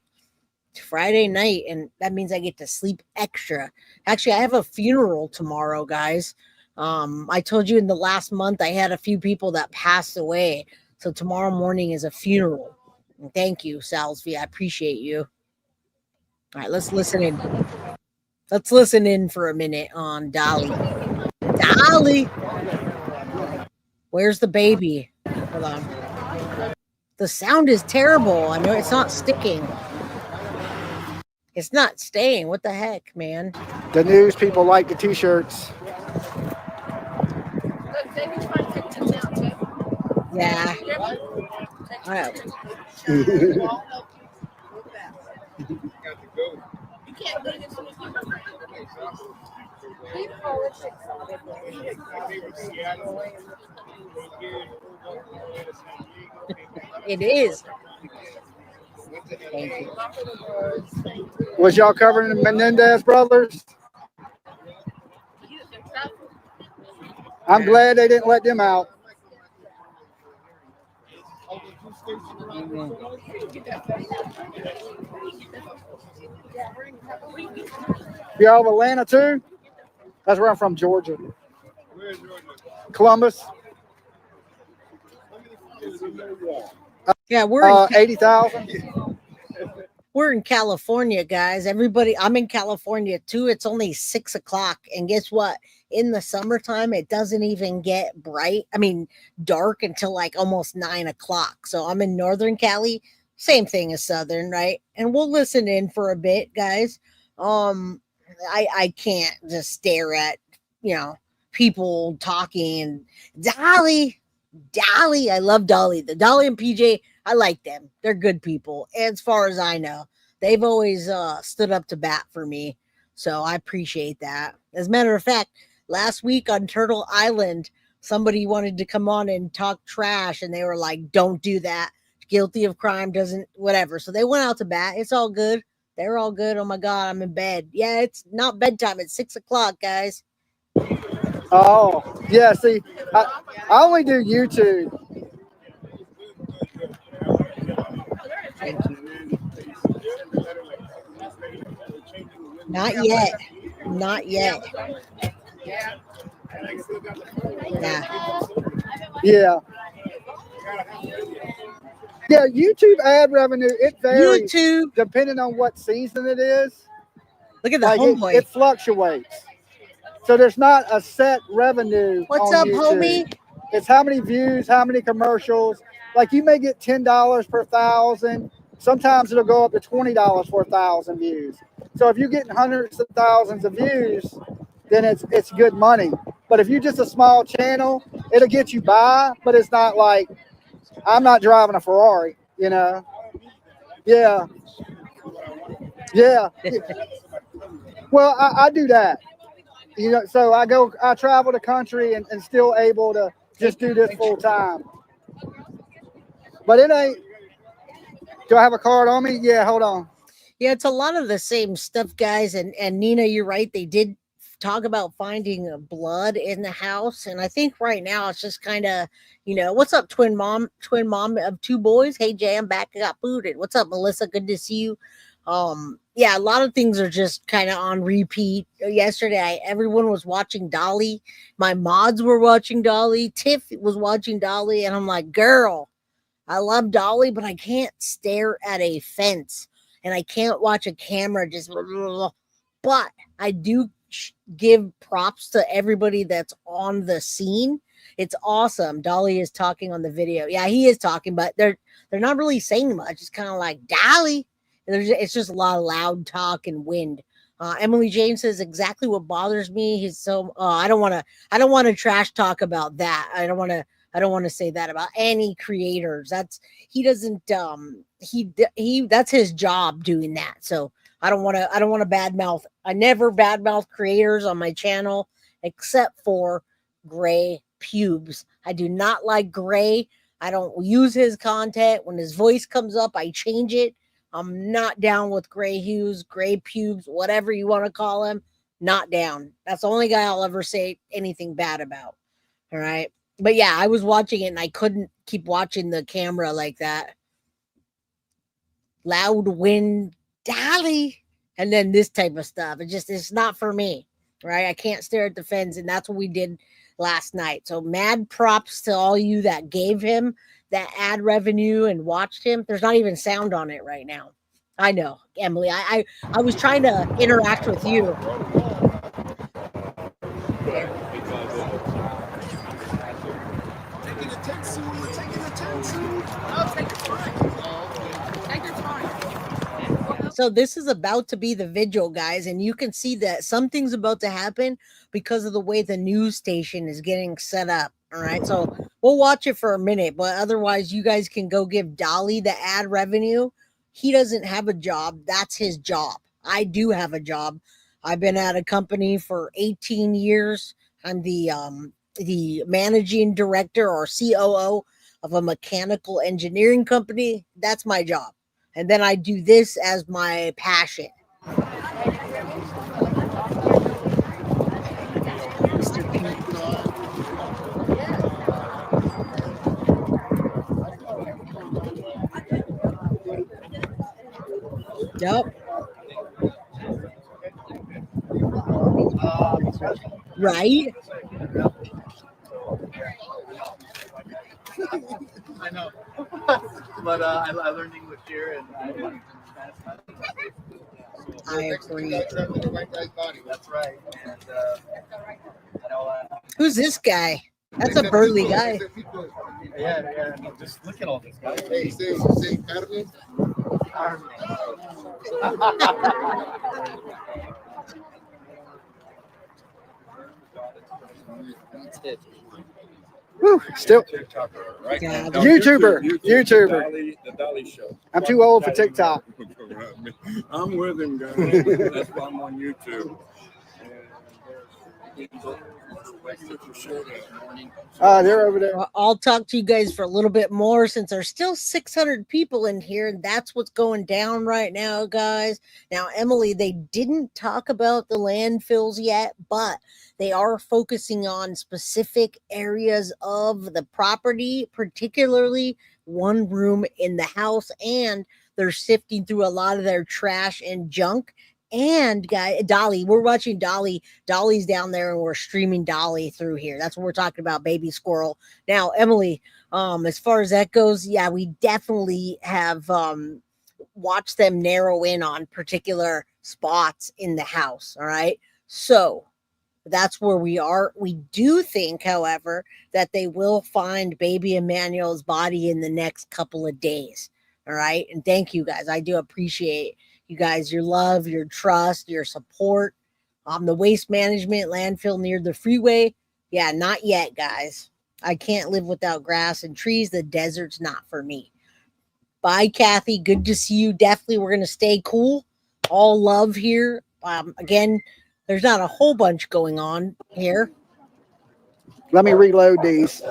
It's Friday night, and that means I get to sleep extra. Actually, I have a funeral tomorrow, guys. I told you in the last month I had a few people that passed away. So tomorrow morning is a funeral. And thank you, Salsby. I appreciate you. All right, let's listen in. Let's listen in for a minute on Dolly. Dolly! Where's the baby? Hold on. The sound is terrible. I know it's not sticking. It's not staying. What the heck, man? The news people like the t-shirts. Yeah. All right. It is. Thank you. Was y'all covering the Menendez brothers? I'm glad they didn't let them out. Y'all of Atlanta too? That's where I'm from, Georgia. Columbus. Yeah, we're 80,000. We're in California, guys. Everybody, I'm in California too. It's only 6 o'clock. And guess what? In the summertime, it doesn't even get dark until like almost 9 o'clock. So I'm in Northern Cali. Same thing as Southern, right? And we'll listen in for a bit, guys. I can't just stare at, people talking. Dolly, I love Dolly. The Dolly and PJ, I like them. They're good people. As far as I know, they've always stood up to bat for me. So I appreciate that. As a matter of fact, last week on Turtle Island, somebody wanted to come on and talk trash, and they were like, don't do that. Guilty of crime, doesn't, whatever. So they went out to bat. It's all good. They're all good. Oh my God, I'm in bed. Yeah, it's not bedtime. It's 6 o'clock, guys. Oh, yeah. See, I only do YouTube. Not yet. Not yet. Yeah. Yeah, YouTube ad revenue, it varies depending on what season it is. Look at the homeboy. It fluctuates. So there's not a set revenue. What's on up, YouTube. homie? It's how many views, how many commercials. Like you may get $10 per 1,000. Sometimes it'll go up to $20 for 1,000 views. So if you're getting hundreds of thousands of views, then it's good money. But if you're just a small channel, it'll get you by, but it's not like I'm not driving a Ferrari, Yeah. Yeah. Well, I do that. So I travel the country and still able to just do this full time. But it ain't. Do I have a card on me? Yeah, hold on. Yeah, it's a lot of the same stuff, guys. And Nina, you're right. They did talk about finding blood in the house, and I think right now it's just kind of, what's up, twin mom of two boys? Hey Jay, I'm back. I got booted. What's up, Melissa? Good to see you. Yeah, a lot of things are just kind of on repeat. Yesterday, everyone was watching Dolly. My mods were watching Dolly. Tiff was watching Dolly, and I'm like, girl, I love Dolly, but I can't stare at a fence, and I can't watch a camera just. But I do give props to everybody that's on the scene. It's awesome. Dolly is talking on the video. Yeah, he is talking, but they're not really saying much. It's kind of like Dolly. It's just a lot of loud talk and wind. Emily James says exactly what bothers me. He's so I don't want to trash talk about that. I don't want to say that about any creators. That's his job doing that. So I don't want to badmouth. I never badmouth creators on my channel except for Gray Pubes. I do not like Gray. I don't use his content. When his voice comes up, I change it. I'm not down with Gray Hughes, Gray Pubes, whatever you want to call him. Not down. That's the only guy I'll ever say anything bad about. All right. But yeah, I was watching it and I couldn't keep watching the camera like that. Loud wind, Dolly, and then this type of stuff. It's not for me. Right. I can't stare at the fence. And that's what we did last night. So mad props to all you that gave him that ad revenue and watched him. There's not even sound on it right now. I know, Emily. I was trying to interact with you. So this is about to be the vigil, guys, and you can see that something's about to happen because of the way the news station is getting set up. All right, so we'll watch it for a minute, but otherwise you guys can go give Dolly the ad revenue. He doesn't have a job. That's his job. I do have a job. I've been at a company for 18 years. I'm the managing director or COO of a mechanical engineering company. That's my job. And then I do this as my passion. Yep. Right? I know. But I learned English here and I agree. That's right. And who's this guy? That's a burly guy. Yeah. Just look at all these guys. Hey, say Carmen. Whew, still Right? Yeah, YouTuber. The Dolly Show. I'm too old for TikTok. I'm with him, guys. That's why I'm on YouTube. They're over there. I'll talk to you guys for a little bit more since there's still 600 people in here, and that's what's going down right now, guys. Now, Emily, they didn't talk about the landfills yet, but they are focusing on specific areas of the property, particularly one room in the house, and they're sifting through a lot of their trash and junk. And Dolly, we're watching Dolly. Dolly's down there, and we're streaming Dolly through here. That's what we're talking about, baby squirrel. Now, Emily, as far as that goes, yeah, we definitely have watched them narrow in on particular spots in the house. All right, so that's where we are. We do think, however, that they will find baby Emmanuel's body in the next couple of days. All right, and thank you guys. I do appreciate you guys, your love, your trust, your support. The waste management landfill near the freeway. Yeah, not yet, guys. I can't live without grass and trees. The desert's not for me. Bye, Kathy. Good to see you. Definitely, we're going to stay cool. All love here. Again, there's not a whole bunch going on here. Let me reload these.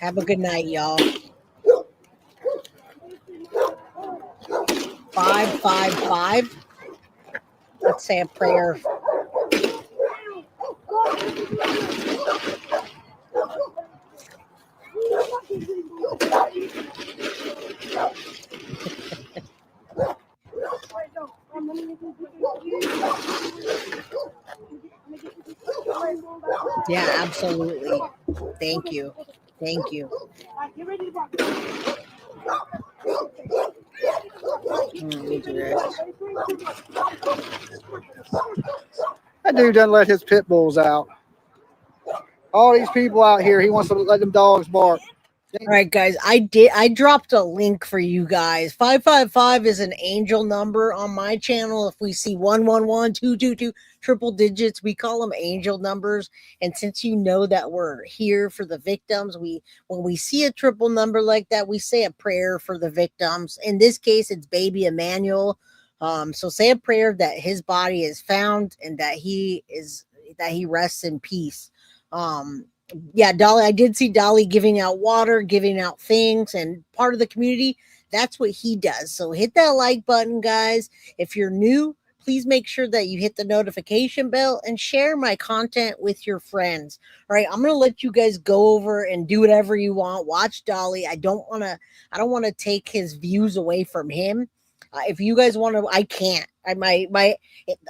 Have a good night, y'all. 555. Let's say a prayer. Yeah, absolutely. Thank you. Thank you. That dude doesn't let his pit bulls out. All these people out here, he wants to let them dogs bark. All right, guys, I dropped a link for you guys. 555 is an angel number on my channel. If we see 111, 222, triple digits, we call them angel numbers. And since you know that we're here for the victims, when we see a triple number like that, we say a prayer for the victims. In this case, it's baby Emmanuel. So say a prayer that his body is found and that he rests in peace. Yeah, Dolly, I did see Dolly giving out water, giving out things, and part of the community. That's what he does. So hit that like button, guys. If you're new, please make sure that you hit the notification bell and share my content with your friends. All right, I'm going to let you guys go over and do whatever you want. Watch Dolly. I don't want to take his views away from him. If you guys want to, I can't.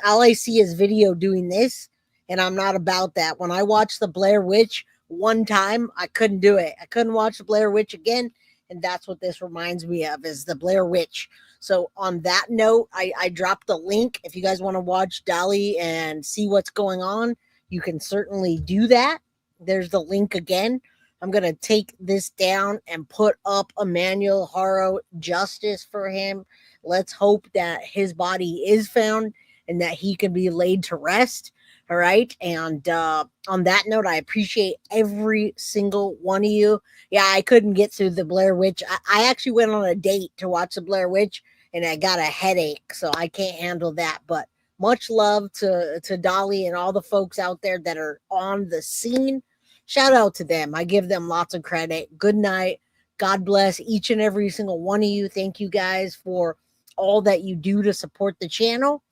All I see is video doing this. And I'm not about that. When I watched the Blair Witch one time, I couldn't do it. I couldn't watch the Blair Witch again. And that's what this reminds me of, is the Blair Witch. So on that note, I dropped the link. If you guys want to watch Dolly and see what's going on, you can certainly do that. There's the link again. I'm going to take this down and put up Emmanuel Haro, justice for him. Let's hope that his body is found and that he can be laid to rest. All right. And on that note, I appreciate every single one of you. Yeah, I couldn't get through the Blair Witch. I actually went on a date to watch the Blair Witch and I got a headache. So I can't handle that. But much love to Dolly and all the folks out there that are on the scene. Shout out to them. I give them lots of credit. Good night. God bless each and every single one of you. Thank you guys for all that you do to support the channel.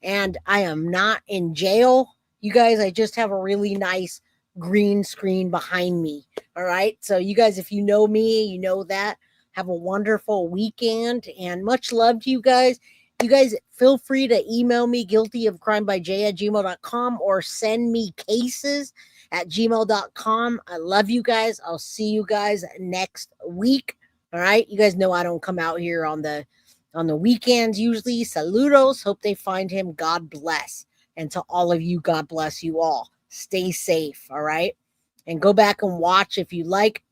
And I am not in jail. You guys, I just have a really nice green screen behind me. All right. So you guys, if you know me, you know that. Have a wonderful weekend and much love to you guys. You guys feel free to email me guiltyofcrimeby@gmail.com or send me cases at gmail.com. I love you guys. I'll see you guys next week. All right. You guys know I don't come out here on the weekends usually. Saludos. Hope they find him. God bless. And to all of you, God bless you all. Stay safe, all right? And go back and watch if you like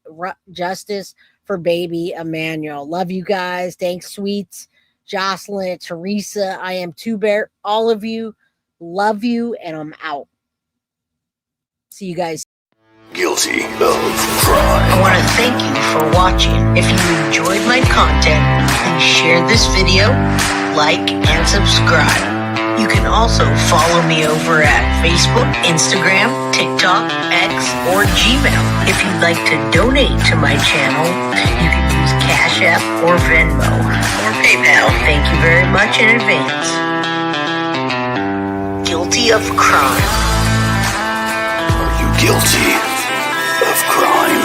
Justice for Baby Emmanuel. Love you guys. Thanks, Sweets, Jocelyn, Teresa, I Am Two Bear. All of you, love you, and I'm out. See you guys. Guilty of crime. I want to thank you for watching. If you enjoyed my content, please share this video, like, and subscribe. You can also follow me over at Facebook, Instagram, TikTok, X, or Gmail. If you'd like to donate to my channel, you can use Cash App or Venmo or PayPal. Thank you very much in advance. Guilty of crime. Are you guilty of crime?